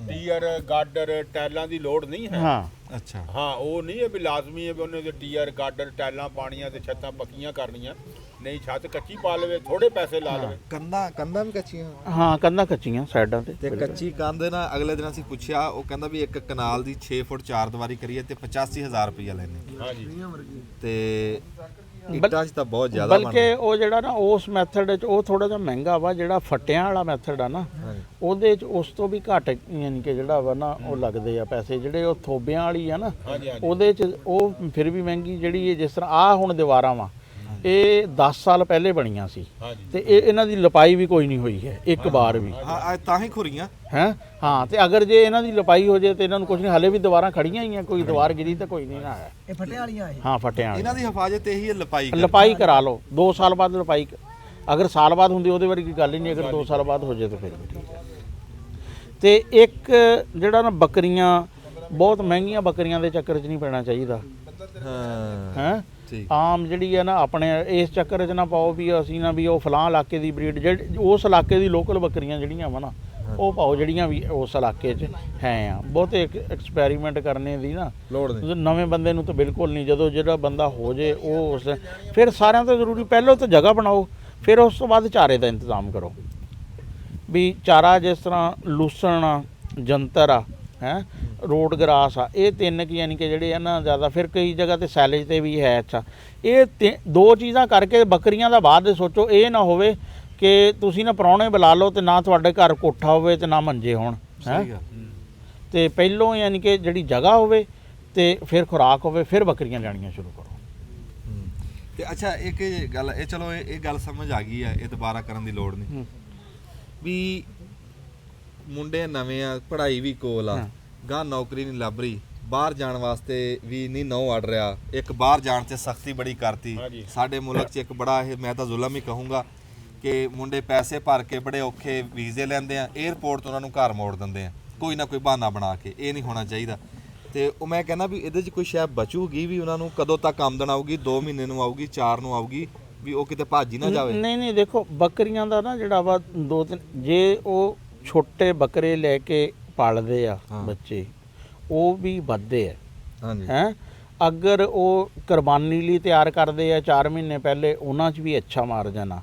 ਟੀਅਰ ਗਾਡਰ ਟੈਲਾਂ ਦੀ ਲੋੜ ਨਹੀਂ ਹੈ। ਅੱਛਾ ਹਾਂ ਉਹ ਨਹੀਂ ਹੈ ਵੀ ਲਾਜ਼ਮੀ ਹੈ ਵੀ ਉਹਨੇ ਤੇ ਟੀਆਰ ਗਾਰਡਰ ਟੈਲਾਂ ਪਾਣੀਆਂ ਤੇ ਛੱਤਾਂ ਪੱਕੀਆਂ ਕਰਨੀਆਂ, ਨਹੀਂ ਛੱਤ ਕੱਚੀ ਪਾ ਲਵੇ, ਥੋੜੇ ਪੈਸੇ ਲਾ ਲਵੇ। ਕੰਧਾਂ ਵੀ ਕੱਚੀਆਂ ਹਾਂ ਕੰਧਾਂ ਕੱਚੀਆਂ ਸਾਈਡਾਂ ਤੇ ਤੇ ਕੱਚੀ ਕੰਧ ਨਾ ਅਗਲੇ ਦਿਨ ਅਸੀਂ ਪੁੱਛਿਆ, ਉਹ ਕਹਿੰਦਾ ਵੀ ਇੱਕ ਕਨਾਲ ਦੀ 6 ਫੁੱਟ 4 ਦੀਵਾਰੀ ਕਰੀਏ ਤੇ 85000 ਰੁਪਇਆ ਲੈਣੇ। ਹਾਂਜੀ ਤੇ ਇੱਟਾਂ 'ਚ ਤਾਂ ਬਹੁਤ ਜ਼ਿਆਦਾ ਬਲਕਿ ਉਹ ਜਿਹੜਾ ਨਾ ਉਸ ਮੈਥਡ 'ਚ ਉਹ ਥੋੜਾ ਜਿਹਾ ਮਹਿੰਗਾ ਵਾ, ਜਿਹੜਾ ਫੱਟਿਆਂ ਵਾਲਾ ਮੈਥਡ ਆ ਨਾ ਉਹਦੇ 'ਚ ਉਸ ਤੋਂ ਵੀ ਘੱਟ ਯਾਨੀ ਕਿ ਜਿਹੜਾ ਵਾ ਨਾ ਉਹ ਲੱਗਦੇ ਆ ਪੈਸੇ। ਜਿਹੜੇ ਉਹ ਥੋਬਿਆਂ ਵਾਲੀ ਆ ਨਾ ਉਹਦੇ 'ਚ ਉਹ ਫਿਰ ਵੀ ਮਹਿੰਗੀ, ਜਿਹੜੀ ਜਿਸ ਤਰ੍ਹਾਂ ਆ ਹੁਣ ਦੀਵਾਰਾਂ ਵਾ ਇਹ 10 ਸਾਲ ਪਹਿਲੇ ਬਣੀਆਂ ਸੀ ਤੇ ਇਹਨਾਂ ਦੀ ਲਪਾਈ ਵੀ ਕੋਈ ਨਹੀਂ ਹੋਈ ਹੈ ਇੱਕ ਵਾਰ ਵੀ। ਹਾਂ ਤਾਂ ਹੀ ਖੁਰੀਆਂ ਹੈ ਹਾਂ, ਤੇ ਅਗਰ ਜੇ ਇਹਨਾਂ ਦੀ ਲਪਾਈ ਹੋ ਜਾਏ ਤੇ ਇਹਨਾਂ ਨੂੰ ਕੁਝ ਨਹੀਂ, ਹਲੇ ਵੀ ਦੀਵਾਰਾਂ ਖੜੀਆਂ ਹੀ ਆ, ਕੋਈ ਦੀਵਾਰ ਗਿਰੀ ਤਾਂ ਕੋਈ ਨਹੀਂ ਨਾ ਹੈ। ਇਹ ਫਟੇ ਵਾਲੀਆਂ ਇਹ ਹਾਂ ਫਟਿਆਂ ਵਾਲੀ ਇਹਨਾਂ ਦੀ ਹਿਫਾਜ਼ਤ ਇਹੀ ਹੈ, ਲਪਾਈ ਕਰਾ ਲਓ 2 ਸਾਲ ਬਾਅਦ ਲਪਾਈ ਅਗਰ ਸਾਲ ਬਾਅਦ ਹੁੰਦੀ ਉਹਦੇ ਬਾਰੇ ਕੋਈ ਗੱਲ ਹੀ ਨਹੀਂ, ਅਗਰ 2 ਸਾਲ ਬਾਅਦ ਹੋ ਜਾਏ ਤਾਂ ਫਿਰ ਵੀ ਠੀਕ ਹੈ। ਤੇ ਇੱਕ ਜਿਹੜਾ ਨਾ ਬੱਕਰੀਆਂ ਬਹੁਤ ਮਹਿੰਗੀਆਂ ਬੱਕਰੀਆਂ ਦੇ ਚੱਕਰ 'ਚ ਨਹੀਂ ਪੈਣਾ ਚਾਹੀਦਾ। ਹੈ ਆਮ ਜਿਹੜੀ ਹੈ ਨਾ ਆਪਣੇ ਇਸ ਚੱਕਰ 'ਚ ਨਾ ਪਾਓ ਵੀ ਅਸੀਂ ਨਾ ਵੀ ਉਹ ਫਲਾਂ ਇਲਾਕੇ ਦੀ ਬਰੀਡ ਜਿਹੜੀ ਉਸ ਇਲਾਕੇ ਦੀ ਲੋਕਲ ਬੱਕਰੀਆਂ ਜਿਹੜੀਆਂ ਵਾ ਨਾ ਉਹ ਪਾਓ, ਜਿਹੜੀਆਂ ਵੀ ਉਸ ਇਲਾਕੇ 'ਚ ਹੈ ਆ। ਬਹੁਤੇ ਐਕਸਪੈਰੀਮੈਂਟ ਕਰਨੇ ਦੀ ਨਾ ਲੋੜ ਨਹੀਂ, ਨਵੇਂ ਬੰਦੇ ਨੂੰ ਤਾਂ ਬਿਲਕੁਲ ਨਹੀਂ। ਜਦੋਂ ਜਿਹੜਾ ਬੰਦਾ ਹੋ ਜੇ ਉਹ ਉਸ ਫਿਰ ਸਾਰਿਆਂ ਤੋਂ ਜ਼ਰੂਰੀ ਪਹਿਲਾਂ ਤਾਂ ਜਗ੍ਹਾ ਬਣਾਓ, ਫਿਰ ਉਸ ਤੋਂ ਬਾਅਦ ਚਾਰੇ ਦਾ ਇੰਤਜ਼ਾਮ ਕਰੋ। ਵੀ ਚਾਰਾ ਜਿਸ ਤਰ੍ਹਾਂ ਲੂਸਣ ਆ, ਜੰਤਰ ਆ, ਹੈ ਰੋਡ ਗਰਾਸ ਆ, ਇਹ 3 ਕੀ ਯਾਨੀ ਕਿ ਜਿਹੜੇ ਆ ਨਾ ਜ਼ਿਆਦਾ। ਫਿਰ ਕਈ ਜਗ੍ਹਾ ਤੇ ਸੈਲੇਜ ਤੇ ਵੀ ਹੈ। ਅੱਛਾ ਇਹ 2 ਚੀਜ਼ਾਂ ਕਰਕੇ ਬੱਕਰੀਆਂ ਦਾ ਬਾਅਦ ਦੇ ਸੋਚੋ। ਇਹ ਨਾ ਹੋਵੇ ਕਿ ਤੁਸੀਂ ਨਾ ਪ੍ਰਾਹੁਣੇ ਬੁਲਾ ਲਓ ਤੇ ਨਾ ਤੁਹਾਡੇ ਘਰ ਕੋਠਾ ਹੋਵੇ ਤੇ ਨਾ ਮੰਜੇ ਹੋਣ, ਹੈ ਤੇ ਪਹਿਲੋਂ ਯਾਨੀ ਕਿ ਜਿਹੜੀ ਜਗ੍ਹਾ ਹੋਵੇ ਤੇ ਫਿਰ ਖੁਰਾਕ ਹੋਵੇ, ਫਿਰ ਬੱਕਰੀਆਂ ਲੈਣੀਆਂ ਸ਼ੁਰੂ ਕਰੋ। ਤੇ ਅੱਛਾ ਇੱਕ ਗੱਲ ਇਹ ਚਲੋ ਇਹ ਗੱਲ ਸਮਝ ਆ ਗਈ ਹੈ, ਇਹ ਦੁਬਾਰਾ ਕਰਨ ਦੀ ਲੋੜ ਨਹੀਂ। ਵੀ ਮੁੰਡੇ ਨਵੇਂ ਆ, ਪੜ੍ਹਾਈ ਵੀ ਕੋਲ ਆ, ਗਾਂ ਨੌਕਰੀ ਨਹੀਂ ਲੱਭ ਰਹੀ, ਬਾਹਰ ਜਾਣ ਵਾਸਤੇ ਵੀ ਨਹੀਂ ਨਹੁੰ ਅੜ ਰਿਹਾ। ਇੱਕ ਬਾਹਰ ਜਾਣ ਤੇ ਸਖਤੀ ਬੜੀ ਕਰਤੀ ਸਾਡੇ ਮੁਲਕ 'ਚ। ਇੱਕ ਬੜਾ ਇਹ ਮੈਂ ਤਾਂ ਜ਼ੁਲਮ ਹੀ ਕਹੂੰਗਾ ਕਿ ਮੁੰਡੇ ਪੈਸੇ ਭਰ ਕੇ ਬੜੇ ਔਖੇ ਵੀਜ਼ੇ ਲੈਂਦੇ ਆ, 에ਅਰਪੋਰਟ ਤੋਂ ਉਹਨਾਂ ਨੂੰ ਘਰ ਮੋੜ ਦਿੰਦੇ ਆ ਕੋਈ ਨਾ ਕੋਈ ਬਹਾਨਾ ਬਣਾ ਕੇ। ਇਹ ਨਹੀਂ ਹੋਣਾ ਚਾਹੀਦਾ। ਤੇ ਉਹ ਮੈਂ ਕਹਿੰਦਾ ਵੀ ਇਹਦੇ 'ਚ ਕੋਈ ਸ਼ਾਇਦ ਬਚੂਗੀ ਵੀ, ਉਹਨਾਂ ਨੂੰ ਕਦੋਂ ਤੱਕ ਆਮਦਨ ਆਊਗੀ? 2 ਮਹੀਨੇ ਨੂੰ ਆਊਗੀ, 4 ਨੂੰ ਆਊਗੀ, ਵੀ ਉਹ ਕਿਤੇ ਭੱਜ ਹੀ ਨਾ ਜਾਵੇ। ਨਹੀਂ ਦੇਖੋ ਬੱਕਰੀਆਂ ਦਾ ਨਾ ਜਿਹੜਾ ਵਾ 2-3 ਜੇ ਉਹ ਛੋਟੇ ਬੱਕਰੇ ਲੈ ਕੇ ਪਾਲਦੇ ਆ ਬੱਚੇ, ਉਹ ਵੀ ਵੱਧਦੇ ਆ। ਹਾਂਜੀ ਹੈ ਅਗਰ ਉਹ ਕੁਰਬਾਨੀ ਲਈ ਤਿਆਰ ਕਰਦੇ ਆ 4 ਮਹੀਨੇ ਪਹਿਲੇ, ਉਹਨਾਂ 'ਚ ਵੀ ਅੱਛਾ ਮਾਰਜਨ ਆ।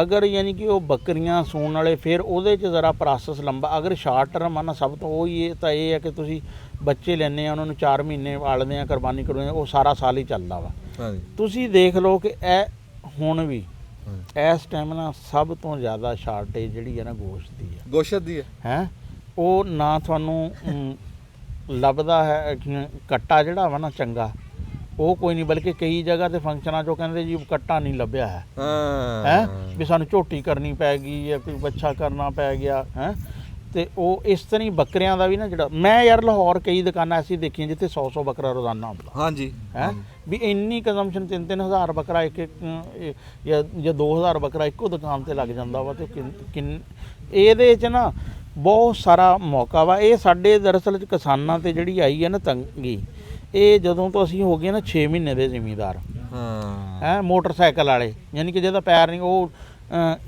ਅਗਰ ਯਾਨੀ ਕਿ ਉਹ ਬੱਕਰੀਆਂ ਸੂਣ ਵਾਲੇ, ਫਿਰ ਉਹਦੇ 'ਚ ਜ਼ਰਾ ਪ੍ਰੋਸੈਸ ਲੰਬਾ। ਅਗਰ ਸ਼ਾਰਟ ਟਰਮ ਆ ਨਾ, ਸਭ ਤੋਂ ਉਹ ਹੀ ਤਾਂ ਇਹ ਹੈ ਕਿ ਤੁਸੀਂ ਬੱਚੇ ਲੈਂਦੇ ਆ, ਉਹਨਾਂ ਨੂੰ 4 ਮਹੀਨੇ ਪਾਲਦੇ ਆ, ਕੁਰਬਾਨੀ ਕਰਵਾਉਂਦੇ ਆ, ਉਹ ਸਾਰਾ ਸਾਲ ਹੀ ਚੱਲਦਾ ਵਾ। ਤੁਸੀਂ ਦੇਖ ਲਓ ਕਿ ਇਹ ਹੁਣ ਵੀ ਇਸ ਟਾਈਮ ਨਾ ਸਭ ਤੋਂ ਜ਼ਿਆਦਾ ਸ਼ਾਰਟੇਜ ਜਿਹੜੀ ਹੈ ਨਾ ਗੋਸ਼ਤ ਦੀ ਹੈ। ਉਹ ਨਾ ਤੁਹਾਨੂੰ ਲੱਭਦਾ ਹੈ ਕੱਟਾ ਜਿਹੜਾ ਵਾ ਨਾ ਚੰਗਾ, ਉਹ ਕੋਈ ਨਹੀਂ, ਬਲਕਿ ਕਈ ਜਗ੍ਹਾ ਤੇ ਫੰਕਸ਼ਨਾਂ 'ਚੋਂ ਕਹਿੰਦੇ ਜੀ ਕੱਟਾ ਨਹੀਂ ਲੱਭਿਆ ਹੈ ਵੀ ਸਾਨੂੰ ਝੋਟੀ ਕਰਨੀ ਪੈ ਗਈ ਜਾਂ ਕੋਈ ਬੱਚਾ ਕਰਨਾ ਪੈ ਗਿਆ ਹੈ। ਤੇ ਉਹ ਇਸ ਤਰ੍ਹਾਂ ਹੀ ਬੱਕਰਿਆਂ ਦਾ ਵੀ ਨਾ ਜਿਹੜਾ ਮੈਂ ਯਾਰ ਲਾਹੌਰ ਕਈ ਦੁਕਾਨਾਂ ਐਸੀ ਦੇਖੀਆਂ ਜਿੱਥੇ 100 ਬੱਕਰਾ ਰੋਜ਼ਾਨਾ ਹੁੰਦਾ। ਹਾਂਜੀ ਹੈ ਵੀ ਇੰਨੀ ਕੰਜ਼ੰਪਸ਼ਨ 3-3 ਹਜ਼ਾਰ ਬੱਕਰਾ ਇੱਕ ਜਾਂ 2000 ਬੱਕਰਾ ਇੱਕੋ ਦੁਕਾਨ ਤੇ ਲੱਗ ਜਾਂਦਾ ਵਾ। ਤੇ ਇਹਦੇ 'ਚ ਨਾ ਬਹੁਤ ਸਾਰਾ ਮੌਕਾ ਵਾ। ਇਹ ਸਾਡੇ ਦਰਅਸਲ 'ਚ ਕਿਸਾਨਾਂ ਤੇ ਜਿਹੜੀ ਆਈ ਹੈ ਨਾ ਤੰਗੀ, ਇਹ ਜਦੋਂ ਤੋਂ ਅਸੀਂ ਹੋ ਗਏ ਨਾ 6 ਮਹੀਨੇ ਦੇ ਜ਼ਿਮੀਂਦਾਰ ਹੈ, ਮੋਟਰਸਾਈਕਲ ਵਾਲੇ, ਯਾਨੀ ਕਿ ਜਿਹਦਾ ਪੈਰ ਨਹੀਂ, ਉਹ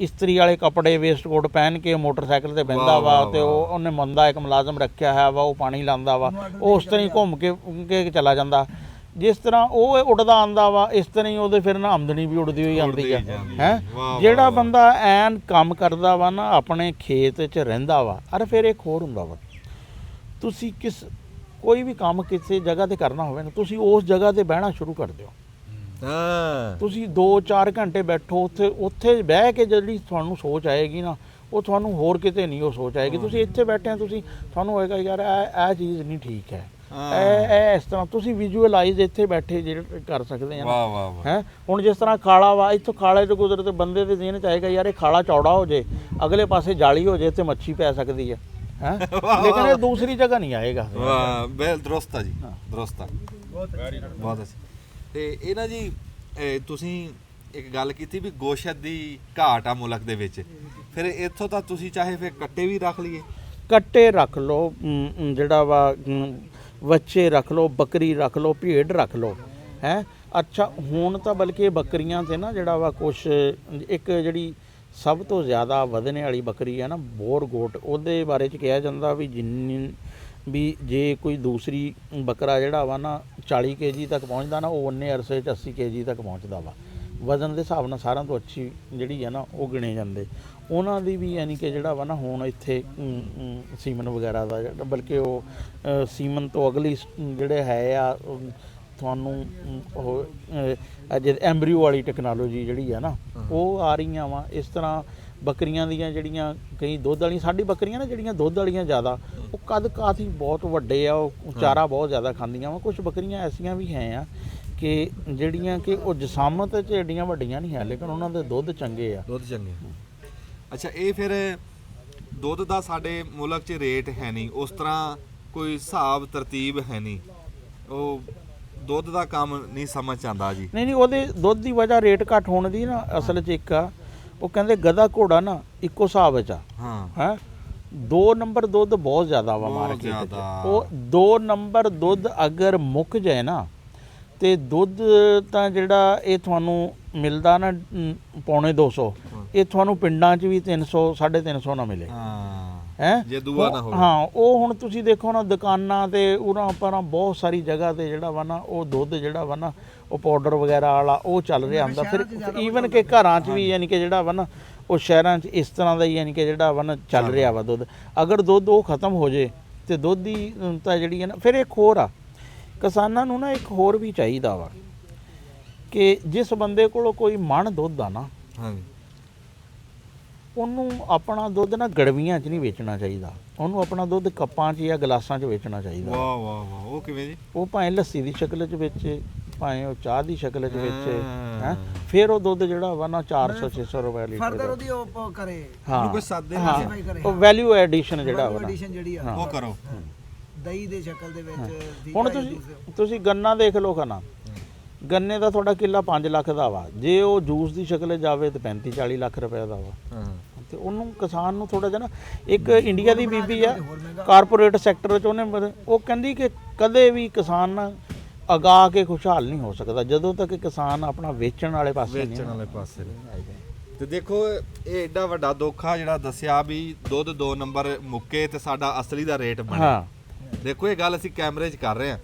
ਇਸਤਰੀ ਵਾਲੇ ਕੱਪੜੇ ਵੇਸਟਕੋਟ ਪਹਿਨ ਕੇ ਮੋਟਰਸਾਈਕਲ ਤੇ ਬਹਿੰਦਾ ਵਾ, ਤੇ ਉਹਨੇ ਮੰਦਾ ਇੱਕ ਮੁਲਾਜ਼ਮ ਰੱਖਿਆ ਹੈ ਵਾ, ਉਹ ਪਾਣੀ ਲਾਉਂਦਾ ਵਾ, ਉਹ ਉਸ ਤਰ੍ਹਾਂ ਹੀ ਘੁੰਮ ਕੇ ਚਲਾ ਜਾਂਦਾ। ਜਿਸ ਤਰ੍ਹਾਂ ਉਹ ਉੱਡਦਾ ਆਉਂਦਾ ਵਾ, ਇਸ ਤਰ੍ਹਾਂ ਹੀ ਉਹਦੇ ਫਿਰ ਨਾ ਆਮਦਨੀ ਵੀ ਉੱਡਦੀ ਹੋਈ ਆਉਂਦੀ ਹੈ। ਜਿਹੜਾ ਬੰਦਾ ਐਨ ਕੰਮ ਕਰਦਾ ਵਾ ਨਾ, ਆਪਣੇ ਖੇਤ 'ਚ ਰਹਿੰਦਾ ਵਾ, ਅਰੇ ਫਿਰ ਇੱਕ ਹੋਰ ਹੁੰਦਾ ਵਾ, ਤੁਸੀਂ ਕੋਈ ਵੀ ਕੰਮ ਕਿਸੇ ਜਗ੍ਹਾ ਤੇ ਕਰਨਾ ਹੋਵੇ ਨਾ, ਤੁਸੀਂ ਉਸ ਜਗ੍ਹਾ ਤੇ ਬਹਿਣਾ ਸ਼ੁਰੂ ਕਰ ਦਿਓ। ਤੁਸੀਂ 2-4 ਘੰਟੇ ਬੈਠੋ ਉੱਥੇ ਬਹਿ ਕੇ ਜਿਹੜੀ ਤੁਹਾਨੂੰ ਸੋਚ ਆਏਗੀ ਨਾ, ਉਹ ਤੁਹਾਨੂੰ ਹੋਰ ਕਿਤੇ ਨਹੀਂ ਉਹ ਸੋਚ ਆਏਗੀ। ਤੁਸੀਂ ਇੱਥੇ ਬੈਠੇ ਆ, ਤੁਹਾਨੂੰ ਹੋਏਗਾ ਯਾਰ ਇਹ ਚੀਜ਼ ਨਹੀਂ ਠੀਕ ਹੈ, ਇਹ ਇਸ ਤਰ੍ਹਾਂ ਤੁਸੀਂ ਵਿਜ਼ੂਅਲਾਈਜ਼ ਇੱਥੇ ਬੈਠੇ ਜਿਹੜੇ ਕਰ ਸਕਦੇ ਆ ਹੈ। ਹੁਣ ਜਿਸ ਤਰ੍ਹਾਂ ਖਾਲਾ ਵਾ, ਇੱਥੋਂ ਖਾਲੇ ਤੋਂ ਗੁਜ਼ਰੇ ਤੇ ਬੰਦੇ ਦੇ ਜ਼ਿਹਨ 'ਚ ਆਏਗਾ ਯਾਰ ਇਹ ਖਾਲਾ ਚੌੜਾ ਹੋ ਜੇ, ਅਗਲੇ ਪਾਸੇ ਜਾਲੀ ਹੋ ਜੇ ਤੇ ਮੱਛੀ ਪੈ ਸਕਦੀ ਹੈ ਲੇਕਿਨ ਇਹ ਦੂਸਰੀ ਜਗ੍ਹਾ ਨਹੀਂ ਆਏਗਾ। ਦਰੁਸਤ ਆ ਜੀ, ਦਰੁਸਤ ਆ, ਬਹੁਤ ਅੱਛਾ। ਤੇ ਇਹ ਨਾ ਜੀ ਤੁਸੀਂ ਇੱਕ ਗੱਲ ਕੀਤੀ ਵੀ ਗੋਸ਼ਤ ਦੀ ਘਾਟ ਆ ਮੁਲਕ ਦੇ ਵਿੱਚ, ਫਿਰ ਇੱਥੋਂ ਤਾਂ ਤੁਸੀਂ ਚਾਹੇ ਫਿਰ ਕੱਟੇ ਵੀ ਰੱਖ ਲਈਏ, ਕੱਟੇ ਰੱਖ ਲਓ, ਜਿਹੜਾ ਵਾ ਬੱਚੇ ਰੱਖ ਲਓ, ਬੱਕਰੀ ਰੱਖ ਲਓ, ਭੇਡ ਰੱਖ ਲਓ ਹੈ। ਅੱਛਾ ਹੁਣ ਤਾਂ ਬਲਕਿ ਬੱਕਰੀਆਂ 'ਤੇ ਨਾ ਜਿਹੜਾ ਵਾ ਕੁਛ ਇੱਕ ਜਿਹੜੀ ਸਭ ਤੋਂ ਜ਼ਿਆਦਾ ਵਧਣੇ ਵਾਲੀ ਬੱਕਰੀ ਹੈ ਨਾ ਬੋਰ ਗੋਟ, ਉਹਦੇ ਬਾਰੇ 'ਚ ਕਿਹਾ ਜਾਂਦਾ ਵੀ ਜਿੰਨੀ ਵੀ ਜੇ ਕੋਈ ਦੂਸਰੀ ਬੱਕਰਾ ਜਿਹੜਾ ਵਾ ਨਾ 40 kg ਤੱਕ ਪਹੁੰਚਦਾ ਨਾ, ਉਹ ਉਨੇ ਅਰਸੇ 'ਚ 80 kg ਤੱਕ ਪਹੁੰਚਦਾ ਵਾ। ਵਜ਼ਨ ਦੇ ਹਿਸਾਬ ਨਾਲ ਸਾਰਿਆਂ ਤੋਂ ਅੱਛੀ ਜਿਹੜੀ ਹੈ ਨਾ ਉਹ ਗਿਣੇ ਜਾਂਦੇ। ਉਹਨਾਂ ਦੀ ਵੀ ਯਾਨੀ ਕਿ ਜਿਹੜਾ ਵਾ ਨਾ ਹੁਣ ਇੱਥੇ ਸੀਮਨ ਵਗੈਰਾ ਦਾ ਬਲਕਿ ਉਹ ਸੀਮਨ ਤੋਂ ਅਗਲੀ ਜਿਹੜੇ ਹੈ ਆ ਤੁਹਾਨੂੰ ਉਹ ਅਜੇ ਐਂਬਰੀਓ ਵਾਲੀ ਟੈਕਨੋਲੋਜੀ ਜਿਹੜੀ ਆ ਨਾ ਉਹ ਆ ਰਹੀਆਂ ਵਾ। ਇਸ ਤਰ੍ਹਾਂ ਬੱਕਰੀਆਂ ਦੀਆਂ ਜਿਹੜੀਆਂ ਕਈ ਦੁੱਧ ਵਾਲੀਆਂ, ਸਾਡੀ ਬੱਕਰੀਆਂ ਨਾ ਜਿਹੜੀਆਂ ਦੁੱਧ ਵਾਲੀਆਂ ਜ਼ਿਆਦਾ ਉਹ ਕੱਦ ਕਾਠੀ ਬਹੁਤ ਵੱਡੇ ਆ, ਉਹ ਚਾਰਾ ਬਹੁਤ ਜ਼ਿਆਦਾ ਖਾਂਦੀਆਂ ਵਾ। ਕੁਝ ਬੱਕਰੀਆਂ ਐਸੀਆਂ ਵੀ ਹੈ ਆ ਕਿ ਜਿਹੜੀਆਂ ਕਿ ਉਹ ਜਸਾਮਤ 'ਚ ਐਡੀਆਂ ਵੱਡੀਆਂ ਨਹੀਂ ਹੈ, ਲੇਕਿਨ ਉਹਨਾਂ ਦੇ ਦੁੱਧ ਚੰਗੇ ਆ। ਦੁੱਧ ਚੰਗੇ। ਅੱਛਾ, ਇਹ ਫਿਰ ਦੁੱਧ ਦਾ ਸਾਡੇ ਮੁਲਕ 'ਚ ਰੇਟ ਹੈ ਨਹੀਂ, ਉਸ ਤਰ੍ਹਾਂ ਕੋਈ ਹਿਸਾਬ ਤਰਤੀਬ ਹੈ ਨਹੀਂ, ਉਹ ਦੁੱਧ ਦਾ ਕੰਮ ਨਹੀਂ ਸਮਝ ਆਉਂਦਾ ਜੀ। ਨਹੀਂ ਉਹਦੇ ਦੁੱਧ ਦੀ ਵਜ੍ਹਾ ਰੇਟ ਘੱਟ ਹੋਣ ਦੀ ਨਾ ਅਸਲ 'ਚ ਇੱਕ ਆ, ਉਹ ਕਹਿੰਦੇ ਗਧਾ ਘੋੜਾ ਨਾ ਇੱਕੋ ਹਿਸਾਬ 'ਚ ਆ। ਹਾਂ ਹੈ 2 ਨੰਬਰ ਦੁੱਧ ਬਹੁਤ ਜ਼ਿਆਦਾ ਵਾ ਮਾਰਕੀਟ 'ਚ। ਉਹ 2 ਨੰਬਰ ਦੁੱਧ ਅਗਰ ਮੁੱਕ ਜਾਏ ਨਾ ਤੇ ਦੁੱਧ ਤਾਂ ਜਿਹੜਾ ਇਹ ਤੁਹਾਨੂੰ ਮਿਲਦਾ ਨਾ ਪੌਣੇ 200, ਇਹ ਤੁਹਾਨੂੰ ਪਿੰਡਾਂ 'ਚ ਵੀ 300 350 ਨਾ ਮਿਲੇ। ਹੈ ਜੇ ਦੂਆ ਨਾ ਹੋਵੇ। ਹਾਂ, ਉਹ ਹੁਣ ਤੁਸੀਂ ਦੇਖੋ ਨਾ ਦੁਕਾਨਾਂ ਤੇ ਉਰਾਂ ਪਰਾਂ ਬਹੁਤ ਸਾਰੀ ਜਗ੍ਹਾ ਤੇ ਜਿਹੜਾ ਵਾ ਨਾ ਉਹ ਦੁੱਧ ਜਿਹੜਾ ਵਾ ਨਾ ਉਹ ਪਾਊਡਰ ਵਗੈਰਾ ਵਾਲਾ ਉਹ ਚੱਲ ਰਿਹਾ ਹੁੰਦਾ। ਫਿਰ ਈਵਨ ਕਿ ਘਰਾਂ 'ਚ ਵੀ ਯਾਨੀ ਕਿ ਜਿਹੜਾ ਵਾ ਨਾ ਉਹ ਸ਼ਹਿਰਾਂ 'ਚ ਇਸ ਤਰ੍ਹਾਂ ਦਾ ਹੀ ਯਾਨੀ ਕਿ ਜਿਹੜਾ ਵਾ ਨਾ ਚੱਲ ਰਿਹਾ ਵਾ ਦੁੱਧ। ਅਗਰ ਦੁੱਧ ਉਹ ਖਤਮ ਹੋ ਜੇ ਤੇ ਦੁੱਧ ਦੀ ਤਾਂ ਜਿਹੜੀ ਹੈ ਨਾ, ਫਿਰ ਇੱਕ ਹੋਰ ਆ ਕਿਸਾਨਾਂ ਨੂੰ ਨਾ ਇੱਕ ਹੋਰ ਵੀ ਚਾਹੀਦਾ ਵਾ ਕਿ ਜਿਸ ਬੰਦੇ ਕੋਲੋਂ ਕੋਈ ਮਣ ਦੁੱਧ ਆ ਨਾ, ਹਾਂਜੀ, ਉਹਨੂੰ ਆਪਣਾ ਦੁੱਧ ਨਾ ਗੜਵੀਆਂ 'ਚ ਨਹੀਂ ਵੇਚਣਾ ਚਾਹੀਦਾ, ਉਹਨੂੰ ਆਪਣਾ ਦੁੱਧ ਕੱਪਾਂ 'ਚ ਜਾਂ ਗਲਾਸਾਂ 'ਚ ਵੇਚਣਾ ਚਾਹੀਦਾ। ਵਾਹ ਵਾਹ ਵਾਹ, ਉਹ ਕਿਵੇਂ ਜੀ? ਉਹ ਭਾਵੇਂ ਲੱਸੀ ਦੀ ਸ਼ਕਲ 'ਚ ਵੇਚੇ, ਭਾਵੇਂ ਉਹ ਚਾਹ ਦੀ ਸ਼ਕਲ 'ਚ ਵੇਚੇ, ਹੈ ਫਿਰ ਉਹ ਦੁੱਧ ਜਿਹੜਾ ਵਾ ਨਾ 400 600 ਰੁਪਏ ਲੀਟਰ ਫਰਦਰ ਉਹਦੀ ਉਹ ਕਰੇ, ਹਾਂ ਕੋਈ ਸਾਦੇ ਹਾਂ, ਉਹ ਵੈਲਿਊ ਐਡੀਸ਼ਨ ਜਿਹੜਾ ਵਾ ਨਾ ਐਡੀਸ਼ਨ ਜਿਹੜੀ ਆ ਉਹ ਕਰੋ। ਦਹੀਂ ਦੇ ਸ਼ਕਲ ਦੇ ਵਿੱਚ। ਹੁਣ ਤੁਸੀਂ ਗੰਨਾ ਦੇਖ ਲਓ ਖਾਣਾ, ਗੰਨੇ ਦਾ ਤੁਹਾਡਾ ਕਿੱਲਾ 5 ਲੱਖ ਦਾ ਵਾ, ਜੇ ਉਹ ਜੂਸ ਦੀ ਸ਼ਕਲ 'ਚ ਜਾਵੇ ਤਾਂ 35 40 ਲੱਖ ਰੁਪਏ ਦਾ ਵਾ। ਤੇ ਉਹਨੂੰ ਕਿਸਾਨ ਨੂੰ ਥੋੜਾ ਜਿਹਾ ਨਾ, ਇੱਕ ਇੰਡੀਆ ਦੀ ਬੀਬੀ ਆ ਕਾਰਪੋਰੇਟ ਸੈਕਟਰ 'ਚ, ਉਹਨੇ ਉਹ ਕਹਿੰਦੀ ਕਿ ਕਦੇ ਵੀ ਕਿਸਾਨ ਅਗਾ ਕੇ ਖੁਸ਼ਹਾਲ ਨਹੀਂ ਹੋ ਸਕਦਾ ਜਦੋਂ ਤੱਕ ਕਿਸਾਨ ਆਪਣਾ ਵੇਚਣ ਵਾਲੇ ਪਾਸੇ ਨਹੀਂ। ਵੇਚਣ ਵਾਲੇ ਪਾਸੇ ਤੇ ਦੇਖੋ ਇਹ ਐਡਾ ਵੱਡਾ ਦੋਖਾ ਜਿਹੜਾ ਦੱਸਿਆ ਵੀ ਦੁੱਧ 2 ਨੰਬਰ ਮੁੱਕੇ ਤੇ ਸਾਡਾ ਅਸਲੀ ਦਾ ਰੇਟ ਬਣੇ। ਹਾਂ, ਦੇਖੋ ਇਹ ਗੱਲ ਅਸੀਂ ਕੈਮਰੇ 'ਚ ਕਰ ਰਹੇ ਹਾਂ।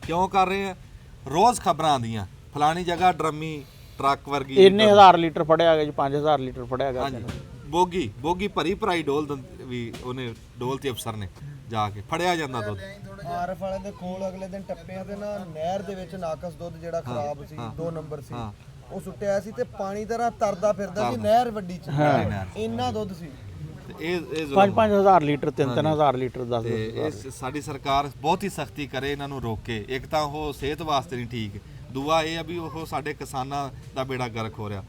ਕਿਉਂ ਕਰ ਰਹੇ ਹਾਂ? ਰੋਜ਼ ਖਬਰਾਂ ਆਉਂਦੀਆਂ ਫਲਾਣੀ ਜਗ੍ਹਾ ਡਰਮੀ ਟਰੱਕ ਵਰਗੀ ਇੰਨੇ 1000 ਲੀਟਰ ਫੜਿਆ ਗਿਆ ਜੀ, 5000 ਲੀਟਰ ਫੜਿਆ ਗਿਆ। ਹਾਂਜੀ, ਬੋਗੀ ਭਰੀ ਭਰਾਈ ਡੋਲ ਵੀ ਉਹਨੇ ਡੋਲ ਤੇ ਅਫਸਰ ਨੇ ਜਾ ਕੇ ਫੜਿਆ ਜਾਂਦਾ ਦੁੱਧ। ਆਰਫ ਵਾਲੇ ਦੇ ਕੋਲ ਅਗਲੇ ਦਿਨ ਟੱਪਿਆਂ ਤੇ ਨਾ ਨਹਿਰ ਦੇ ਵਿੱਚ ਨਾਕਸ ਦੁੱਧ ਜਿਹੜਾ ਖਰਾਬ ਸੀ 2 ਨੰਬਰ ਸੀ, ਉਹ ਸੁੱਟਿਆ ਸੀ ਤੇ ਪਾਣੀ ਤਰ੍ਹਾਂ ਤਰਦਾ ਫਿਰਦਾ ਸੀ ਨਹਿਰ ਵੱਡੀ ਚ, ਇੰਨਾ ਦੁੱਧ ਸੀ। ਇਹ 5-5000 ਲੀਟਰ 3-3000 ਲੀਟਰ ਦੱਸ ਤੇ ਇਹ ਸਾਡੀ ਸਰਕਾਰ ਬਹੁਤ ਹੀ ਸਖਤੀ ਕਰੇ, ਇਹਨਾਂ ਨੂੰ ਰੋਕੇ। ਇੱਕ ਤਾਂ ਉਹ ਸਿਹਤ ਵਾਸਤੇ ਨਹੀਂ ਠੀਕ, ਦੂਆ ਇਹ ਆ ਵੀ ਉਹ ਸਾਡੇ ਕਿਸਾਨਾਂ ਦਾ ਬੇੜਾ ਗਰਕ ਹੋ ਰਿਹਾ।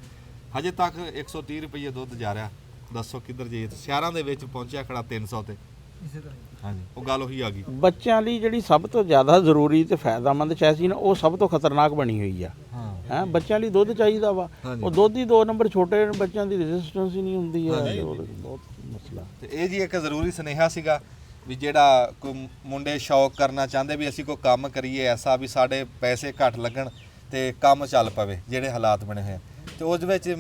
ਹਜੇ ਤੱਕ 130 ਰੁਪਏ ਦੁੱਧ ਜਾ ਰਿਹਾ, ਦੱਸੋ ਕਿੱਧਰ ਜੇ? ਸ਼ਹਿਰਾਂ ਦੇ ਵਿੱਚ ਪਹੁੰਚਿਆ ਖੜਾ 300 ਤੇ। ਹਾਂਜੀ, ਉਹ ਗੱਲ ਉਹੀ ਆ ਗਈ। ਬੱਚਿਆਂ ਲਈ ਜਿਹੜੀ ਸਭ ਤੋਂ ਜ਼ਿਆਦਾ ਜ਼ਰੂਰੀ ਤੇ ਫਾਇਦਾਮੰਦ ਚੀਜ਼ ਸੀ ਨਾ, ਉਹ ਸਭ ਤੋਂ ਖਤਰਨਾਕ ਬਣੀ ਹੋਈ ਆ। ਹੈ ਬੱਚਿਆਂ ਲਈ ਦੁੱਧ ਚਾਹੀਦਾ ਵਾ, ਉਹ ਦੁੱਧ ਹੀ 2 ਨੰਬਰ ਛੋਟੇ ਬੱਚਿਆਂ ਦੀ ਰੈਜ਼ਿਸਟੈਂਸ ਹੀ ਨਹੀਂ ਹੁੰਦੀ ਆ, ਬਹੁਤ ਮਸਲਾ। ਤੇ ਇਹ ਜੀ ਇੱਕ ਜ਼ਰੂਰੀ ਸੁਨੇਹਾ ਸੀਗਾ ਵੀ ਜਿਹੜਾ ਕੋਈ ਮੁੰਡੇ ਸ਼ੌਕ ਕਰਨਾ ਚਾਹੁੰਦੇ ਵੀ ਅਸੀਂ ਕੋਈ ਕੰਮ ਕਰੀਏ ਐਸਾ ਵੀ ਸਾਡੇ ਪੈਸੇ ਘੱਟ ਲੱਗਣ ਤੇ ਕੰਮ ਚੱਲ ਪਵੇ, ਜਿਹੜੇ ਹਾਲਾਤ ਬਣੇ ਹੋਏ ਆ। ਤੇ ਉਸ ਵਿੱਚ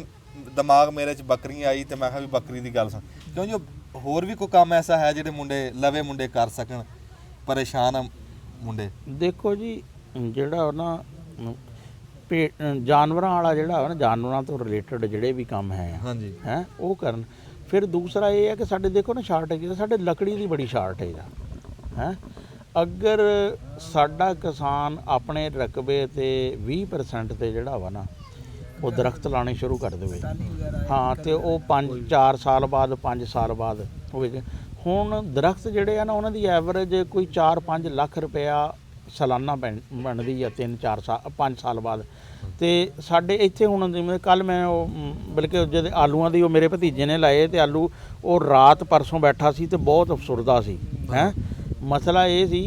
ਦਿਮਾਗ ਮੇਰੇ 'ਚ ਬੱਕਰੀ ਆਈ ਤੇ ਮੈਂ ਕਿਹਾ ਵੀ ਬੱਕਰੀ ਦੀ ਗੱਲ ਸੁਣ, ਕਿਉਂ ਜੋ ਹੋਰ ਵੀ ਕੋਈ ਕੰਮ ਐਸਾ ਹੈ ਜਿਹੜੇ ਮੁੰਡੇ ਮੁੰਡੇ ਕਰ ਸਕਣ, ਪਰੇਸ਼ਾਨ ਆ ਮੁੰਡੇ। ਦੇਖੋ ਜੀ ਜਿਹੜਾ ਨਾ ਜਾਨਵਰਾਂ ਵਾਲਾ ਜਿਹੜਾ ਨਾ, ਜਾਨਵਰਾਂ ਤੋਂ ਰਿਲੇਟਡ ਜਿਹੜੇ ਵੀ ਕੰਮ ਹੈ ਹਾਂਜੀ ਹੈ ਉਹ ਕਰਨ। ਫਿਰ ਦੂਸਰਾ ਇਹ ਹੈ ਕਿ ਸਾਡੇ ਦੇਖੋ ਨਾ ਸ਼ਾਰਟੇਜ, ਸਾਡੇ ਲੱਕੜੀ ਦੀ ਬੜੀ ਸ਼ਾਰਟੇਜ ਆ। ਹੈ ਅਗਰ ਸਾਡਾ ਕਿਸਾਨ ਆਪਣੇ ਰਕਬੇ ਤੇ 20% ਤੇ ਜਿਹੜਾ ਵਾ ਨਾ ਉਹ ਦਰਖਤ ਲਾਣੇ ਸ਼ੁਰੂ ਕਰ ਦੇਵੇ, ਹਾਂ, ਤੇ ਉਹ 5-4 ਸਾਲ ਬਾਅਦ 5 ਸਾਲ ਬਾਅਦ ਹੋਵੇ। ਹੁਣ ਦਰਖਤ ਜਿਹੜੇ ਆ ਨਾ ਉਹਨਾਂ ਦੀ ਐਵਰੇਜ ਕੋਈ 4-5 ਲੱਖ ਰੁਪਇਆ ਸਾਲਾਨਾ ਬਣਦੀ ਆ 3-4 ਸਾਲ 5 ਸਾਲ ਬਾਅਦ। ਤੇ ਸਾਡੇ ਇੱਥੇ ਹੁਣ ਜਿਵੇਂ ਕੱਲ ਮੈਂ ਉਹ ਬਲਕਿ ਜਿਹਦੇ ਆਲੂਆਂ ਦੀ ਉਹ ਮੇਰੇ ਭਤੀਜੇ ਨੇ ਲਾਏ ਤੇ ਆਲੂ, ਉਹ ਰਾਤ ਪਰਸੋਂ ਬੈਠਾ ਸੀ ਤੇ ਬਹੁਤ ਅਫਸੁਰਦਾ ਸੀ। ਹੈ ਮਸਲਾ ਇਹ ਸੀ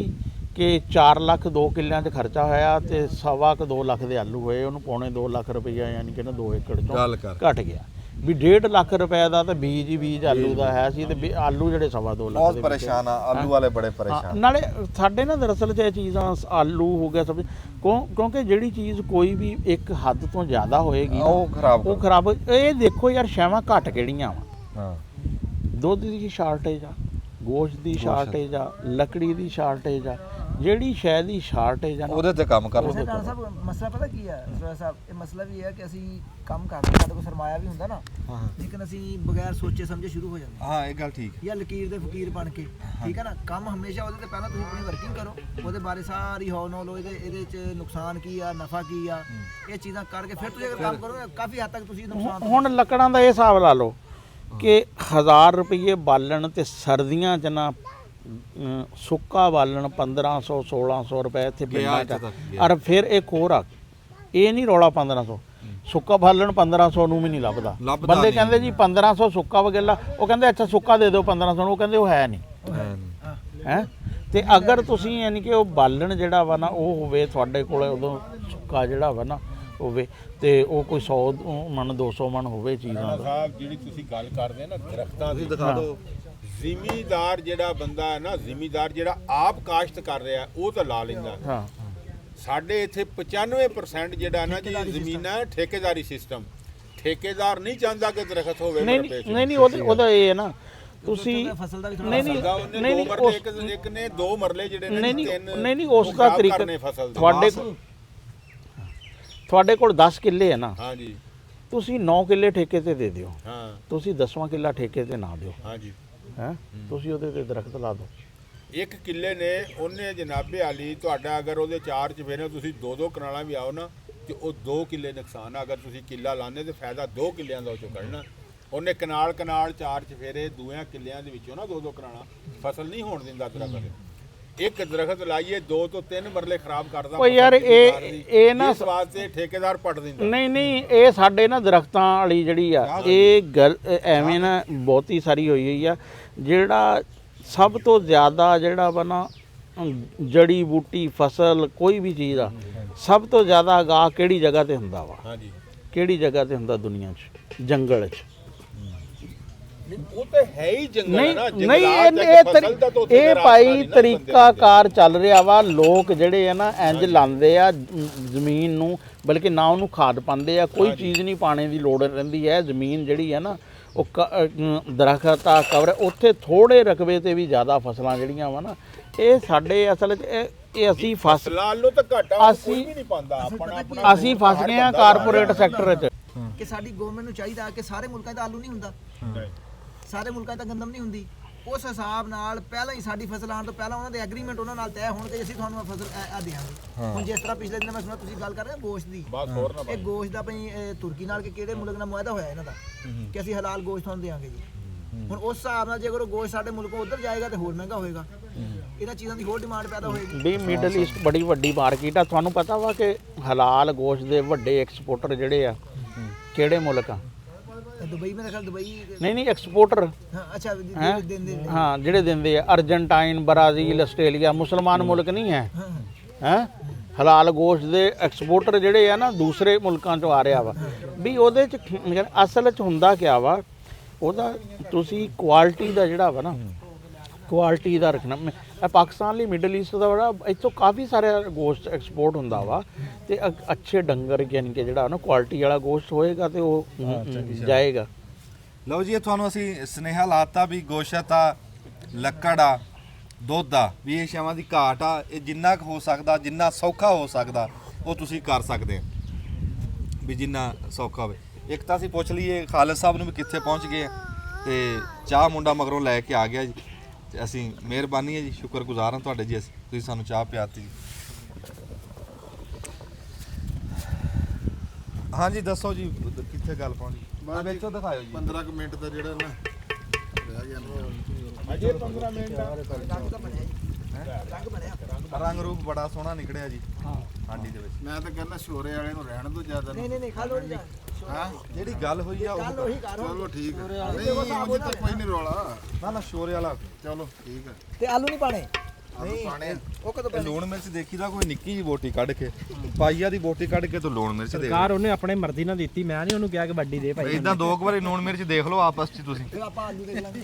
ਕਿ 4 ਲੱਖ 2 ਕਿੱਲਿਆਂ 'ਚ ਖਰਚਾ ਹੋਇਆ ਤੇ 2.25 ਲੱਖ ਦੇ ਆਲੂ ਹੋਏ, ਉਹਨੂੰ ਪੌਣੇ 2 ਲੱਖ ਰੁਪਈਆ ਯਾਨੀ ਕਿ ਨਾ 2 ਏਕੜ ਚੋਂ ਘਟ ਗਿਆ। ਵੀ 1.5 ਲੱਖ ਰੁਪਏ ਦਾ ਤਾਂ ਬੀਜ ਆਲੂ ਦਾ ਹੈ ਸੀ ਤੇ ਆਲੂ ਜਿਹੜੇ 2.25 ਲੱਖ ਬਹੁਤ ਪਰੇਸ਼ਾਨ ਆ, ਆਲੂ ਵਾਲੇ ਬੜੇ ਪਰੇਸ਼ਾਨ। ਨਾਲੇ ਸਾਡੇ ਨਾ ਦਰਅਸਲ 'ਚ ਇਹ ਚੀਜ਼ਾਂ ਆਲੂ ਹੋ ਗਿਆ ਸਭ, ਕਿਉਂਕਿ ਜਿਹੜੀ ਚੀਜ਼ ਕੋਈ ਵੀ ਇੱਕ ਹੱਦ ਤੋਂ ਜ਼ਿਆਦਾ ਹੋਏਗੀ ਉਹ ਖਰਾਬ। ਇਹ ਦੇਖੋ ਯਾਰ ਸ਼ੈਵਾਂ ਘੱਟ ਕਿਹੜੀਆਂ ਵਾ। ਹਾਂ, ਦੁੱਧ ਦੀ ਸ਼ਾਰਟੇਜ ਆ, ਗੋਸ਼ਤ ਦੀ ਸ਼ਾਰਟੇਜ ਆ, ਲੱਕੜੀ ਦੀ ਸ਼ਾਰਟੇਜ ਆ, ਜਿਹੜੀ ਸ਼ੈ ਦੀ ਸ਼ਾਰਟੇਜ ਆ ਨਾ ਉਹਦੇ ਤੇ ਕੰਮ ਕਰੋ। ਰਾਣਾ ਸਾਹਿਬ ਮਸਲਾ ਪਤਾ ਕੀ ਹੈ ਸਰਦਾਰ ਸਾਹਿਬ, ਇਹ ਮਸਲਾ ਵੀ ਹੈ ਕਿ ਅਸੀਂ ਕੰਮ ਕਰਦੇ ਸਾਡੇ ਕੋਲ ਸਰਮਾਇਆ ਵੀ ਹੁੰਦਾ ਨਾ, ਲੇਕਿਨ ਅਸੀਂ ਬਗੈਰ ਸੋਚੇ ਸਮਝੇ ਸ਼ੁਰੂ ਹੋ ਜਾਂਦੇ ਹਾਂ ਇਹ ਗੱਲ ਠੀਕ। ਜਾਂ ਲਕੀਰ ਦੇ ਫਕੀਰ ਬਣ ਕੇ, ਠੀਕ ਹੈ ਨਾ। ਕੰਮ ਹਮੇਸ਼ਾ ਉਹਦੇ ਤੇ ਪਹਿਲਾਂ ਤੁਸੀਂ ਆਪਣੀ ਵਰਕਿੰਗ ਕਰੋ, ਉਹਦੇ ਬਾਰੇ ਸਾਰੀ ਹੌਲ ਨੌਲ ਲਓ, ਇਹਦੇ ਚ ਨੁਕਸਾਨ ਕੀ ਆ, ਨਫਾ ਕੀ ਆ, ਇਹ ਚੀਜ਼ਾਂ ਕਰਕੇ ਫਿਰ ਤੁਸੀਂ ਅਗਰ ਕੰਮ ਕਰੋਗੇ ਕਾਫੀ ਹੱਦ ਤੱਕ ਤੁਸੀਂ ਨੁਕਸਾਨ ਤੋਂ ਹੁਣ ਲੱਕੜਾਂ ਦਾ ਇਹ ਹਿਸਾਬ ਲਾ ਲਓ ਕਿ 1000 ਰੁਪਏ ਬਾਲਣ ਤੇ ਸਰਦੀਆਂ 'ਚ ਨਾ ਸੁੱਕਾ ਬਾਲਣ 1500 1600 ਰੁਪਏ ਇੱਥੇ ਪਿੰਡਾਂ 'ਚ। ਔਰ ਫਿਰ ਇੱਕ ਹੋਰ ਆ, ਇਹ ਨਹੀਂ ਰੌਲਾ 1500 ਸੁੱਕਾ ਬਾਲਣ 1500 ਨੂੰ ਵੀ ਨਹੀਂ ਲੱਭਦਾ। ਬੰਦੇ ਕਹਿੰਦੇ ਜੀ 1500 ਸੁੱਕਾ ਵਗੈਲਾ, ਉਹ ਕਹਿੰਦੇ ਅੱਛਾ ਸੁੱਕਾ ਦੇ ਦਿਓ 1500 ਨੂੰ, ਉਹ ਕਹਿੰਦੇ ਉਹ ਹੈ ਨਹੀਂ ਹੈ। ਤੇ ਅਗਰ ਤੁਸੀਂ ਯਾਨੀ ਕਿ ਉਹ ਬਾਲਣ ਜਿਹੜਾ ਵਾ ਨਾ ਉਹ ਹੋਵੇ ਤੁਹਾਡੇ ਕੋਲ, ਉਦੋਂ ਸੁੱਕਾ ਜਿਹੜਾ ਵਾ ਨਾ ਹੋਵੇ ਤੇ ਉਹ ਕੋਈ 100 ਮਣ 200 ਮਣ ਹੋਵੇ ਚੀਜ਼ਾਂ ਦਾ। ਸਾਹਿਬ ਜਿਹੜੀ ਤੁਸੀਂ ਗੱਲ ਕਰਦੇ ਨਾ ਦਰਖਤਾਂ ਦੀ, ਦਿਖਾ ਦਿਓ। ਜ਼ਿਮੀਦਾਰ ਜਿਹੜਾ ਬੰਦਾ ਹੈ ਨਾ, ਜ਼ਿਮੀਦਾਰ ਜਿਹੜਾ ਆਪ ਕਾਸ਼ਤ ਕਰ ਰਿਹਾ ਉਹ ਤਾਂ ਲਾ ਲੈਂਦਾ। ਹਾਂ ਸਾਡੇ ਇੱਥੇ 95% ਜਿਹੜਾ ਨਾ ਜੀ ਜ਼ਮੀਨਾਂ ਠੇਕੇਦਾਰੀ ਸਿਸਟਮ। ਠੇਕੇਦਾਰ ਨਹੀਂ ਚਾਹੁੰਦਾ ਕਿ ਦਰਖਤ ਹੋਵੇ। ਨਹੀਂ ਉਹਦਾ ਇਹ ਹੈ ਨਾ ਤੁਸੀਂ ਫਸਲ ਦਾ ਵੀ ਨਹੀਂ ਨਹੀਂ ਇੱਕ ਨੇ 2 ਮਰਲੇ ਜਿਹੜੇ ਨੇ, ਨਹੀਂ ਉਸ ਦਾ ਤਰੀਕਾ ਤੁਹਾਡੇ ਕੋਲ 10 ਕਿੱਲੇ ਹੈ ਨਾ, ਹਾਂਜੀ ਤੁਸੀਂ 9 ਕਿੱਲੇ ਠੇਕੇ ਤੇ ਦੇ ਦਿਓ, ਹਾਂ ਤੁਸੀਂ 10ਵਾਂ ਕਿੱਲਾ ਠੇਕੇ ਤੇ ਨਾ ਦਿਓ, ਹਾਂਜੀ ਹੈ ਤੁਸੀਂ ਉਹਦੇ ਤੇ ਦਰਖਤ ਲਾ ਦਿਓ। 1 ਕਿੱਲੇ ਨੇ ਉਹਨੇ ਜਨਾਬੇ ਵਾਲੀ ਤੁਹਾਡਾ ਅਗਰ ਉਹਦੇ 4 ਚਫੇਰੇ ਤੁਸੀਂ 2-2 ਕਨਾਲਾਂ ਵੀ ਆਓ ਨਾ ਤੇ ਉਹ 2 ਕਿੱਲੇ ਨੁਕਸਾਨ ਆ। ਅਗਰ ਤੁਸੀਂ ਕਿੱਲਾ ਲਾਉਂਦੇ ਤੇ ਫਾਇਦਾ 2 ਕਿੱਲਿਆਂ ਦਾ ਉਹ ਚੋਂ ਕੱਢਣਾ। ਉਹਨੇ ਕਨਾਲ 4 ਚਫੇਰੇ 2 ਕਿੱਲਿਆਂ ਦੇ ਵਿੱਚੋਂ ਨਾ 2-2 ਕਨਾਲਾਂ ਫਸਲ ਨਹੀਂ ਹੋਣ ਦਿੰਦਾ ਦਰਖਤ। ਇੱਕ ਦਰਖਤ ਲਾਈਏ 2 ਤੋਂ 3 ਮਰਲੇ ਖਰਾਬ ਕਰਦਾ। ਓ ਯਾਰ ਇਹ ਨਾ ਇਸ ਵਾਸਤੇ ਠੇਕੇਦਾਰ ਪੱਟ ਦਿੰਦਾ। ਨਹੀਂ ਇਹ ਸਾਡੇ ਨਾ ਦਰਖਤਾਂ ਵਾਲੀ ਜਿਹੜੀ ਆ ਇਹ ਗੱਲ ਐਵੇਂ ਨਾ ਬਹੁਤੀ ਸਾਰੀ ਹੋਈ ਆ। ਜਿਹੜਾ ਸਭ ਤੋਂ ਜ਼ਿਆਦਾ ਜਿਹੜਾ ਵਾ ਨਾ ਜੜੀ ਬੂਟੀ ਫਸਲ ਕੋਈ ਵੀ ਚੀਜ਼ ਆ, ਸਭ ਤੋਂ ਜ਼ਿਆਦਾ ਅਗਾਹ ਕਿਹੜੀ ਜਗ੍ਹਾ ਤੇ ਹੁੰਦਾ ਵਾ? ਹਾਂਜੀ ਕਿਹੜੀ ਜਗ੍ਹਾ ਤੇ ਹੁੰਦਾ ਦੁਨੀਆ 'ਚ? ਜੰਗਲ 'ਚ। ਉਹ ਤਾਂ ਹੈ ਹੀ ਜੰਗਲ ਹੈ ਨਾ। ਇਹ ਭਾਈ ਤਰੀਕਾਕਾਰ ਚੱਲ ਰਿਹਾ ਵਾ। ਲੋਕ ਜਿਹੜੇ ਆ ਨਾ ਇੰਜ ਲਾਉਂਦੇ ਆ ਜ਼ਮੀਨ ਨੂੰ, ਬਲਕਿ ਨਾ ਉਹਨੂੰ ਖਾਦ ਪਾਉਂਦੇ ਆ, ਕੋਈ ਚੀਜ਼ ਨਹੀਂ ਪਾਣੇ ਦੀ ਲੋੜ ਰਹਿੰਦੀ ਹੈ। ਜ਼ਮੀਨ ਜਿਹੜੀ ਹੈ ਨਾ ਉਹ ਦਰਖਤ ਆ ਕਵਰ, ਉੱਥੇ ਥੋੜੇ ਰਕਬੇ ਤੇ ਵੀ ਜ਼ਿਆਦਾ ਫਸਲਾਂ ਜਿਹੜੀਆਂ ਵਾ ਨਾ ਇਹ ਸਾਡੇ ਅਸਲ 'ਚ ਇਹ ਅਸੀਂ ਫਸਲਾਂ ਨੂੰ ਤਾਂ ਘਾਟਾ ਕੋਈ ਵੀ ਨਹੀਂ ਪਾਉਂਦਾ। ਅਸੀਂ ਫਸ ਗਏ ਆ ਕਾਰਪੋਰੇਟ ਸੈਕਟਰ 'ਚ। ਕਿ ਸਾਡੀ ਗਵਰਨਮੈਂਟ ਨੂੰ ਚਾਹੀਦਾ ਕਿ ਸਾਰੇ ਮੁਲਕਾਂ 'ਚ ਆਲੂ ਨਹੀਂ ਹੁੰਦਾ, ਸਾਰੇ ਮੁਲਕਾਂ 'ਚ ਤਾਂ ਗੰਦਮ ਨਹੀਂ ਹੁੰਦੀ। ਉਸ ਹਿਸਾਬ ਨਾਲ ਪਹਿਲਾਂ ਹੀ ਸਾਡੀ ਫਸਲ ਆਉਣ ਤੋਂ ਪਹਿਲਾਂ ਉਹਨਾਂ ਦੇ ਐਗਰੀਮੈਂਟ ਉਹਨਾਂ ਨਾਲ ਤੈਅ ਹੋਣ ਕਿ ਅਸੀਂ ਤੁਹਾਨੂੰ ਇਹ ਫਸਲ ਆ ਦੇਵਾਂਗੇ। ਹੁਣ ਜਿਸ ਤਰ੍ਹਾਂ ਪਿਛਲੇ ਦਿਨ ਮੈਂ ਸੁਣਿਆ ਤੁਸੀਂ ਗੱਲ ਕਰ ਰਹੇ ਹੋ ਗੋਸ਼ਤ ਦੀ, ਇਹ ਗੋਸ਼ਤ ਦਾ ਭਈ ਤੁਰਕੀ ਨਾਲ ਕਿ ਕਿਹੜੇ ਮੁਲਕ ਨਾਲ ਮੁਆਹਦਾ ਹੋਇਆ ਇਹਨਾਂ ਦਾ ਕਿ ਅਸੀਂ ਹਲਾਲ ਗੋਸ਼ਤ ਤੁਹਾਨੂੰ ਦੇਵਾਂਗੇ ਜੀ। ਹੁਣ ਉਸ ਹਿਸਾਬ ਨਾਲ ਜੇ ਅਗਰ ਉਹ ਗੋਸ਼ਤ ਸਾਡੇ ਮੁਲਕੋਂ ਉੱਧਰ ਜਾਏਗਾ ਤੇ ਹੋਰ ਮਹਿੰਗਾ ਹੋਏਗਾ, ਇਹਨਾਂ ਚੀਜ਼ਾਂ ਦੀ ਹੋਰ ਡਿਮਾਂਡ ਪੈਦਾ ਹੋਏਗੀ। ਵੀ ਮਿਡਲ ਈਸਟ ਬੜੀ ਵੱਡੀ ਮਾਰਕੀਟ ਆ। ਤੁਹਾਨੂੰ ਪਤਾ ਵਾ ਕਿ ਹਲਾਲ ਗੋਸ਼ਤ ਦੇ ਵੱਡੇ ਐਕਸਪੋਰਟਰ ਜਿਹੜੇ ਆ ਕਿਹੜੇ ਮੁਲਕ ਆ? ਦੁਬਈ ਮੈਂ ਦੇਖਿਆ ਦੁਬਈ ਨਹੀਂ ਐਕਸਪੋਰਟਰ। ਹਾਂ ਅੱਛਾ ਦਿੰਦੇ ਹਾਂ ਜਿਹੜੇ ਦਿੰਦੇ ਆ ਅਰਜਨਟਾਈਨ, ਬ੍ਰਾਜ਼ੀਲ, ਆਸਟ੍ਰੇਲੀਆ, ਮੁਸਲਮਾਨ ਮੁਲਕ ਨਹੀਂ ਹੈ ਹੈ ਹਲਾਲ ਗੋਸ਼ਤ ਦੇ ਐਕਸਪੋਰਟਰ ਜਿਹੜੇ ਆ ਨਾ ਦੂਸਰੇ ਮੁਲਕਾਂ ਚੋਂ ਆ ਰਿਹਾ ਵਾ। ਵੀ ਉਹਦੇ ਚ ਅਸਲ ਚ ਹੁੰਦਾ ਕਿਆ ਵਾ, ਉਹਦਾ ਤੁਸੀਂ ਕੁਆਲਿਟੀ ਦਾ ਜਿਹੜਾ ਵਾ ਨਾ ਕੁਆਲਿਟੀ ਦਾ ਰੱਖਣਾ। ਪਾਕਿਸਤਾਨ ਲਈ ਮਿਡਲ ਈਸਟ ਦਾ ਬੜਾ ਇੱਥੋਂ ਕਾਫੀ ਸਾਰਾ ਗੋਸ਼ਤ ਐਕਸਪੋਰਟ ਹੁੰਦਾ ਵਾ ਤੇ ਅੱਛੇ ਡੰਗਰ ਯਾਨੀ ਕਿ ਜਿਹੜਾ ਨਾ ਕੁਆਲਿਟੀ ਵਾਲਾ ਗੋਸ਼ਤ ਹੋਏਗਾ ਤੇ ਉਹ ਜਾਏਗਾ। ਲਓ ਜੀ, ਇਹ ਤੁਹਾਨੂੰ ਅਸੀਂ ਸੁਨੇਹਾ ਲਾਤਾ ਵੀ ਗੋਸ਼ਤ ਆ, ਲੱਕੜ ਆ, ਦੁੱਧ ਆ, ਵੀ ਇਹ ਸ਼ਾਵਾਂ ਦੀ ਘਾਟ ਆ। ਇਹ ਜਿੰਨਾ ਕੁ ਹੋ ਸਕਦਾ, ਜਿੰਨਾ ਸੌਖਾ ਹੋ ਸਕਦਾ ਉਹ ਤੁਸੀਂ ਕਰ ਸਕਦੇ ਆ, ਵੀ ਜਿੰਨਾ ਸੌਖਾ ਹੋਵੇ। ਇੱਕ ਤਾਂ ਅਸੀਂ ਪੁੱਛ ਲਈਏ ਖਾਲਦ ਸਾਹਿਬ ਨੂੰ ਵੀ ਕਿੱਥੇ ਪਹੁੰਚ ਗਏ ਤੇ ਚਾਹ ਮੁੰਡਾ ਮਗਰੋਂ ਲੈ ਕੇ ਆ ਗਿਆ ਜੀ। ਤੇ ਅਸੀਂ ਮਿਹਰਬਾਨੀ ਹੈ ਜੀ, ਸ਼ੁਕਰਗੁਜ਼ਾਰ ਹਾਂ ਤੁਹਾਡੇ ਜੀ, ਤੁਸੀਂ ਸਾਨੂੰ ਚਾਹ ਪਿਆਤੀ ਜੀ। ਹਾਂਜੀ ਦੱਸੋ ਜੀ ਕਿੱਥੇ ਗੱਲ ਪਹੁੰਚੀ? ਵਿੱਚੋਂ ਦਿਖਾਇਓ ਜੀ। 15 ਮਿੰਟ ਦਾ ਜਿਹੜਾ ਨਾ ਰਹਿ ਗਿਆ ਅਜੇ 15 ਮਿੰਟ ਰੰਗ ਰੂਪ ਬੜਾ ਸੋਹਣਾ ਨਿਕਲਿਆ ਜੀ ਹਾਂਡੀ ਦੇ ਵਿੱਚ। ਮੈਂ ਤਾਂ ਕਹਿੰਦਾ ਸ਼ੋਰੇ ਵਾਲੇ ਨੂੰ ਰਹਿਣ ਦੋ ਜ਼ਿਆਦਾ। ਨਹੀਂ ਖਾ ਲੋ ਜੀ। ਹਾਂ ਜਿਹੜੀ ਗੱਲ ਹੋਈ ਆ ਉਹ ਚਲੋ ਠੀਕ ਹੈ। ਨਹੀਂ ਉਹ ਤਾਂ ਕੋਈ ਨਹੀਂ ਰੋਲਾ ਨਾ ਸ਼ੋਰੇ ਵਾਲਾ। ਚਲੋ ਠੀਕ ਹੈ। ਤੇ ਆਲੂ ਨਹੀਂ ਪਾਣੇ? ਨਹੀਂ ਉਹ ਕਦੋਂ ਲੂਣ ਮਿਰਚ ਦੇਖੀ ਦਾ ਕੋਈ ਨਿੱਕੀ ਜੀ ਬੋਟੀ ਕੱਢ ਕੇ, ਪਾਈਆ ਦੀ ਬੋਟੀ ਕੱਢ ਕੇ ਤੋਂ ਲੂਣ ਮਿਰਚ ਦੇ ਸਰਕਾਰ ਉਹਨੇ ਆਪਣੇ ਮਰਜ਼ੀ ਨਾਲ ਦਿੱਤੀ, ਮੈਂ ਨਹੀਂ ਉਹਨੂੰ ਕਿਹਾ ਕਿ ਵੱਡੀ ਦੇ ਭਾਈ। ਇਦਾਂ 2 ਵਾਰੀ ਲੂਣ ਮਿਰਚ ਦੇਖ ਲਓ ਆਪਸ ਚ ਤੁਸੀਂ। ਫਿਰ ਆਪਾਂ ਆਲੂ ਦੇਖ ਲਾਂਗੇ।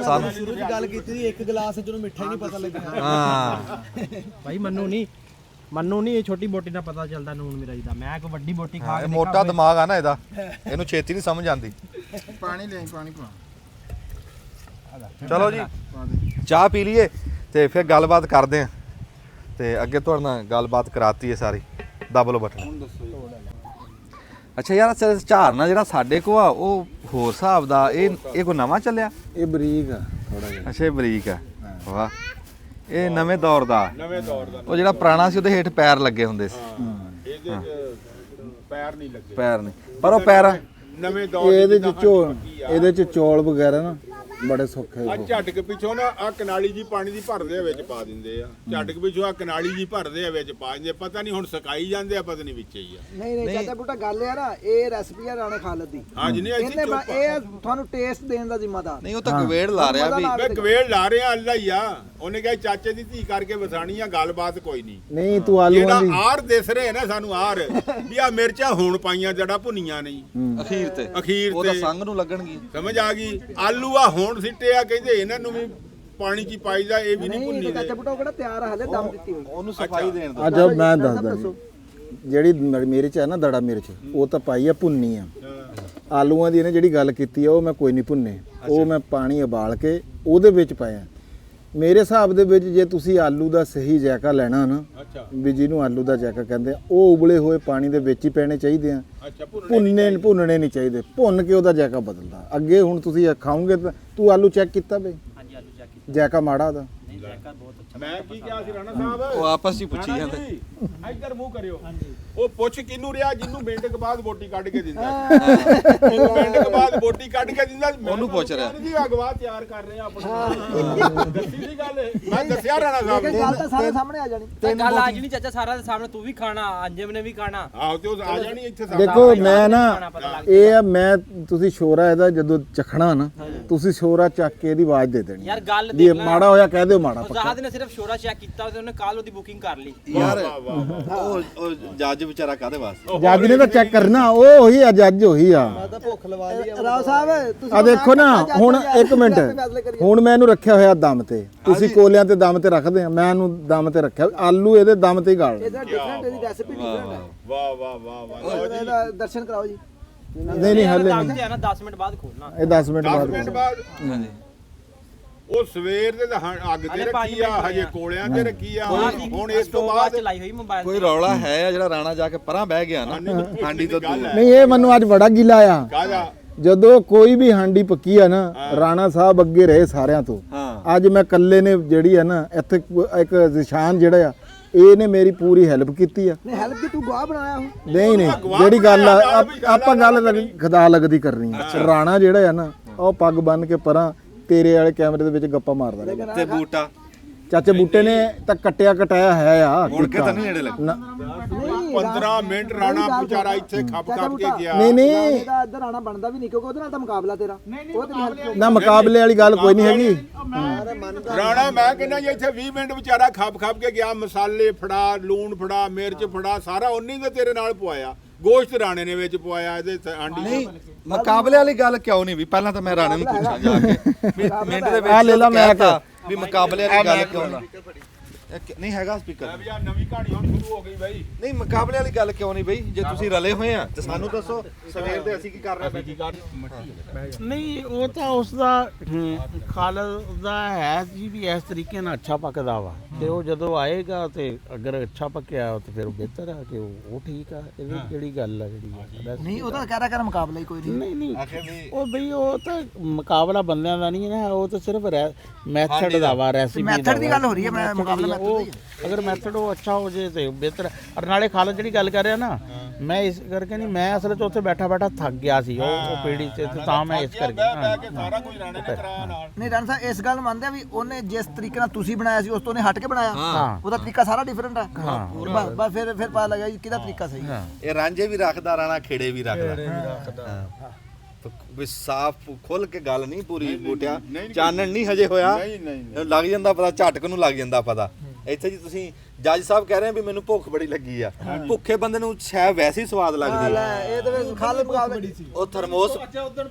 ਸਾਨੂੰ ਸ਼ੁਰੂ ਦੀ ਗੱਲ ਕੀਤੀ ਸੀ ਇੱਕ ਗਲਾਸ ਚ ਉਹਨੂੰ ਮਿੱਠਾ ਹੀ ਨਹੀਂ ਪਤਾ ਲੱਗਿਆ। ਹਾਂ ਭਾਈ ਮੰਨੂ ਨਹੀਂ ਇਹ ਛੋਟੀ ਬੋਟੀ ਦਾ ਪਤਾ ਚੱਲਦਾ ਨੂਨ ਮਿਰਚ ਦਾ। ਮੈਂ ਕੋਈ ਵੱਡੀ ਬੋਟੀ ਖਾ ਇਹ ਮੋਟਾ ਦਿਮਾਗ ਆ ਨਾ ਇਹਦਾ, ਇਹਨੂੰ ਛੇਤੀ ਨਹੀਂ ਸਮਝ ਆਉਂਦੀ। ਪਾਣੀ ਲੈ ਪਾਣੀ ਪਾ। ਚਲੋ ਜੀ ਚਾਹ ਪੀ ਲਈਏ ਤੇ ਫਿਰ ਗੱਲਬਾਤ ਕਰਦੇ ਆਂ ਤੇ ਅੱਗੇ ਤੁਹਾਡੇ ਨਾਲ ਗੱਲਬਾਤ ਕਰਾਤੀ ਹੈ ਸਾਰੀ। ਦੱਬ ਲਓ ਬਟਨ। ਅੱਛਾ ਯਾਰ ਝਾਰਨਾ ਜਿਹੜਾ ਸਾਡੇ ਕੋ ਆ ਉਹ ਹੋਰ ਹਿਸਾਬ ਦਾ, ਇਹ ਕੋਈ ਨਵਾਂ ਚੱਲਿਆ? ਇਹ ਬਰੀਕ ਆ ਥੋੜਾ ਜਿਹਾ। ਅੱਛਾ ਇਹ ਬਰੀਕ ਆ। ਵਾਹ, ਇਹ ਨਵੇਂ ਦੌਰ ਦਾ। ਨਵੇਂ ਦੌਰ ਦਾ। ਉਹ ਜਿਹੜਾ ਪੁਰਾਣਾ ਸੀ ਉਹਦੇ ਹੇਠ ਪੈਰ ਲੱਗੇ ਹੁੰਦੇ ਸੀ। ਇਹਦੇ ਚ ਪੈਰ ਨਹੀਂ ਲੱਗੇ। ਪੈਰ ਨਹੀਂ, ਪਰ ਉਹ ਪੈਰ ਨਵੇਂ ਦੌਰ ਇਹਦੇ ਚ ਚੌਲ ਵਗੈਰਾ ਨਾ ਬੜੇ ਸੌਖੇ। ਆ ਝਟਕ ਪਿੱਛੋਂ ਨਾ ਆ ਕਨਾਲੀ ਜੀ ਪਾਣੀ ਦੀ ਭਰਦੇ ਆ ਵਿੱਚ ਪਾ ਦਿੰਦੇ ਆ। ਝਟਕ ਪਿੱਛੋਂ ਆ ਕਨਾਲੀ ਜੀ ਭਰਦੇ ਆ ਵਿੱਚ ਪਾ ਦਿੰਦੇ, ਪਤਾ ਨਹੀਂ ਹੁਣ ਸਕਾਈ ਜਾਂਦੇ ਆ, ਪਤਾ ਨਹੀਂ ਵਿੱਚ ਹੀ ਆ। ਨਹੀਂ ਚਾਚਾ ਬੂਟਾ ਗੱਲ ਆ ਨਾ, ਇਹ ਰੈਸਪੀ ਆ ਰਾਣਾ ਖਾਲਦ ਦੀ। ਹਾਂਜੀ ਨਹੀਂ ਅਸੀਂ ਇਹ ਤੁਹਾਨੂੰ ਟੇਸਟ ਦੇਣ ਦਾ ਜ਼ਿੰਮੇਦਾਰ। ਨਹੀਂ ਉਹ ਤਾਂ ਗਵੇੜ ਲਾ ਰਿਹਾ ਵੀ। ਮੈਂ ਗਵੇੜ ਲਾ ਰਿਹਾ ਅੱਲਾ ਹੀ ਆ। ਉਹਨੇ ਕਿਹਾ ਚਾਚੇ ਦੀ ਧੀ ਕਰਕੇ ਵਸਾਣੀ ਆ, ਗੱਲਬਾਤ ਕੋਈ ਨਹੀਂ। ਨਹੀਂ ਤੂੰ ਆਲੂਆਂ ਦੀ ਜਿਹੜਾ ਆਰ ਦਿਸ ਰਹੇ ਨਾ ਸਾਨੂੰ ਆਰ ਵੀ ਆ ਮਿਰਚਾਂ ਹੁਣ ਪਾਈਆਂ ਜੜਾ ਭੁੰਨੀਆਂ ਨਹੀਂ ਅਖੀਰ ਉਹ ਤਾਂ ਤੇ ਸੰਗ ਨੂੰ ਲੱਗਣਗੀ। ਸਮਝ ਆ ਗਈ। ਆਲੂ ਆ ਹੁਣ ਸਿੱਟੇ ਆ, ਕਹਿੰਦੇ ਇਹਨਾਂ ਨੂੰ ਵੀ ਪਾਣੀ ਚ ਹੀ ਪਾਈਦਾ, ਇਹ ਵੀ ਨਹੀਂ ਭੁੰਨੀ ਚਾਚਾ ਬੂਟਾ ਉਹ ਕਿਹੜਾ ਤਿਆਰ ਆ, ਹਲੇ ਦਮ ਦਿੱਤੀ ਹੋਈ। ਉਹਨੂੰ ਸਫਾਈ ਦੇਣ ਦੋ। ਅੱਜ ਮੈਂ ਦੱਸਦਾ ਜੀ, ਜਿਹੜੀ ਮਿਰਚ ਹੈ ਨਾ ਦੜਾ ਮਿਰਚ, ਉਹ ਤਾਂ ਪਾਈ ਆ ਭੁੰਨੀ ਆ। ਆਲੂਆਂ ਦੀ ਇਹਨੇ ਜਿਹੜੀ ਗੱਲ ਕੀਤੀ ਆ ਉਹ ਮੈਂ ਕੋਈ ਨਹੀਂ ਭੁੰਨੇ, ਉਹ ਮੈਂ ਪਾਣੀ ਉਬਾਲ ਕੇ ਉਹਦੇ ਵਿੱਚ ਪਾਇਆ। ਮੇਰੇ ਹਿਸਾਬ ਦੇ ਵਿੱਚ ਜੇ ਤੁਸੀਂ ਆਲੂ ਦਾ ਸਹੀ ਜਾਇਕਾ ਲੈਣਾ ਨਾ, ਵੀ ਜਿਹਨੂੰ ਆਲੂ ਦਾ ਜਾਇਕਾ ਕਹਿੰਦੇ ਆ, ਉਹ ਉਬਲੇ ਹੋਏ ਪਾਣੀ ਦੇ ਵਿੱਚ ਹੀ ਪੈਣੇ ਚਾਹੀਦੇ ਆ। ਭੁੰਨਣੇ ਨਹੀਂ ਚਾਹੀਦੇ। ਭੁੰਨ ਕੇ ਉਹਦਾ ਜਾਇਕਾ ਬਦਲਦਾ। ਅੱਗੇ ਹੁਣ ਤੁਸੀਂ ਖਾਓਗੇ ਤਾਂ ਤੂੰ ਆਲੂ ਚੈੱਕ ਕੀਤਾ ਬਈ? ਹਾਂਜੀ ਆਲੂ ਚੈੱਕ ਕੀਤਾ। ਜਾਇਕਾ ਮਾੜਾ ਉਹਦਾ? ਨਹੀਂ ਜਾਇਕਾ ਬਹੁਤ ਅੱਛਾ। ਮੈਂ ਕੀ ਕਿਹਾ ਸੀ ਰਾਣਾ ਸਾਹਿਬ? ਉਹ ਆਪਸ ਵਿੱਚ ਪੁੱਛੀ ਜਾਂਦੇ। ਇੱਧਰ ਮੂੰਹ ਕਰਿਓ। ਉਹ ਪੁੱਛ ਕਿਹਨੂੰ ਰਿਹਾ ਜਿਹਨੂੰ ਮਿੰਟ ਕੇ ਬਾਅਦ ਬੋਟੀ ਕੱਢ ਕੇ ਦਿੰਦਾ। ਉਹ ਮਿੰਟ ਕੇ ਬਾਅਦ ਬੋਟੀ ਕੱਢ ਕੇ ਦਿੰਦਾ, ਉਹਨੂੰ ਪੁੱਛ ਰਿਹਾ ਜੀ ਅਗਵਾ ਤਿਆਰ ਕਰ ਰਹੇ ਆ ਆਪਣਾ। ਦੱਸੀ ਦੀ ਗੱਲ ਮੈਂ ਦੱਸਿਆ ਰਾਣਾ ਸਾਹਿਬ ਨੂੰ। ਗੱਲ ਤਾਂ ਸਾਰੇ ਸਾਹਮਣੇ ਆ ਜਾਣੀ। ਗੱਲ ਅੱਜ ਨਹੀਂ ਚਾਚਾ, ਸਾਰਾ ਦੇ ਸਾਹਮਣੇ ਤੂੰ ਵੀ ਖਾਣਾ, ਅੰਜਮ ਨੇ ਵੀ ਖਾਣਾ। ਆਹੋ ਤੇ ਉਹ ਆ ਜਾਣੀ ਇੱਥੇ ਸਾਹਮਣੇ। ਦੇਖੋ ਮੈਂ ਨਾ ਇਹ ਆ, ਮੈਂ ਤੁਸੀਂ ਸ਼ੋਰਾ ਇਹਦਾ ਜਦੋਂ ਚਖਣਾ ਨਾ, ਤੁਸੀਂ ਸ਼ੋਰਾ ਚੱਕ ਕੇ ਇਹਦੀ ਆਵਾਜ਼ ਦੇ ਦੇਣੀ ਯਾਰ ਗੱਲ ਵੀ ਇਹ ਮਾੜਾ ਹੋਇਆ ਕਹਿ ਦਿਓ ਮਾੜਾ। ਫਜ਼ਾਦ ਨੇ ਸਿਰਫ ਸ਼ੋਰਾ ਚੈੱਕ ਕੀਤਾ ਤੇ ਉਹਨੇ ਕੱਲ ਉਹਦੀ ਬੁਕਿੰਗ ਕਰ ਲਈ। ਯਾਰ ਉਹ ਜੱਜ ਵਿਚਾਰਾ ਕਾਦੇ ਵਾਸਤੇ? ਜੱਜ ਨੇ ਤਾਂ ਚੈੱਕ ਕਰਨਾ, ਉਹ ਉਹੀ ਆ, ਜੱਜ ਉਹੀ ਆ। ਤਾਂ ਭੁੱਖ ਲਵਾ ਲਈ ਰਾਓ ਸਾਹਿਬ ਤੁਸੀਂ ਆ ਦੇਖੋ ਨਾ ਹੁਣ ਇੱਕ ਮਿੰਟ, ਹੁਣ ਮੈਂ ਇਹਨੂੰ ਰੱਖਿਆ ਹੋਇਆ ਦਮ ਤੇ, ਤੁਸੀਂ ਕੋਲਿਆਂ ਤੇ ਦਮ ਤੇ ਰੱਖਦੇ ਆ, ਮੈਂ ਇਹਨੂੰ ਦਮ ਤੇ ਰੱਖਿਆ। ਆਲੂ ਇਹਦੇ ਦਮ ਤੇ ਹੀ ਗਾਲ। ਇਹਦਾ ਡਿਫਰੈਂਟ, ਇਹਦੀ ਰੈਸਿਪੀ ਡਿਫਰੈਂਟ ਹੈ। ਵਾਹ ਵਾਹ ਵਾਹ ਵਾਹ। ਇਹਦਾ ਦਰਸ਼ਨ ਕਰਾਓ ਜੀ। ਨਹੀਂ ਹਲੇ ਦੱਸ ਦੇ ਨਾ 10 ਮਿੰਟ ਬਾਅਦ ਖੋਲਣਾ। ਇਹ 10 ਮਿੰਟ 10 ਮਿੰਟ ਬਾਅਦ। ਬਾਅਦ ਹਾਂਜੀ। ਉਹ ਸਵੇਰ ਦੇ ਤਾਂ ਅੱਗ ਤੇ ਹਲੇ ਰੱਖੀ ਆ, ਹਜੇ ਕੋਲਿਆਂ ਤੇ ਰੱਖੀ ਆ। ਹੁਣ ਇਸ ਤੋਂ ਬਾਅਦ ਬਾਅਦ ਚਲਾਈ ਹੋਈ ਮੋਬਾਈਲ ਕੋਈ ਰੌਲਾ ਹੈ ਆ ਜਿਹੜਾ ਰਾਣਾ ਜਾ ਕੇ ਪਰਾਂ ਬਹਿ ਗਿਆ ਨਾ ਹਾਂਡੀ ਤੋਂ ਦੂਰ। ਨਹੀਂ ਇਹ ਮੈਨੂੰ ਅੱਜ ਬੜਾ ਗਿਲਾ ਆ। ਕਾਹਦਾ? ਜਦੋਂ ਕੋਈ ਵੀ ਹਾਂਡੀ ਪੱਕੀ ਆ ਨਾ, ਰਾਣਾ ਸਾਹਿਬ ਅੱਗੇ ਰਹੇ ਸਾਰਿਆਂ ਤੋਂ। ਅੱਜ ਮੈਂ ਇਕੱਲੇ ਨੇ ਜਿਹੜੀ ਆ ਨਾ ਇੱਥੇ ਇੱਕ ਨਿਸ਼ਾਨ ਜਿਹੜਾ ਆ, ਇਹਨੇ ਮੇਰੀ ਪੂਰੀ ਹੈਲਪ ਕੀਤੀ ਆ। ਨਹੀਂ ਹੈਲਪ ਕੀ, ਤੂੰ ਗਵਾਹ ਬਣਾਇਆ ਉਹ। ਨਹੀਂ ਜਿਹੜੀ ਗੱਲ ਆ ਆਪਾਂ ਗੱਲ ਖੁਦਾ ਲੱਗਦੀ ਕਰਨੀ ਆ। ਰਾਣਾ ਜਿਹੜਾ ਆ ਨਾ, ਉਹ ਪੱਗ ਬੰਨ ਕੇ ਪਰਾਂ ਤੇਰੇ ਵਾਲੇ ਕੈਮਰੇ ਦੇ ਵਿੱਚ ਗੱਪਾਂ ਮਾਰਦਾ ਰਿਹਾ। ਤੇ ਬੂਟਾ ਚਾਚੇ ਬੂਟੇ ਨੇ ਤਾਂ ਕਟਾਇਆ ਹੈ ਆ। ਮੁੜ ਕੇ ਤਾਂ ਨਹੀਂ ਨੇੜੇ ਲੱਗ। 15 ਮਿੰਟ ਰਾਣਾ ਵਿਚਾਰਾ ਇੱਥੇ ਖੱਪ ਕੇ ਗਿਆ। ਨਹੀਂ ਇਹਦਾ ਇੱਧਰ ਆਣਾ ਬਣਦਾ ਵੀ ਨਹੀਂ, ਕਿਉਂਕਿ ਉਹਦੇ ਨਾਲ ਤਾਂ ਮੁਕਾਬਲਾ ਤੇਰਾ। ਉਹ ਤੇਰੀ ਹੈਲਪ ਨਾ ਮੁਕਾਬਲੇ ਵਾਲੀ ਗੱਲ ਕੋਈ ਨਹੀਂ ਹੈਗੀ। ਰਾਣਾ ਮੈਂ ਕਹਿੰਦਾ ਜੀ ਇੱਥੇ 20 ਮਿੰਟ ਵਿਚਾਰਾ ਖੱਪ ਕੇ ਗਿਆ। ਮਸਾਲੇ ਫੜਾ, ਲੂਣ ਫੜਾ, ਮਿਰਚ ਫੜਾ, ਸਾਰਾ ਉਨੀ ਦੇ ਤੇਰੇ ਨਾਲ ਪਵਾਇਆ। ਗੋਸ਼ਤ ਰਾਣੇ ਨੇ ਵਿੱਚ ਪਵਾਇਆ ਇਹਦੇ ਆਂਡੀ। ਨਹੀਂ ਮੁਕਾਬਲੇ ਵਾਲੀ ਗੱਲ ਕਿਉਂ ਨਹੀਂ ਵੀ? ਪਹਿਲਾਂ ਤਾਂ ਮੈਂ ਰਾਣੇ ਨੂੰ ਪੁੱਛਾਂ ਜਾ ਕੇ ਵੀ ਮਿੰਟ ਦੇ ਵਿੱਚ ਆ ਲੈ ਲਾ ਮੈਂ ਕਹਿਤਾ ਵੀ ਮੁਕਾਬਲੇ ਵਾਲੀ ਗੱਲ ਕਿਉਂ ਨਹੀਂ? ਨਹੀਂ ਹੈਗਾ ਸਪੀਕਰ। ਮੈਂ ਵੀ ਆ ਨਵੀਂ ਕਹਾਣੀ ਹੁਣ ਸ਼ੁਰੂ ਹੋ ਗਈ ਬਾਈ। ਨਹੀਂ ਮੁਕਾਬਲੇ ਵਾਲੀ ਗੱਲ ਕਿਉਂ ਨਹੀਂ ਬਈ? ਜੇ ਤੁਸੀਂ ਰਲੇ ਹੋਏ ਆ ਤੇ ਸਾਨੂੰ ਦੱਸੋ ਸਵੇਰ ਦੇ ਅਸੀਂ ਕੀ ਕਰ ਰਹੇ ਨਹੀਂ ਉਹ ਤਾਂ ਉਸ ਦਾ ਖਾਲਦ ਦਾ ਹੈ ਜੀ ਵੀ ਇਸ ਤਰੀਕੇ ਨਾਲ ਅੱਛਾ ਪੱਕਦਾ ਵਾ, ਤੇ ਉਹ ਜਦੋਂ ਆਏਗਾ ਤੇ ਅਗਰ ਅੱਛਾ ਪੱਕਿਆ ਤੇ ਫਿਰ ਉਹ ਬਿਹਤਰ ਆ ਕਿ ਉਹ ਠੀਕ ਆ। ਇਹਦੀ ਕਿਹੜੀ ਗੱਲ ਆ ਜਿਹੜੀ? ਨਹੀਂ ਉਹ ਤਾਂ ਕਹਿ ਰਿਹਾ ਕਰ ਮੁਕਾਬਲਾ ਹੀ ਕੋਈ ਨਹੀਂ। ਨਹੀਂ ਉਹ ਬਈ ਉਹ ਤਾਂ ਮੁਕਾਬਲਾ ਬੰਦਿਆਂ ਦਾ ਨਹੀਂ ਹੈ, ਉਹ ਤਾਂ ਸਿਰਫ ਮੈਥਡ ਦਾ ਵਾ, ਰੈਸਿਪੀ ਦਾ। ਮੈਥਡ ਦੀ ਗੱਲ ਹੋ ਰਹੀ ਹੈ, ਮੈਂ ਮੁਕਾਬਲਾ ਉਹ ਅਗਰ ਮੈਥਡ ਉਹ ਅੱਛਾ ਹੋ ਜੇ ਤੇ ਬਿਹਤਰ। ਔਰ ਨਾਲੇ ਖਾਲਦ ਜਿਹੜੀ ਗੱਲ ਕਰ ਰਿਹਾ ਨਾ, ਮੈਂ ਇਸ ਕਰਕੇ ਨਹੀਂ, ਮੈਂ ਅਸਲ 'ਚ ਉੱਥੇ ਬੈਠਾ ਥੱਕ ਗਿਆ ਸੀ ਉਹ ਪੀੜੀ ਤੇ, ਤਾਂ ਮੈਂ ਇਸ ਕਰਕੇ ਸਾਰਾ ਕੁਝ ਰਾਣੇ ਨੇ ਕਰਾਇਆ ਨਾਲ। ਨਹੀਂ ਰਾਣਾ ਸਾਹਿਬ ਇਸ ਗੱਲ ਮੰਨਦੇ ਆ ਵੀ ਉਹਨੇ ਜਿਸ ਤਰੀਕੇ ਨਾਲ ਤੁਸੀਂ ਬਣਾਇਆ ਸੀ ਉਸ ਤੋਂ ਉਹਨੇ ਹਟ ਕੇ ਬਣਾਇਆ। ਉਹਦਾ ਤਰੀਕਾ ਸਾਰਾ ਡਿਫਰੈਂਟ ਹੈ। ਬਸ ਫਿਰ ਪਤਾ ਲੱਗਾ ਜੀ ਕਿਹਦਾ ਤਰੀਕਾ ਸਹੀ ਹੈ। ਇਹ ਰਾਂਝੇ ਵੀ ਰੱਖਦਾ ਰਾਣਾ, ਖੇੜੇ ਵੀ ਰੱਖਦਾ। ਵੀ ਸਾਫ਼ ਖੁੱਲ ਕੇ ਗੱਲ ਨਹੀਂ ਪੂਰੀ ਬੂਟਿਆ, ਚਾਨਣ ਨਹੀਂ ਹਜੇ ਹੋਇਆ। ਲੱਗ ਜਾਂਦਾ ਪਤਾ, ਝਟਕ ਨੂੰ ਲੱਗ ਜਾਂਦਾ ਪਤਾ। ਇੱਥੇ ਜੀ ਤੁਸੀਂ ਜੱਜ ਸਾਹਿਬ ਕਹਿ ਰਹੇ ਆ ਵੀ ਮੈਨੂੰ ਭੁੱਖ ਬੜੀ ਲੱਗੀ ਆ ਭੁੱਖੇ ਬੰਦੇ ਨੂੰ ਸ਼ਾਇਦ ਵੈਸੇ ਹੀ ਸਵਾਦ ਲੱਗਦੀ ਆ ਇਹ ਤਾਂ ਫਿਰ ਖਾਲੇ ਮੁਕਾਬਲੇ ਉਹ ਥਰਮੋਸ ਉਦਾਂ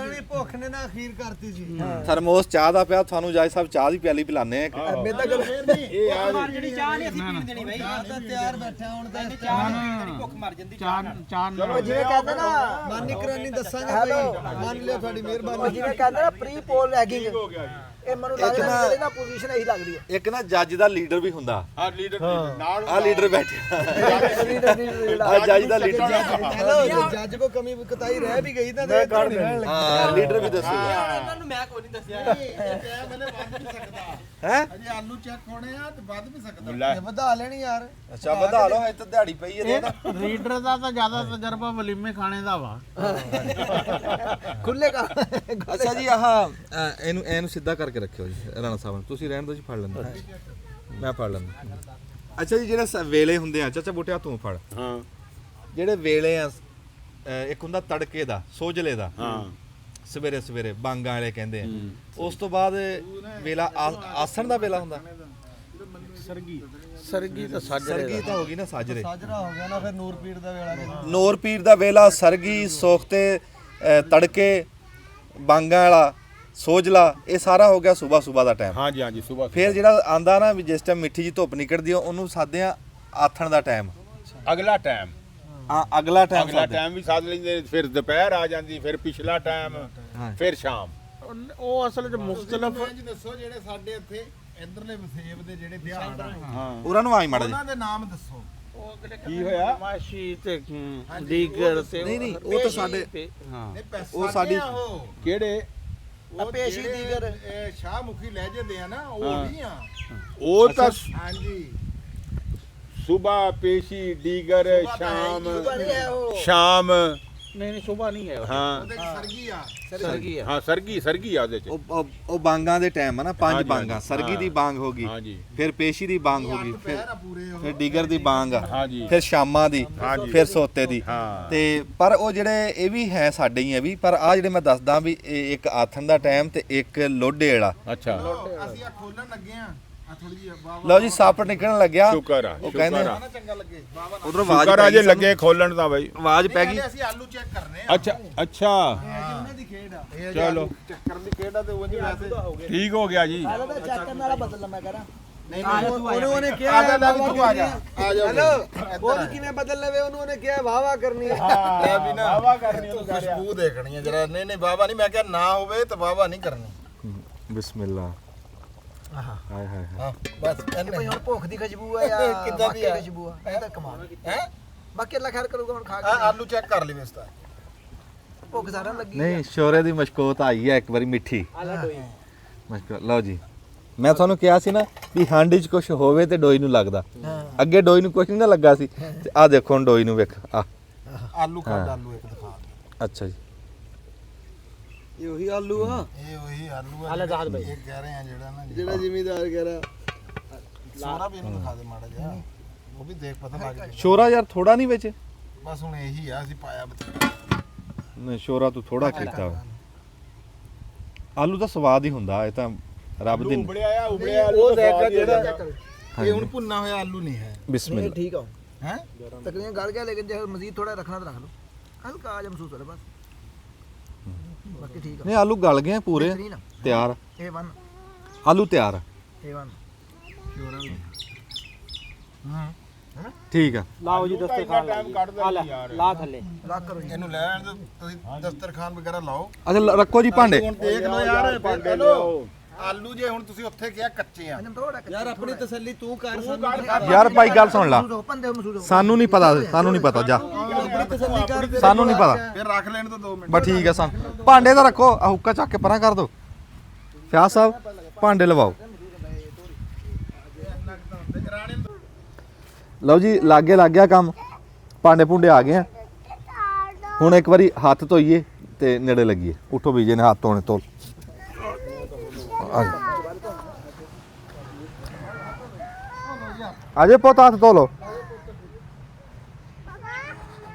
ਹੀ ਭੁੱਖ ਨੇ ਨਾ ਅਖੀਰ ਕਰਤੀ ਸੀ ਥਰਮੋਸ ਚਾਹ ਦਾ ਪਿਆ ਤੁਹਾਨੂੰ ਜੱਜ ਸਾਹਿਬ ਚਾਹ ਦੀ ਪਿਆਲੀ ਪਿਲਾਣੇ ਆ ਮੇਦਾ ਗੱਲ ਇਹ ਆ ਜਿਹੜੀ ਚਾਹ ਨਹੀਂ ਅਸੀਂ ਪੀਣ ਦੇਣੀ ਬਾਈ ਤਾਂ ਤਿਆਰ ਬੈਠਾ ਹੁਣ ਤਾਂ ਚਾਹ ਨਹੀਂ ਪੀਣ ਦੇਣੀ ਭੁੱਖ ਮਰ ਜਾਂਦੀ ਚਾਹ ਉਹ ਜਿਵੇਂ ਕਹਿੰਦੇ ਨਾ ਮਾਨੀ ਕਰਾਨੀ ਦੱਸਾਂਗੇ ਬਈ ਮੰਨ ਲਿਓ ਤੁਹਾਡੀ ਉਹ ਮਿਹਰਬਾਨੀ ਜਿਵੇਂ ਕਹਿੰਦੇ ਨਾ ਪ੍ਰੀ ਪੋਲ ਰੈਗਿੰਗ ਇਹ ਮੈਨੂੰ ਲੱਗਦਾ ਇਹਦੇ ਨਾਲ ਪੋਜੀਸ਼ਨ ਇਹੀ ਲੱਗਦੀ ਹੈ ਇੱਕ ਨਾ ਜੱਜ ਦਾ ਲੀਡਰ ਵੀ ਹੁੰਦਾ ਆ ਲੀਡਰ ਨਾਲ ਆ ਲੀਡਰ ਬੈਠਿਆ ਲੀਡਰ ਆ ਜੱਜ ਦਾ ਲੀਡਰ ਚਲੋ ਜੱਜ ਕੋ ਕਮੀ ਕਤਾਈ ਰਹਿ ਵੀ ਗਈ ਤਾਂ ਤੇ ਇੱਧਰ ਨਹੀਂ ਰਹਿਣ ਲੱਗੀ ਹਾਂ ਲੀਡਰ ਵੀ ਦੱਸੂਗਾ ਇਹਨਾਂ ਨੂੰ ਮੈਂ ਕੋਈ ਨਹੀਂ ਦੱਸਿਆ ਹੈ ਆਲੂ ਚੈੱਕ ਹੋਣੇ ਆ ਤੇ ਵੱਧ ਵੀ ਸਕਦਾ ਲੈ ਇਹ ਵਧਾ ਲੈਣੀ ਯਾਰ ਅੱਛਾ ਵਧਾ ਲਓ ਇੱਥੇ ਦਿਹਾੜੀ ਪਈ ਇਹਦੇ ਨਾ ਰੀਡਰ ਦਾ ਤਾਂ ਜ਼ਿਆਦਾ ਤਜਰਬਾ ਵਲੀਮੇ ਖਾਣੇ ਦਾ ਵਾ ਖੁੱਲੇ ਕਰ ਅੱਛਾ ਜੀ ਆਹ ਇਹਨੂੰ ਸਿੱਧਾ ਕਰਕੇ ਰੱਖਿਓ ਜੀ ਰਾਣਾ ਸਾਹਿਬ ਨੂੰ ਤੁਸੀਂ ਰਹਿਣ ਦਿਓ ਜੀ ਫੜ ਲੈਂਦਾ ਮੈਂ ਫੜ ਲੈਂਦਾ ਅੱਛਾ ਜੀ ਜਿਹੜੇ ਵੇਲੇ ਹੁੰਦੇ ਆ ਚਾਚਾ ਬੂਟਿਆ ਤੂੰ ਫੜ ਹਾਂ ਜਿਹੜੇ ਵੇਲੇ ਆ ਇੱਕ ਹੁੰਦਾ ਤੜਕੇ ਦਾ ਸੋਜਲੇ ਦਾ ਹਾਂ ਸਵੇਰੇ ਸਵੇਰੇ ਬਾਂਗਾਂ ਵਾਲੇ ਕਹਿੰਦੇ ਆ ਉਸ ਤੋਂ ਬਾਅਦ ਵੇਲਾ ਆਸਣ ਦਾ ਵੇਲਾ ਹੁੰਦਾ ਸਰਗੀ ਤਾਂ ਸਰਗੀ ਤਾਂ ਹੋ ਗਈ ਨਾ ਸਾਜਰੇ ਸਾਜਰਾ ਹੋ ਗਿਆ ਨਾ ਫਿਰ ਨੂਰ ਪੀਰ ਦਾ ਵੇਲਾ ਕਹਿੰਦੇ ਨੂਰ ਪੀਰ ਦਾ ਵੇਲਾ ਸਰਗੀ ਸੋਖਤੇ ਤੜਕੇ ਬਾਂਗਾਂ ਵਾਲਾ ਸੋਜਲਾ ਇਹ ਸਾਰਾ ਹੋ ਗਿਆ ਸਵੇਰ ਦਾ ਟਾਈਮ ਹਾਂਜੀ ਹਾਂਜੀ ਸਵੇਰ ਫਿਰ ਜਿਹੜਾ ਆਂਦਾ ਨਾ ਵੀ ਜਿਸ ਟਾਈਮ ਮਿੱਠੀ ਜੀ ਧੁੱਪ ਨਿਕਲਦੀ ਆ ਉਹਨੂੰ ਸਾਦੇ ਆ ਆਥਣ ਦਾ ਟਾਈਮ ਅਗਲਾ ਟਾਈਮ ਅਗਲਾ ਟਾਈਮ ਅਗਲਾ ਟਾਈਮ ਵੀ ਸਾਧ ਲੈਂਦੇ ਫਿਰ ਦੁਪਹਿਰ ਆ ਜਾਂਦੀ ਫਿਰ ਪਿਛਲਾ ਟਾਈਮ ਫਿਰ ਸ਼ਾਮ ਉਹ ਅਸਲ 'ਚ ਮੁਖਤਲਫ ਦੱਸੋ ਜਿਹੜੇ ਸਾਡੇ ਇੱਥੇ ਇਧਰਲੇ ਵਸੇਬ ਦੇ ਜਿਹੜੇ ਧਿਆਨ ਆ ਹਾਂ ਉਹਨਾਂ ਨੂੰ ਆਈ ਮਾੜਾ ਜੀ ਉਹਨਾਂ ਦੇ ਨਾਮ ਦੱਸੋ ਕੀ ਹੋਇਆ ਮਾਸ਼ੀ ਤੇ ਦੀਗਰ ਤੇ ਨਹੀਂ ਉਹ ਤਾਂ ਸਾਡੇ ਹਾਂ ਉਹ ਸਾਡੀ ਕਿਹੜੇ ਉਹ ਪੇਸ਼ੀ ਦੀਗਰ। ਇਹ ਸ਼ਾਹਮੁਖੀ ਲਹਿਜੇ ਦੇ ਆ ਨਾ ਉਹ ਨਹੀਂ ਆ ਉਹ ਤਾਂ ਹਾਂਜੀ ਸੁਬਾ ਪੇਸ਼ੀ ਡੀਗਰ ਸ਼ਾਮ ਨਹੀਂ ਹੈ ਉਹ ਸ਼ਾਮ ਨਹੀਂ ਸੁਬਾ ਨਹੀਂ ਹੈ ਹਾਂ ਉਹਦੇ ਚ ਸਰਗੀ ਆ ਸਰਗੀ ਆ ਹਾਂ ਸਰਗੀ ਆ ਉਹਦੇ ਚ ਉਹ ਬਾਂਗਾਂ ਦੇ ਟਾਈਮ ਆ ਨਾ ਪੰਜ ਹਾਂਜੀ, ਬਾਂਗਾਂ ਹਾਂਜੀ। ਸਰਗੀ ਦੀ ਬਾਂਗ ਹੋ ਗਈ ਹਾਂਜੀ ਫਿਰ ਪੇਸ਼ੀ ਦੀ ਬਾਂਗ ਹੋ ਗਈ ਫਿਰ ਪੈਰਾ ਪੂਰੇ ਉਹ ਫਿਰ ਡੀਗਰ ਦੀ ਬਾਂਗ ਆ ਹਾਂਜੀ ਫਿਰ ਸ਼ਾਮਾਂ ਦੀ ਹਾਂਜੀ। ਫਿਰ ਸੋਤੇ ਦੀ ਹਾਂ। ਤੇ ਪਰ ਉਹ ਜਿਹੜੇ ਇਹ ਵੀ ਹੈ ਸਾਡੇ ਹੀ ਆ ਵੀ ਪਰ ਆ ਜਿਹੜੇ ਮੈਂ ਦੱਸਦਾ ਵੀ ਇਹ ਇੱਕ ਆਥਣ ਦਾ ਟਾਈਮ ਤੇ ਇੱਕ ਲੋਡੇ ਵਾਲਾ ਅੱਛਾ ਅਸੀਂ ਆ ਖੋਲਣ ਲੱਗੇ ਆ ਥੋੜੀ ਜਿਹੀ ਬਾਬਾ ਲਓ ਜੀ ਸੱਪ ਨਿਕਲਣ ਲੱਗਿਆ ਸ਼ੁਕਰ ਆ ਉਹ ਕਹਿੰਦੇ ਸ਼ੁਕਰ ਆ ਨਾ ਚੰਗਾ ਲੱਗੇ ਬਾਬਾ ਉਧਰੋਂ ਆਵਾਜ਼ ਸ਼ੁਕਰ ਆ ਪੈ ਜੇ ਗਈ ਲੱਗੇ ਖੋਲਣ ਦਾ ਬਾਈ ਆਵਾਜ਼ ਪੈ ਗਈ ਅਸੀਂ ਆਲੂ ਚੈੱਕ ਕਰਨੇ ਆ ਅੱਛਾ ਅੱਛਾ ਉਹਨਾਂ ਦੀ ਖੇਡ ਆ ਇਹ ਚਲੋ ਚੱਕਰ ਦੀ ਖੇਡ ਆ ਤੇ ਉਹ ਜੀ ਵੈਸੇ ਠੀਕ ਹੋ ਗਿਆ ਜੀ ਪਹਿਲਾਂ ਤਾਂ ਚੈੱਕ ਕਰਨ ਵਾਲਾ ਬਦਲ ਮੈਂ ਕਰਾਂ ਨਹੀਂ ਉਹਨੇ ਆ ਕਿਹਾ ਜਾ ਲੈ ਵੀ ਤੂੰ ਆ ਜਾ ਆ ਜਾ ਹੈਲੋ ਉਹ ਕਿਵੇਂ ਬਦਲ ਲਵੇ ਉਹਨੇ ਕਿਹਾ ਵਾਵਾ ਕਰਨੀ ਹੈ ਲੈ ਵੀ ਨਾ ਵਾਵਾ ਕਰਨੀ ਉਹ ਖੁਸ਼ਬੂ ਦੇਖਣੀ ਹੈ ਜਰਾ ਨਹੀਂ ਵਾਵਾ ਨਹੀਂ ਮੈਂ ਕਿਹਾ ਨਾ ਹੋਵੇ ਤਾਂ ਵਾਵਾ ਨਹੀਂ ਕਰਨੀ ਬਿਸਮਿਲ੍ਲਾ ਹਾਏ ਹਾਏ ਹਾਂ ਬਸ ਇਹ ਭਈ ਹੁਣ ਭੁੱਖ ਦੀ ਖੁਸ਼ਬੂ ਆ ਜਾਂ ਕਿੱਦਾਂ ਦੀ ਆ? ਖੁਸ਼ਬੂ ਆ ਇਹ ਤਾਂ ਕਮਾਲ ਹੈ ਬਾਕੀ ਅੱਲਾ ਖੈਰ ਕਰੂਗਾ ਹੁਣ ਖਾ ਆ ਕੇ ਆਲੂ ਚੈੱਕ ਕਰ ਲਈ ਵਿਸਤਾ ਭੁੱਖ ਸਾਰਿਆਂ ਨੂੰ ਲੱਗੀ ਨਹੀਂ ਸ਼ੋਰੇ ਦੀ ਮਸ਼ਕੋਤ ਆਈ ਹੈ ਇੱਕ ਵਾਰੀ ਮਿੱਠੀ ਮਸ਼ਕੋਤ ਲਓ ਜੀ ਮੈਂ ਤੁਹਾਨੂੰ ਕਿਹਾ ਸੀ ਨਾ ਵੀ ਹਾਂਡੀ 'ਚ ਕੁਝ ਹੋਵੇ ਤੇ ਡੋਈ ਨੂੰ ਲੱਗਦਾ ਅੱਗੇ ਡੋਈ ਨੂੰ ਕੁਝ ਨਹੀਂ ਨਾ ਲੱਗਾ ਸੀ ਤੇ ਆ ਦੇਖੋ ਹੁਣ ਡੋਈ ਨੂੰ ਵੇਖ ਆ ਆਲੂ ਕੱਢ ਆਲੂ ਇੱਕ ਦਿਖਾ ਅੱਛਾ ਜੀ ਇਹ ਉਹੀ ਆਲੂ ਆ ਇਹ ਉਹੀ ਆਲੂ ਆ ਆਲਾ ਦਾਦ ਇਹ ਬਈ। ਕਹਿ ਰਹੇ ਆ ਜਿਹੜਾ ਨਾ ਜਿਹੜਾ ਜ਼ਿਮੀਦਾਰ ਕਹਿ ਰਿਹਾ ਸੋਨਾ ਵੀ ਇਹਨੂੰ ਦਿਖਾ ਦੇ ਮਾੜਾ ਜਿਹਾ ਉਹ ਵੀ ਦੇਖ ਪਤਾ ਲੱਗ ਜਾਏ ਸ਼ੋਰਾ ਯਾਰ ਥੋੜਾ ਨਹੀਂ ਵਿੱਚ ਬਸ ਹੁਣ ਇਹੀ ਆ ਅਸੀਂ ਪਾਇਆ ਬਤਾ ਨਹੀਂ ਸ਼ੋਰਾ ਤੂੰ ਥੋੜਾ ਕੀਤਾ ਵਾ। ਆਲੂ ਦਾ ਸਵਾਦ ਹੀ ਹੁੰਦਾ ਇਹ ਤਾਂ ਰੱਬ ਦੀ ਉਬੜਿਆ ਉਬੜਿਆ ਉਹ ਦੇਖ ਜਿਹੜਾ ਹਾਂਜੀ। ਇਹ ਹੁਣ ਭੁੰਨਾ ਹੋਇਆ ਆਲੂ ਨਹੀਂ ਹੈ ਬਿਸਮਿਲ੍ਲਾ ਠੀਕ ਆ ਹੈ ਤਕਰੀਬਨ ਗਲ ਗਿਆ ਲੇਕਿਨ ਜੇ ਮਜ਼ੀਦ ਥੋੜਾ ਰੱਖਣਾ ਤਾਂ ਰੱਖ ਲਓ ਹਲਕਾ ਜਿਹਾ ਮਹਿਸੂਸ ਹੋ ਰਿਹਾ ਬਸ ਬਾਕੀ ਠੀਕ ਆ ਨਹੀਂ ਆਲੂ ਗਲ ਗਏ ਆ ਪੂਰੇ ਬਿਹਤਰੀਨ ਆ। ਤਿਆਰ ਇਹ ਵਨ ਆਲੂ ਤਿਆਰ ਆ। ਇਹ ਵਨ ਠੀਕ ਆ ਲਾਓ ਜੀ ਦਸਤਰਖਾਨ ਟਾਈਮ ਕੱਢ ਆ ਲੈ ਦੇ ਯਾਰ ਲਾ ਥੱਲੇ ਰੱਖ ਕਰੋ ਜੀ ਇਹਨੂੰ ਲੈਣ ਦਿਓ, ਤੁਸੀਂ ਦਸਤਰਖਾਨ ਵਗੈਰਾ ਲਾਓ ਅੱਛਾ ਰੱਖੋ ਜੀ ਭਾਂਡੇ ਹੁਣ ਦੇਖ ਲਓ ਯਾਰ ਭਾਂਡੇ ਲਿਆਓ। ਆਲੂ ਜੇ ਹੁਣ ਤੁਸੀਂ ਉੱਥੇ ਕਿਹਾ ਕੱਚੇ ਆ ਇਹਨੂੰ ਥੋੜਾ ਯਾਰ ਆਪਣੀ ਤਸੱਲੀ ਤੂੰ ਕਰ ਸਾਨੂੰ ਯਾਰ ਭਾਈ ਗੱਲ ਸੁਣ ਲਾ ਪੰਦੇ ਮਹਿਸੂਸ ਸਾਨੂੰ ਨਹੀਂ ਪਤਾ ਸਾਨੂੰ ਨਹੀਂ ਪਤਾ ਜਾ ਆਪਣੀ ਤਸੱਲੀ ਕਰ ਸਾਨੂੰ ਨਹੀਂ ਪਤਾ ਫਿਰ ਰੱਖ ਲੈਣ ਤੋਂ 2 ਮਿੰਟ ਬਸ ਠੀਕ ਆ ਸਾਨੂੰ ਭਾਂਡੇ ਤਾਂ ਰੱਖੋ ਆ ਹੁੱਕਾ ਚੱਕ ਕੇ ਪਰਾਂ ਕਰ ਦਿਓ ਫਿਆ ਸਾਹਿਬ ਭਾਂਡੇ ਲਵਾਓ ਲਓ ਜੀ ਲਾਗੇ ਲੱਗ ਗਿਆ ਕੰਮ ਭਾਂਡੇ ਭੁੰਡੇ ਆ ਗਏ ਆ ਹੁਣ ਇੱਕ ਵਾਰੀ ਹੱਥ ਧੋਈਏ ਤੇ ਨੇੜੇ ਲੱਗੀਏ ਉਠੋ ਬੀਜੇ ਨੇ ਹੱਥ ਧੋਣੇ ਤੋਂ ਆਜੇ ਪੁੱਤ ਹੱਥ ਧੋ ਲਓ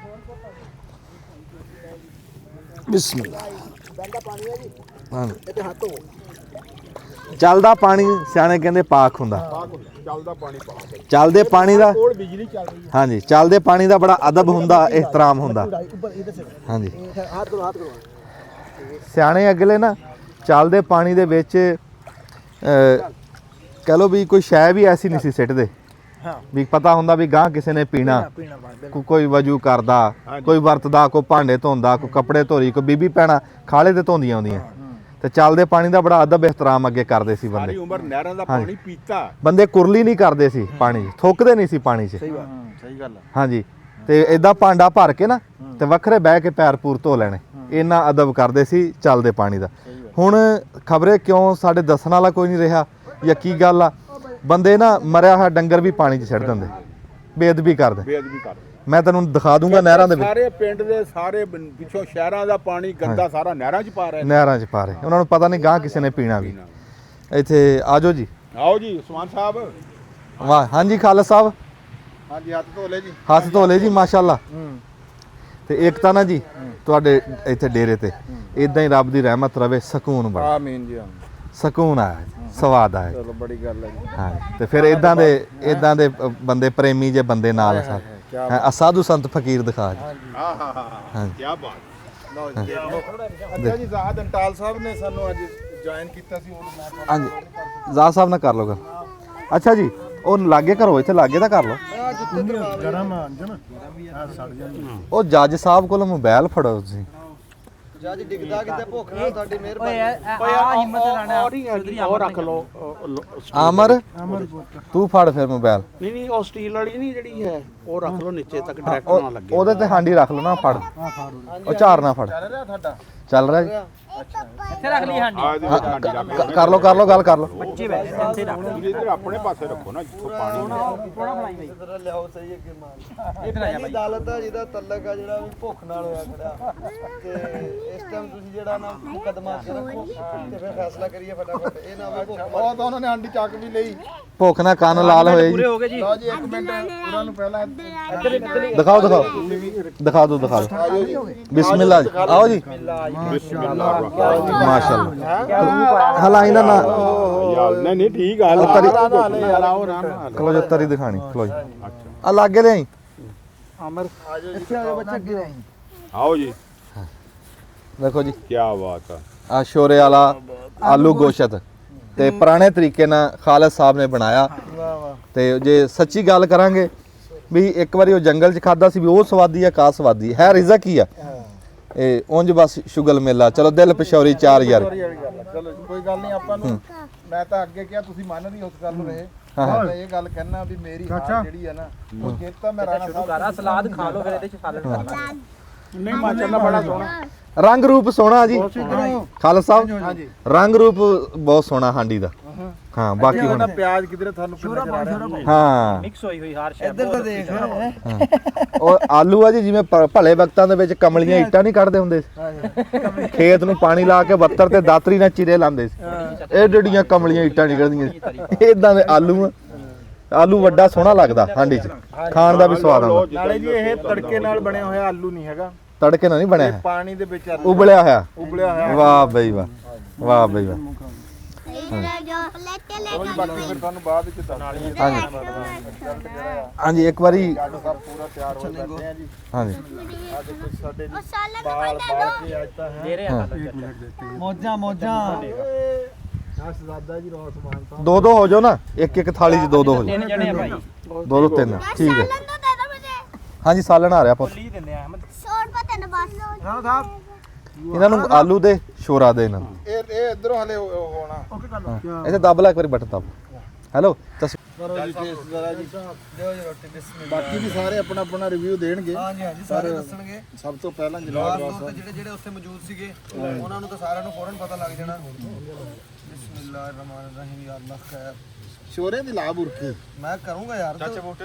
ਬਿਸਮਿਲ੍ਲਾ ਹਾਂ ਇਹ ਤੇ ਹੱਥ ਹੋ ਚੱਲਦਾ ਪਾਣੀ ਸਿਆਣੇ ਕਹਿੰਦੇ ਪਾਕ ਹੁੰਦਾ। ਚੱਲਦਾ ਪਾਣੀ ਪਾ ਕੇ ਚੱਲਦੇ ਪਾਣੀ ਦਾ ਕੋਲ ਬਿਜਲੀ ਚੱਲ ਰਹੀ ਹਾਂਜੀ, ਚੱਲਦੇ ਪਾਣੀ ਦਾ ਬੜਾ ਅਦਬ ਹੁੰਦਾ, ਇਹਤਰਾਮ ਹੁੰਦਾ। ਹਾਂਜੀ, ਸਿਆਣੇ ਅਗਲੇ ਨਾ ਚੱਲਦੇ ਪਾਣੀ ਦੇ ਵਿੱਚ ਕਹ ਲੋ ਵੀ ਕੋਈ ਸ਼ੈ ਵੀ ਐਸੀ ਨਹੀਂ ਸੀ ਸਿੱਟਦੇ ਵੀ ਪਤਾ ਹੁੰਦਾ ਵੀ ਗਾਂ ਕਿਸੇ ਨੇ ਪੀਣਾ। ਕੋਈ ਵਜੂ ਕਰਦਾ, ਕੋਈ ਵਰਤਦਾ, ਕੋਈ ਭਾਂਡੇ ਧੋਂਦਾ, ਕੋਈ ਕੱਪੜੇ ਧੋਰੀ, ਕੋਈ ਬੀਬੀ ਭੈਣਾਂ ਖਾਲੇ ਤੇ ਧੋਂਦੀਆਂ ਆਉਂਦੀਆਂ ਤੇ ਚੱਲਦੇ ਪਾਣੀ ਦਾ ਬੜਾ ਅਦਬ ਇਹਤਰਾਮ ਅੱਗੇ ਕਰਦੇ ਸੀ ਬੰਦੇ। ਸਾਰੀ ਉਮਰ ਨਹਿਰਾਂ ਦਾ ਪਾਣੀ ਪੀਤਾ। ਬੰਦੇ ਕੁਰਲੀ ਨਹੀਂ ਕਰਦੇ ਸੀ ਪਾਣੀ 'ਚ, ਥੁੱਕਦੇ ਨਹੀਂ ਸੀ ਪਾਣੀ 'ਚ। ਸਹੀ ਗੱਲ ਆ। ਹਾਂਜੀ, ਤੇ ਇਦਾਂ ਭਾਂਡਾ ਭਰ ਕੇ ਨਾ ਤੇ ਵੱਖਰੇ ਬਹਿ ਕੇ ਪੈਰ ਪੂਰ ਧੋ ਲੈਣੇ, ਇੰਨਾ ਅਦਬ ਕਰਦੇ ਸੀ ਚੱਲਦੇ ਪਾਣੀ ਦਾ। ਹੁਣ ਖਬਰੇ ਕਿਉਂ ਸਾਡੇ ਦੱਸਣ ਵਾਲਾ ਕੋਈ ਨਹੀਂ ਰਿਹਾ ਜਾਂ ਕੀ ਗੱਲ ਆ, ਬੰਦੇ ਨਾ ਮਰਿਆ ਹੋਇਆ ਡੰਗਰ ਵੀ ਪਾਣੀ 'ਚ ਛੱਡ ਦਿੰਦੇ, ਬੇਅਦਬੀ ਕਰਦੇ। ਬੇਅਦਬੀ ਕਰ ਮੈਂ ਤੈਨੂੰ ਦਿਖਾ ਦੂੰਗਾ ਨਹਿਰਾਂ ਦੇ ਵਿੱਚ, ਸਾਰੇ ਪਿੰਡ ਦੇ ਸਾਰੇ ਪਿੱਛੋਂ ਸ਼ਹਿਰਾਂ ਦਾ ਪਾਣੀ ਗੰਦਾ ਸਾਰਾ ਨਹਿਰਾਂ 'ਚ ਪਾ ਰਹੇ ਨੇ। ਨਹਿਰਾਂ 'ਚ ਪਾ ਰਹੇ, ਉਹਨਾਂ ਨੂੰ ਪਤਾ ਨਹੀਂ ਗਾਂ ਕਿਸੇ ਨੇ ਪੀਣਾ ਵੀ। ਇੱਥੇ ਆਜੋ ਜੀ। ਆਓ ਜੀ ਉਸਮਾਨ ਸਾਹਿਬ। ਵਾਹ, ਹਾਂਜੀ ਖਾਲਸ ਸਾਹਿਬ, ਹਾਂਜੀ ਹੱਥ ਧੋ ਲੈ ਜੀ। ਹੱਥ ਧੋ ਲਏ ਜੀ, ਮਾਸ਼ਾਅੱਲਾ। ਤੇ ਇੱਕ ਤਾਂ ਨਾ ਜੀ ਤੁਹਾਡੇ ਇੱਥੇ ਡੇਰੇ ਤੇ ਇਦਾਂ ਹੀ ਰੱਬ ਦੀ ਰਹਿਮਤ ਰਵੇ, ਸਕੂਨ ਬੜਾ, ਆਮੀਨ ਜੀ ਆਮੀਨ। ਸਕੂਨ ਆਇਆ ਜੀ, ਸਵਾਦ ਆਇਆ। ਚਲੋ ਬੜੀ ਗੱਲ ਹੈ ਜੀ। ਹਾਂ, ਤੇ ਫਿਰ ਇਦਾਂ ਦੇ ਬੰਦੇ ਪ੍ਰੇਮੀ ਜੇ ਬੰਦੇ ਨਾਲ ਸਨ। ਹਾਂ, ਸਾਧੂ ਸੰਤ ਫਕੀਰ ਦਿਖਾ ਜੀ। ਹਾਂ ਕੀ ਬਾਤ। ਲਓ ਜੀ ਅੱਛਾ ਜੀ, ਜ਼ਾਦ ਅੰਟਾਲ ਸਾਹਿਬ ਨੇ ਸਾਨੂੰ ਅੱਜ ਜੁਆਇਨ ਕੀਤਾ ਸੀ। ਉਹ ਮੈਂ ਹਾਂਜੀ, ਜ਼ਾਦ ਸਾਹਿਬ ਨਾਲ ਕਰ ਲਓ ਗੱਲ। ਅੱਛਾ ਜੀ, ਉਹ ਲਾਗੇ ਕਰੋ, ਇੱਥੇ ਲਾਗੇ ਦਾ ਕਰ ਲਓ। ਉਹ ਜੱਜ ਸਾਹਿਬ ਕੋਲ ਮੋਬਾਈਲ ਫੜੋ ਤੁਸੀਂ। ਜੱਜ ਡਿੱਗਦਾ ਕਿਤੇ ਭੁੱਖ ਨਾਲ, ਤੁਹਾਡੀ ਮਿਹਰਬਾਨੀ। ਉਹ ਰੱਖ ਲਓ ਆਮਰ, ਤੂੰ ਫੜ ਫਿਰ ਮੋਬਾਈਲ। ਨਹੀਂ ਉਹ ਸਟੀਲ ਵਾਲੀ ਨਹੀਂ ਜਿਹੜੀ ਹੈ, ਉਹ ਰੱਖ ਲਓ ਨੀਚੇ ਤੱਕ ਡਾਇਰੈਕਟ ਨਾ ਲੱਗੇ। ਉਹਦੇ ਤੇ ਹਾਂਡੀ ਰੱਖ ਲਓ ਨਾ, ਫੜ ਉਹ ਝਾਰ ਨਾ ਫੜ। ਚੱਲ ਰਿਹਾ ਤੁਹਾਡਾ। ਚੱਲ ਰਿਹਾ ਜੀ, ਇੱਥੇ ਰੱਖ ਲਈ ਹਾਂਡੀ। ਕਰ ਲਓ ਗੱਲ ਕਰ ਲਓ। ਬੱਚੇ ਬੈਠੇ ਨੇ ਇੱਥੇ ਰੱਖ ਲਈ। ਇੱਧਰ ਆਪਣੇ ਪਾਸੇ ਰੱਖੋ ਨਾ ਜਿੱਥੋਂ ਪਾਣੀ ਥੋੜਾ ਬਣਾਈ ਬਈ। ਜਰਾ ਲਿਆਓ ਸਹੀ ਅੱਗੇ ਮਾਲ। ਇਧਰ ਆ ਜਾ ਇਹ ਅਦਾਲਤ ਆ ਜਿਹਦਾ ਤਲਕ ਆ ਜਿਹੜਾ ਵੀ ਭੁੱਖ ਨਾਲ ਹੋਇਆ ਖੜਾ, ਤੇ ਇਸ ਟਾਈਮ ਤੁਸੀਂ ਜਿਹੜਾ ਨਾ ਮੁਕੱਦਮਾ ਅੱਗੇ ਰੱਖੋ ਤੇ ਫਿਰ ਫੈਸਲਾ ਕਰੀਏ ਫਟਾਫਟ। ਇਹ ਨਾ ਵੀ ਭੁੱਖ ਉਹ ਤਾਂ ਉਹਨਾਂ ਨੇ ਆਂਡੀ ਚੱਕ ਵੀ ਲਈ। ਭੁੱਖ ਨਾਲ ਕੰਨ ਲਾਲ ਹੋਏ ਜੀ। ਪੂਰੇ ਹੋ ਗਏ ਜੀ। ਲਓ ਜੀ ਇੱਕ ਮਿੰਟ ਉਹਨਾਂ ਨੂੰ ਪਹਿਲਾਂ ਦਿਖਾਓ ਦਿਖਾ ਦਿਓ। ਬਿਸਮਿਲ੍ਲਾ ਜੀ, ਆਓ ਜੀ। ਮਾਸ਼ਾਅੱਲਾ, ਹਲਾਈ ਨਾ ਯਾਰ ਨਹੀਂ ਠੀਕ ਆ। ਖਲੋ ਜੋ ਤਰੀ ਦਿਖਾਣੀ, ਖਲੋ ਜੀ। ਆ ਲਾਗੇ ਲੈ ਆਈ ਆਮਰ। ਇੱਥੇ ਆ ਜਾ ਬੱਚਾ, ਅੱਗੇ ਆਈ। ਆਓ ਜੀ, ਦੇਖੋ ਜੀ, ਕੀ ਬਾਤ ਆ। ਆ ਸ਼ੋਰੇ ਵਾਲਾ ਆਲੂ ਗੋਸ਼ਤ ਤੇ ਪੁਰਾਣੇ ਤਰੀਕੇ ਨਾਲ ਖਾਲਦ ਸਾਹਿਬ ਨੇ ਬਣਾਇਆ। ਤੇ ਜੇ ਸੱਚੀ ਗੱਲ ਕਰਾਂਗੇ ਵੀ ਇੱਕ ਵਾਰੀ ਉਹ ਜੰਗਲ 'ਚ ਖਾਦਾ ਸੀ ਵੀ ਉਹ ਸਵਾਦੀ ਆ ਕਾ ਸਵਾਦੀ ਹੈ, ਰਿਜ਼ਕ ਕੀ ਆ ਇਹ, ਉਂਝ ਬਸ ਸ਼ੁਗਲ ਮੇਲਾ। ਚਲੋ ਦਿਲ ਪਿਸ਼ੌਰੀ 4 ਯਾਰ। ਚਲੋ ਕੋਈ ਗੱਲ ਨਹੀਂ, ਆਪਾਂ ਨੂੰ ਮੈਂ ਤਾਂ ਅੱਗੇ ਕਿਹਾ ਤੁਸੀਂ ਮੰਨ ਨਹੀਂ ਉਸ ਗੱਲ ਨੂੰ ਰਹੇ। ਮੈਂ ਇਹ ਗੱਲ ਕਹਿਣਾ ਵੀ ਮੇਰੀ ਹਾਰ ਜਿਹੜੀ ਹੈ ਨਾ, ਉਹ ਜਿੱਤ ਤਾਂ ਮੈਂ ਰਾਣਾ ਸਾਹਿਬ ਸਾਰਾ ਸਲਾਦ ਖਾ ਲਓ, ਫਿਰ ਇਹਦੇ ਚ ਸਾਲਡ ਕਰਨਾ। ਨਹੀਂ ਮਾਸ਼ਾਅੱਲਾ ਬੜਾ ਸੋਹਣਾ ਰੰਗ ਰੂਪ ਸੋਹਣਾ ਜੀ ਖਾਲਦ ਸਾਹਿਬ, ਰੰਗ ਰੂਪ ਬਹੁਤ ਸੋਹਣਾ ਹਾਂਡੀ ਦਾ। ਹਾਂ, ਬਾਕੀ ਹੁਣ ਪਿਆਜ਼ ਕਿਧਰੇ ਤੁਹਾਨੂੰ ਨਜ਼ਰ ਆ ਰਿਹਾ। ਹਾਂ, ਮਿਕਸ ਹੋਈ ਹੋਈ ਹਰ ਸ਼ੈ। ਇੱਧਰ ਤਾਂ ਦੇਖ। ਉਹ ਆਲੂ ਆ ਜੀ, ਜਿਵੇਂ ਭਲੇ ਵਕਤਾਂ ਦੇ ਵਿੱਚ ਕਮਲੀਆਂ ਇੱਟਾਂ ਨਹੀਂ ਕੱਢਦੇ ਹੁੰਦੇ ਸੀ, ਖੇਤ ਨੂੰ ਪਾਣੀ ਲਾ ਕੇ ਬੱਤਰ ਤੇ ਦਾਤਰੀ ਨਾਲ ਚਿਰੇ ਲਾਉਂਦੇ ਸੀ, ਇਹ ਜਿਹੜੀਆਂ ਕਮਲੀਆਂ ਇੱਟਾਂ ਨਿਕਲਦੀਆਂ ਇਦਾਂ ਦੇ ਆਲੂ ਆ। ਆਲੂ ਵੱਡਾ ਸੋਹਣਾ ਲੱਗਦਾ ਹਾਂਡੀ 'ਚ, ਖਾਣ ਦਾ ਵੀ ਸਵਾਦ ਆਉਂਦਾ। ਨਾਲੇ ਜੀ ਇਹ ਤੜਕੇ ਨਾਲ ਬਣਿਆ ਹੋਇਆ ਆਲੂ ਨਹੀਂ ਹੈਗਾ, ਤੜਕੇ ਨਾਲ ਨਹੀਂ ਬਣਿਆ ਹੈ, ਪਾਣੀ ਦੇ ਵਿੱਚ ਆਲੂ ਉਬਲਿਆ ਹੋਇਆ। ਉਬਲਿਆ ਹੋਇਆ। ਵਾਹ ਬਈ ਵਾਹ, ਵਾਹ ਬਈ ਵਾਹ। ਬਾਕੀ ਫਿਰ ਤੁਹਾਨੂੰ ਬਾਅਦ ਵਿੱਚ ਦੱਸ ਹਾਂਜੀ, ਇੱਕ ਵਾਰੀ ਸਭ ਪੂਰਾ ਤਿਆਰ ਹੋ ਜਾਂਦੇ ਆ ਜੀ। ਹਾਂਜੀ, ਅੱਜ ਕੁਝ ਸਾਡੇ ਬਾਲ ਕੇ ਅੱਜ ਤਾਂ ਹੈ ਦੇ ਰਹੇ ਆ ਕੱਲ। ਮੌਜਾਂ ਸ਼ਹਿਜ਼ਾਦਾ ਜੀ ਰੋਸ ਮਾਨ ਸਾਹਿਬ। ਦੋ ਹੋ ਜਾਓ ਨਾ, ਇੱਕ ਥਾਲੀ 'ਚ ਦੋ ਹੋ ਜਾਓ, ਤਿੰਨ ਜਣੇ ਆ ਭਾਈ। ਦੋ ਤਿੰਨ, ਠੀਕ ਹੈ। ਹਾਂਜੀ, ਸਾਲਣ ਆ ਰਿਹਾ ਪੁੱਤ। ਲੀ ਦਿੰਦੇ ਆ ਅਹਿਮਦ। ਇਹਨਾਂ ਨੂੰ ਆਲੂ ਦੇ ਸ਼ੋਰਾ ਦੇ ਇਹਨਾਂ ਨੂੰ। ਇਹ ਇਧਰੋਂ ਹਲੇ ਹੋਣਾ। ਇੱਥੇ ਦੱਬ ਲੈ ਇੱਕ ਵਾਰੀ ਬਟਨ ਦੱਬ। ਹੈਲੋ ਕਰੋ ਜੀ ਟੇਸਟ ਜ਼ਰਾ ਜੀ। ਦਿਓ ਜੀ ਰੋਟੀ, ਬਿਸਮਿਲ੍ਲਾ। ਬਾਕੀ ਵੀ ਸਾਰੇ ਆਪਣਾ ਆਪਣਾ ਰਿਵਿਊ ਦੇਣਗੇ। ਹਾਂਜੀ, ਸਾਰੇ ਦੱਸਣਗੇ। ਸਭ ਤੋਂ ਪਹਿਲਾਂ ਜਨਾਬ ਜਨਾਬ ਲੋਕ ਜਿਹੜੇ ਉੱਥੇ ਮੌਜੂਦ ਸੀਗੇ ਉਹਨਾਂ ਨੂੰ ਤਾਂ ਸਾਰਿਆਂ ਨੂੰ ਫੌਰਨ ਪਤਾ ਲੱਗ ਜਾਣਾ। ਬਿਸਮਿਲ੍ਲਾਹਿਰਰਹਿਮਾਨਿਰਰਹੀਮ। ਯਾ ਅੱਲਾਹ ਖੈਰ। ਸ਼ੋਰੇ ਦੀ ਲਾ ਬੁਰਕੀ ਮੈਂ ਕਰੂੰਗਾ ਯਾਰ,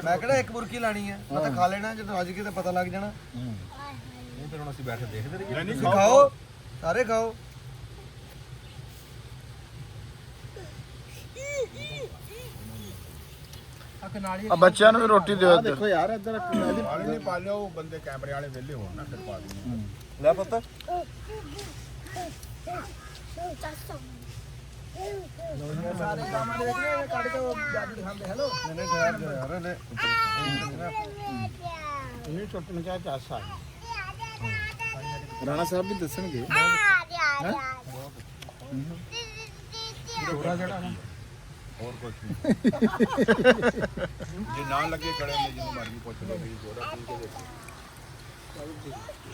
ਮੈਂ ਕਿਹੜਾ ਇੱਕ ਬੁਰਕੀ ਲਾਣੀ ਹੈ, ਮੈਂ ਤਾਂ ਖਾ ਲੈਣਾ ਜਦੋਂ ਅੱਜ ਕਿਤੇ ਪਤਾ ਲੱਗ ਜਾਣਾ। ਫਿਰ ਹੁਣ ਅਸੀਂ ਬੈਠੇ ਦੇਖਦੇ ਰਹੀਏ। ਖਾਓ, ਸਾਰੇ ਖਾਓ। ਆ ਬੱਚਿਆਂ ਨੂੰ ਵੀ ਰੋਟੀ ਦਿਓ ਇੱਧਰ। ਦੇਖੋ ਯਾਰ ਇੱਧਰ ਪਾਣੀ ਨਹੀਂ ਪਾ ਲਿਓ, ਉਹ ਬੰਦੇ ਕੈਮਰੇ ਵਾਲੇ ਵਿਹਲੇ ਹੋਣ ਨਾ ਫਿਰ ਪਾ ਦਿੰਦੇ। ਲੈ ਪੁੱਤ, ਸਾਰੇ ਕੰਮਾਂ ਦੇ ਵਿੱਚ ਇਹ ਕੱਢ ਕੇ ਉਹ ਜੱਜ ਦਿਖਾਉਂਦੇ ਹੈਲੋ ਇਹਨੂੰ ਛੁੱਟਣ ਚਾਹ ਚਾਸਾ ਰਾਣਾ ਸਾਹਿਬ ਵੀ ਦੱਸਣਗੇ ਜੇ ਨਾ ਲੱਗੇ ਕੜੇ ਨੇ ਜਿਹਨੂੰ ਮਰਜ਼ੀ ਪੁੱਛ ਲਓ ਵੀ ਜੋੜਾ ਠੀਕ ਹੈ ਦੇਖੋ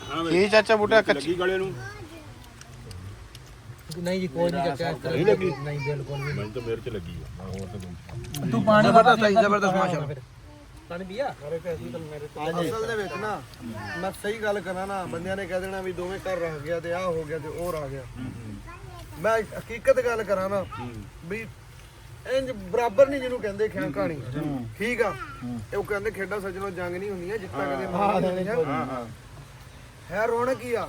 ਹਾਂ ਇਹ ਚਾਚਾ ਬੂਟਾ ਲੱਗੀ ਗਲੇ ਨੂੰ ਨਹੀਂ ਜੀ ਕੋਈ ਨਹੀਂ ਚਾਚਾ ਨਹੀਂ ਲੱਗੀ ਨਹੀਂ ਬਿਲਕੁਲ ਵੀ ਮੈਨੂੰ ਤਾਂ ਮੇਰੇ ਚ ਲੱਗੀ ਆ ਹੋਰ ਤਾਂ ਕੋਈ ਤੂੰ ਪਾਣੀ ਜ਼ਬਰਦਸਤ ਮਾਸ਼ਾ ਪਾਣੀ ਪੀਆ ਅਸਲ ਦੇ ਵਿੱਚ ਨਾ ਮੈਂ ਸਹੀ ਗੱਲ ਕਰਾਂ ਨਾ ਬੰਦਿਆਂ ਨੇ ਕਹਿ ਦੇਣਾ ਵੀ ਦੋਵੇਂ ਘਰ ਰਹ ਗਿਆ ਤੇ ਆਹ ਹੋ ਗਿਆ ਤੇ ਉਹ ਰਹਿ ਗਿਆ ਮੈਂ ਹਕੀਕਤ ਗੱਲ ਕਰਾਂ ਨਾ ਵੀ ਇੰਜ ਬਰਾਬਰ ਨਹੀਂ ਜਿਹਨੂੰ ਕਹਿੰਦੇ ਖਿਆ ਕਹਾਣੀ ਠੀਕ ਆ ਇਹ ਉਹ ਕਹਿੰਦੇ ਖੇਡਾਂ ਸੱਜਣੋਂ ਜੰਗ ਨਹੀਂ ਹੁੰਦੀਆਂ ਜਿੱਤਾਂ ਕਦੇ ਮਾਰ ਦਿੰਦੀਆਂ ਹੈ ਰੌਣਕ ਹੀ ਆ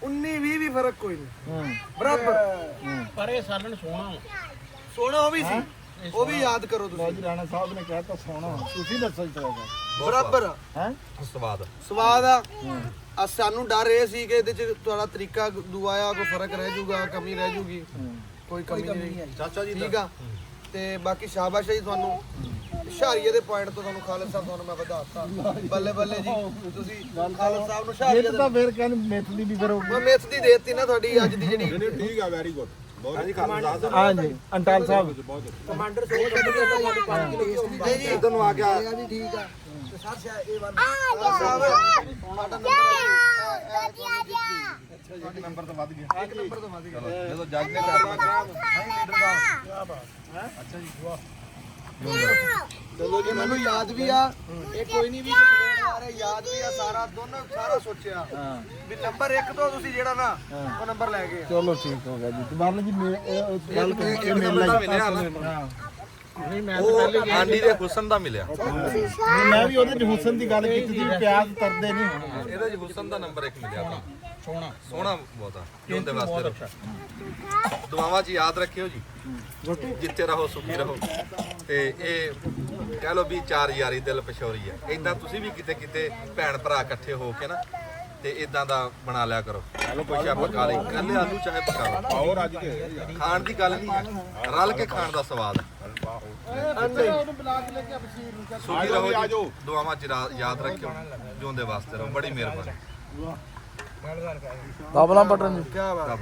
19-20 ਵੀ ਫਰਕ ਕੋਈ ਨਹੀਂ ਬਰਾਬਰ ਪਰ ਇਹ ਸਾਲਣ ਸੋਹਣਾ ਸੋਹਣਾ ਉਹ ਵੀ ਸੀ ਉਹ ਵੀ ਯਾਦ ਕਰੋ ਤੁਸੀਂ ਰਾਣਾ ਸਾਹਿਬ ਨੇ ਕਹਿਤਾ ਸੋਹਣਾ ਤੁਸੀਂ ਦੱਸੋ ਜੀ ਬਰਾਬਰ ਆ ਸਵਾਦ ਆ ਸਾਨੂੰ ਡਰ ਇਹ ਸੀ ਕਿ ਇਹਦੇ ਚ ਤੁਹਾਡਾ ਤਰੀਕਾ ਦੂਆ ਆ ਕੋਈ ਫਰਕ ਰਹਿ ਜਾਊਗਾ ਕਮੀ ਰਹਿ ਜੂਗੀ ਕੋਈ ਕਮੀ ਨਹੀਂ ਚਾਚਾ ਜੀ ਠੀਕ ਆ ਤੇ ਬਾਕੀ ਸ਼ਾਬਾਸ਼ ਹੈ ਜੀ ਤੁਹਾਨੂੰ ਸ਼ਾਰੀਏ ਦੇ ਪੁਆਇੰਟ ਤੋਂ ਤੁਹਾਨੂੰ ਖਾਲਦ ਸਾਹਿਬ ਤੁਹਾਨੂੰ ਮੈਂ ਵਧਾਤਾ ਬੱਲੇ ਬੱਲੇ ਜੀ ਤੁਸੀਂ ਖਾਲਦ ਸਾਹਿਬ ਨੂੰ ਸ਼ਾਰੀਏ ਤਾਂ ਫਿਰ ਕਹਿੰਦੇ ਮੈਥਲੀ ਵੀ ਫਿਰ ਮੈਂ ਮਿਸ ਦੀ ਦੇਤੀ ਨਾ ਤੁਹਾਡੀ ਅੱਜ ਦੀ ਜਿਹੜੀ ਠੀਕ ਆ ਵੈਰੀ ਗੁੱਡ ਬਹੁਤ ਹਾਂਜੀ ਅੰਟਾਲ ਸਾਹਿਬ ਕਮਾਂਡਰ ਸੋਚ ਕੇ ਤੁਹਾਨੂੰ 5 ਕਿਲੋ ਹਿਸਟਰੀ ਜੀ ਇਧਰ ਨੂੰ ਆ ਗਿਆ ਇਹ ਵੀ ਠੀਕ ਆ ਤੇ ਸਰ ਸ਼ਾਇਦ ਇਹ ਵਾਰ ਇੱਕ ਨੰਬਰ ਤੋਂ ਵੱਧ ਗਿਆ ਇੱਕ ਨੰਬਰ ਤੋਂ ਵੱਧ ਗਿਆ ਜਦੋਂ ਜੱਜ ਨੇ ਕਰਨਾ ਚਲੋ ਜੀ ਮੈਨੂੰ ਯਾਦ ਵੀ ਆ ਇਹ ਕੋਈ ਨਹੀਂ ਵੀ ਖੇਡ ਆ ਰਿਹਾ ਯਾਦ ਵੀ ਆ ਸਾਰਾ ਦੋਨੋਂ ਸਾਰਾ ਸੋਚਿਆ ਵੀ ਨੰਬਰ 1 ਤੋਂ ਤੁਸੀਂ ਜਿਹੜਾ ਨਾ ਉਹ ਨੰਬਰ ਲੈ ਗਏ ਚਲੋ ਠੀਕ ਹੋ ਗਿਆ ਜੀ ਦੁਬਾਰਾ ਜੀ ਗੱਲ ਕਰਕੇ ਮੇਲ ਨਹੀਂ ਮੈਂ ਉਹ ਆਂਡੀ ਦੇ ਹੁਸਨ ਦਾ ਮਿਲਿਆ ਮੈਂ ਵੀ ਉਹਦੇ ਚ ਹੁਸਨ ਦੀ ਗੱਲ ਕੀਤੀ ਸੀ ਵੀ ਪਿਆਜ਼ ਤਰਦੇ ਨਹੀਂ ਹੋਣਾ ਇਹਦੇ ਚ ਹੁਸਨ ਦਾ ਨੰਬਰ 1 ਮਿਲਿਆ ਤਾਂ ਸੋਹਣਾ ਬਹੁਤ ਆ ਜਿਉਣ ਦੇ ਵਾਸਤੇ ਰਹੋ ਦੁਆਵਾਂ 'ਚ ਯਾਦ ਰੱਖਿਓ ਜੀ ਜਿੱਥੇ ਰਹੋ ਸੁਖੀ ਰਹੋ ਤੇ ਇਹ ਕਹਿ ਲਓ ਵੀ ਚਾਰ ਯਾਰੀ ਦਿਲ ਪਛੋਰੀ ਆ ਇਦਾਂ ਤੁਸੀਂ ਵੀ ਕਿਤੇ ਕਿਤੇ ਭੈਣ ਭਰਾ ਇਕੱਠੇ ਹੋ ਕੇ ਨਾ ਤੇ ਇਦਾਂ ਦਾ ਬਣਾ ਲਿਆ ਕਰੋ ਕੁਛ ਆ ਪਕਾ ਲਈ ਕੱਲੇ ਆਲੂ ਚਾਹੇ ਪਕਾ ਲਓ ਪਾਓ ਰੱਜ ਕੇ ਖਾਣ ਦੀ ਗੱਲ ਨਹੀਂ ਹੈ ਰਲ ਕੇ ਖਾਣ ਦਾ ਸਵਾਦ ਹੈ ਸੁਖੀ ਰਹੋ ਜੀ ਦੁਆਵਾਂ 'ਚ ਯਾਦ ਰੱਖਿਓ ਜਿਉਂਦੇ ਵਾਸਤੇ ਰਹੋ ਬੜੀ ਮਿਹਰਬਾਨੀ ਤਬਲਾ ਬਟਨ ਕੀ ਬਾਤ ਰੱਬ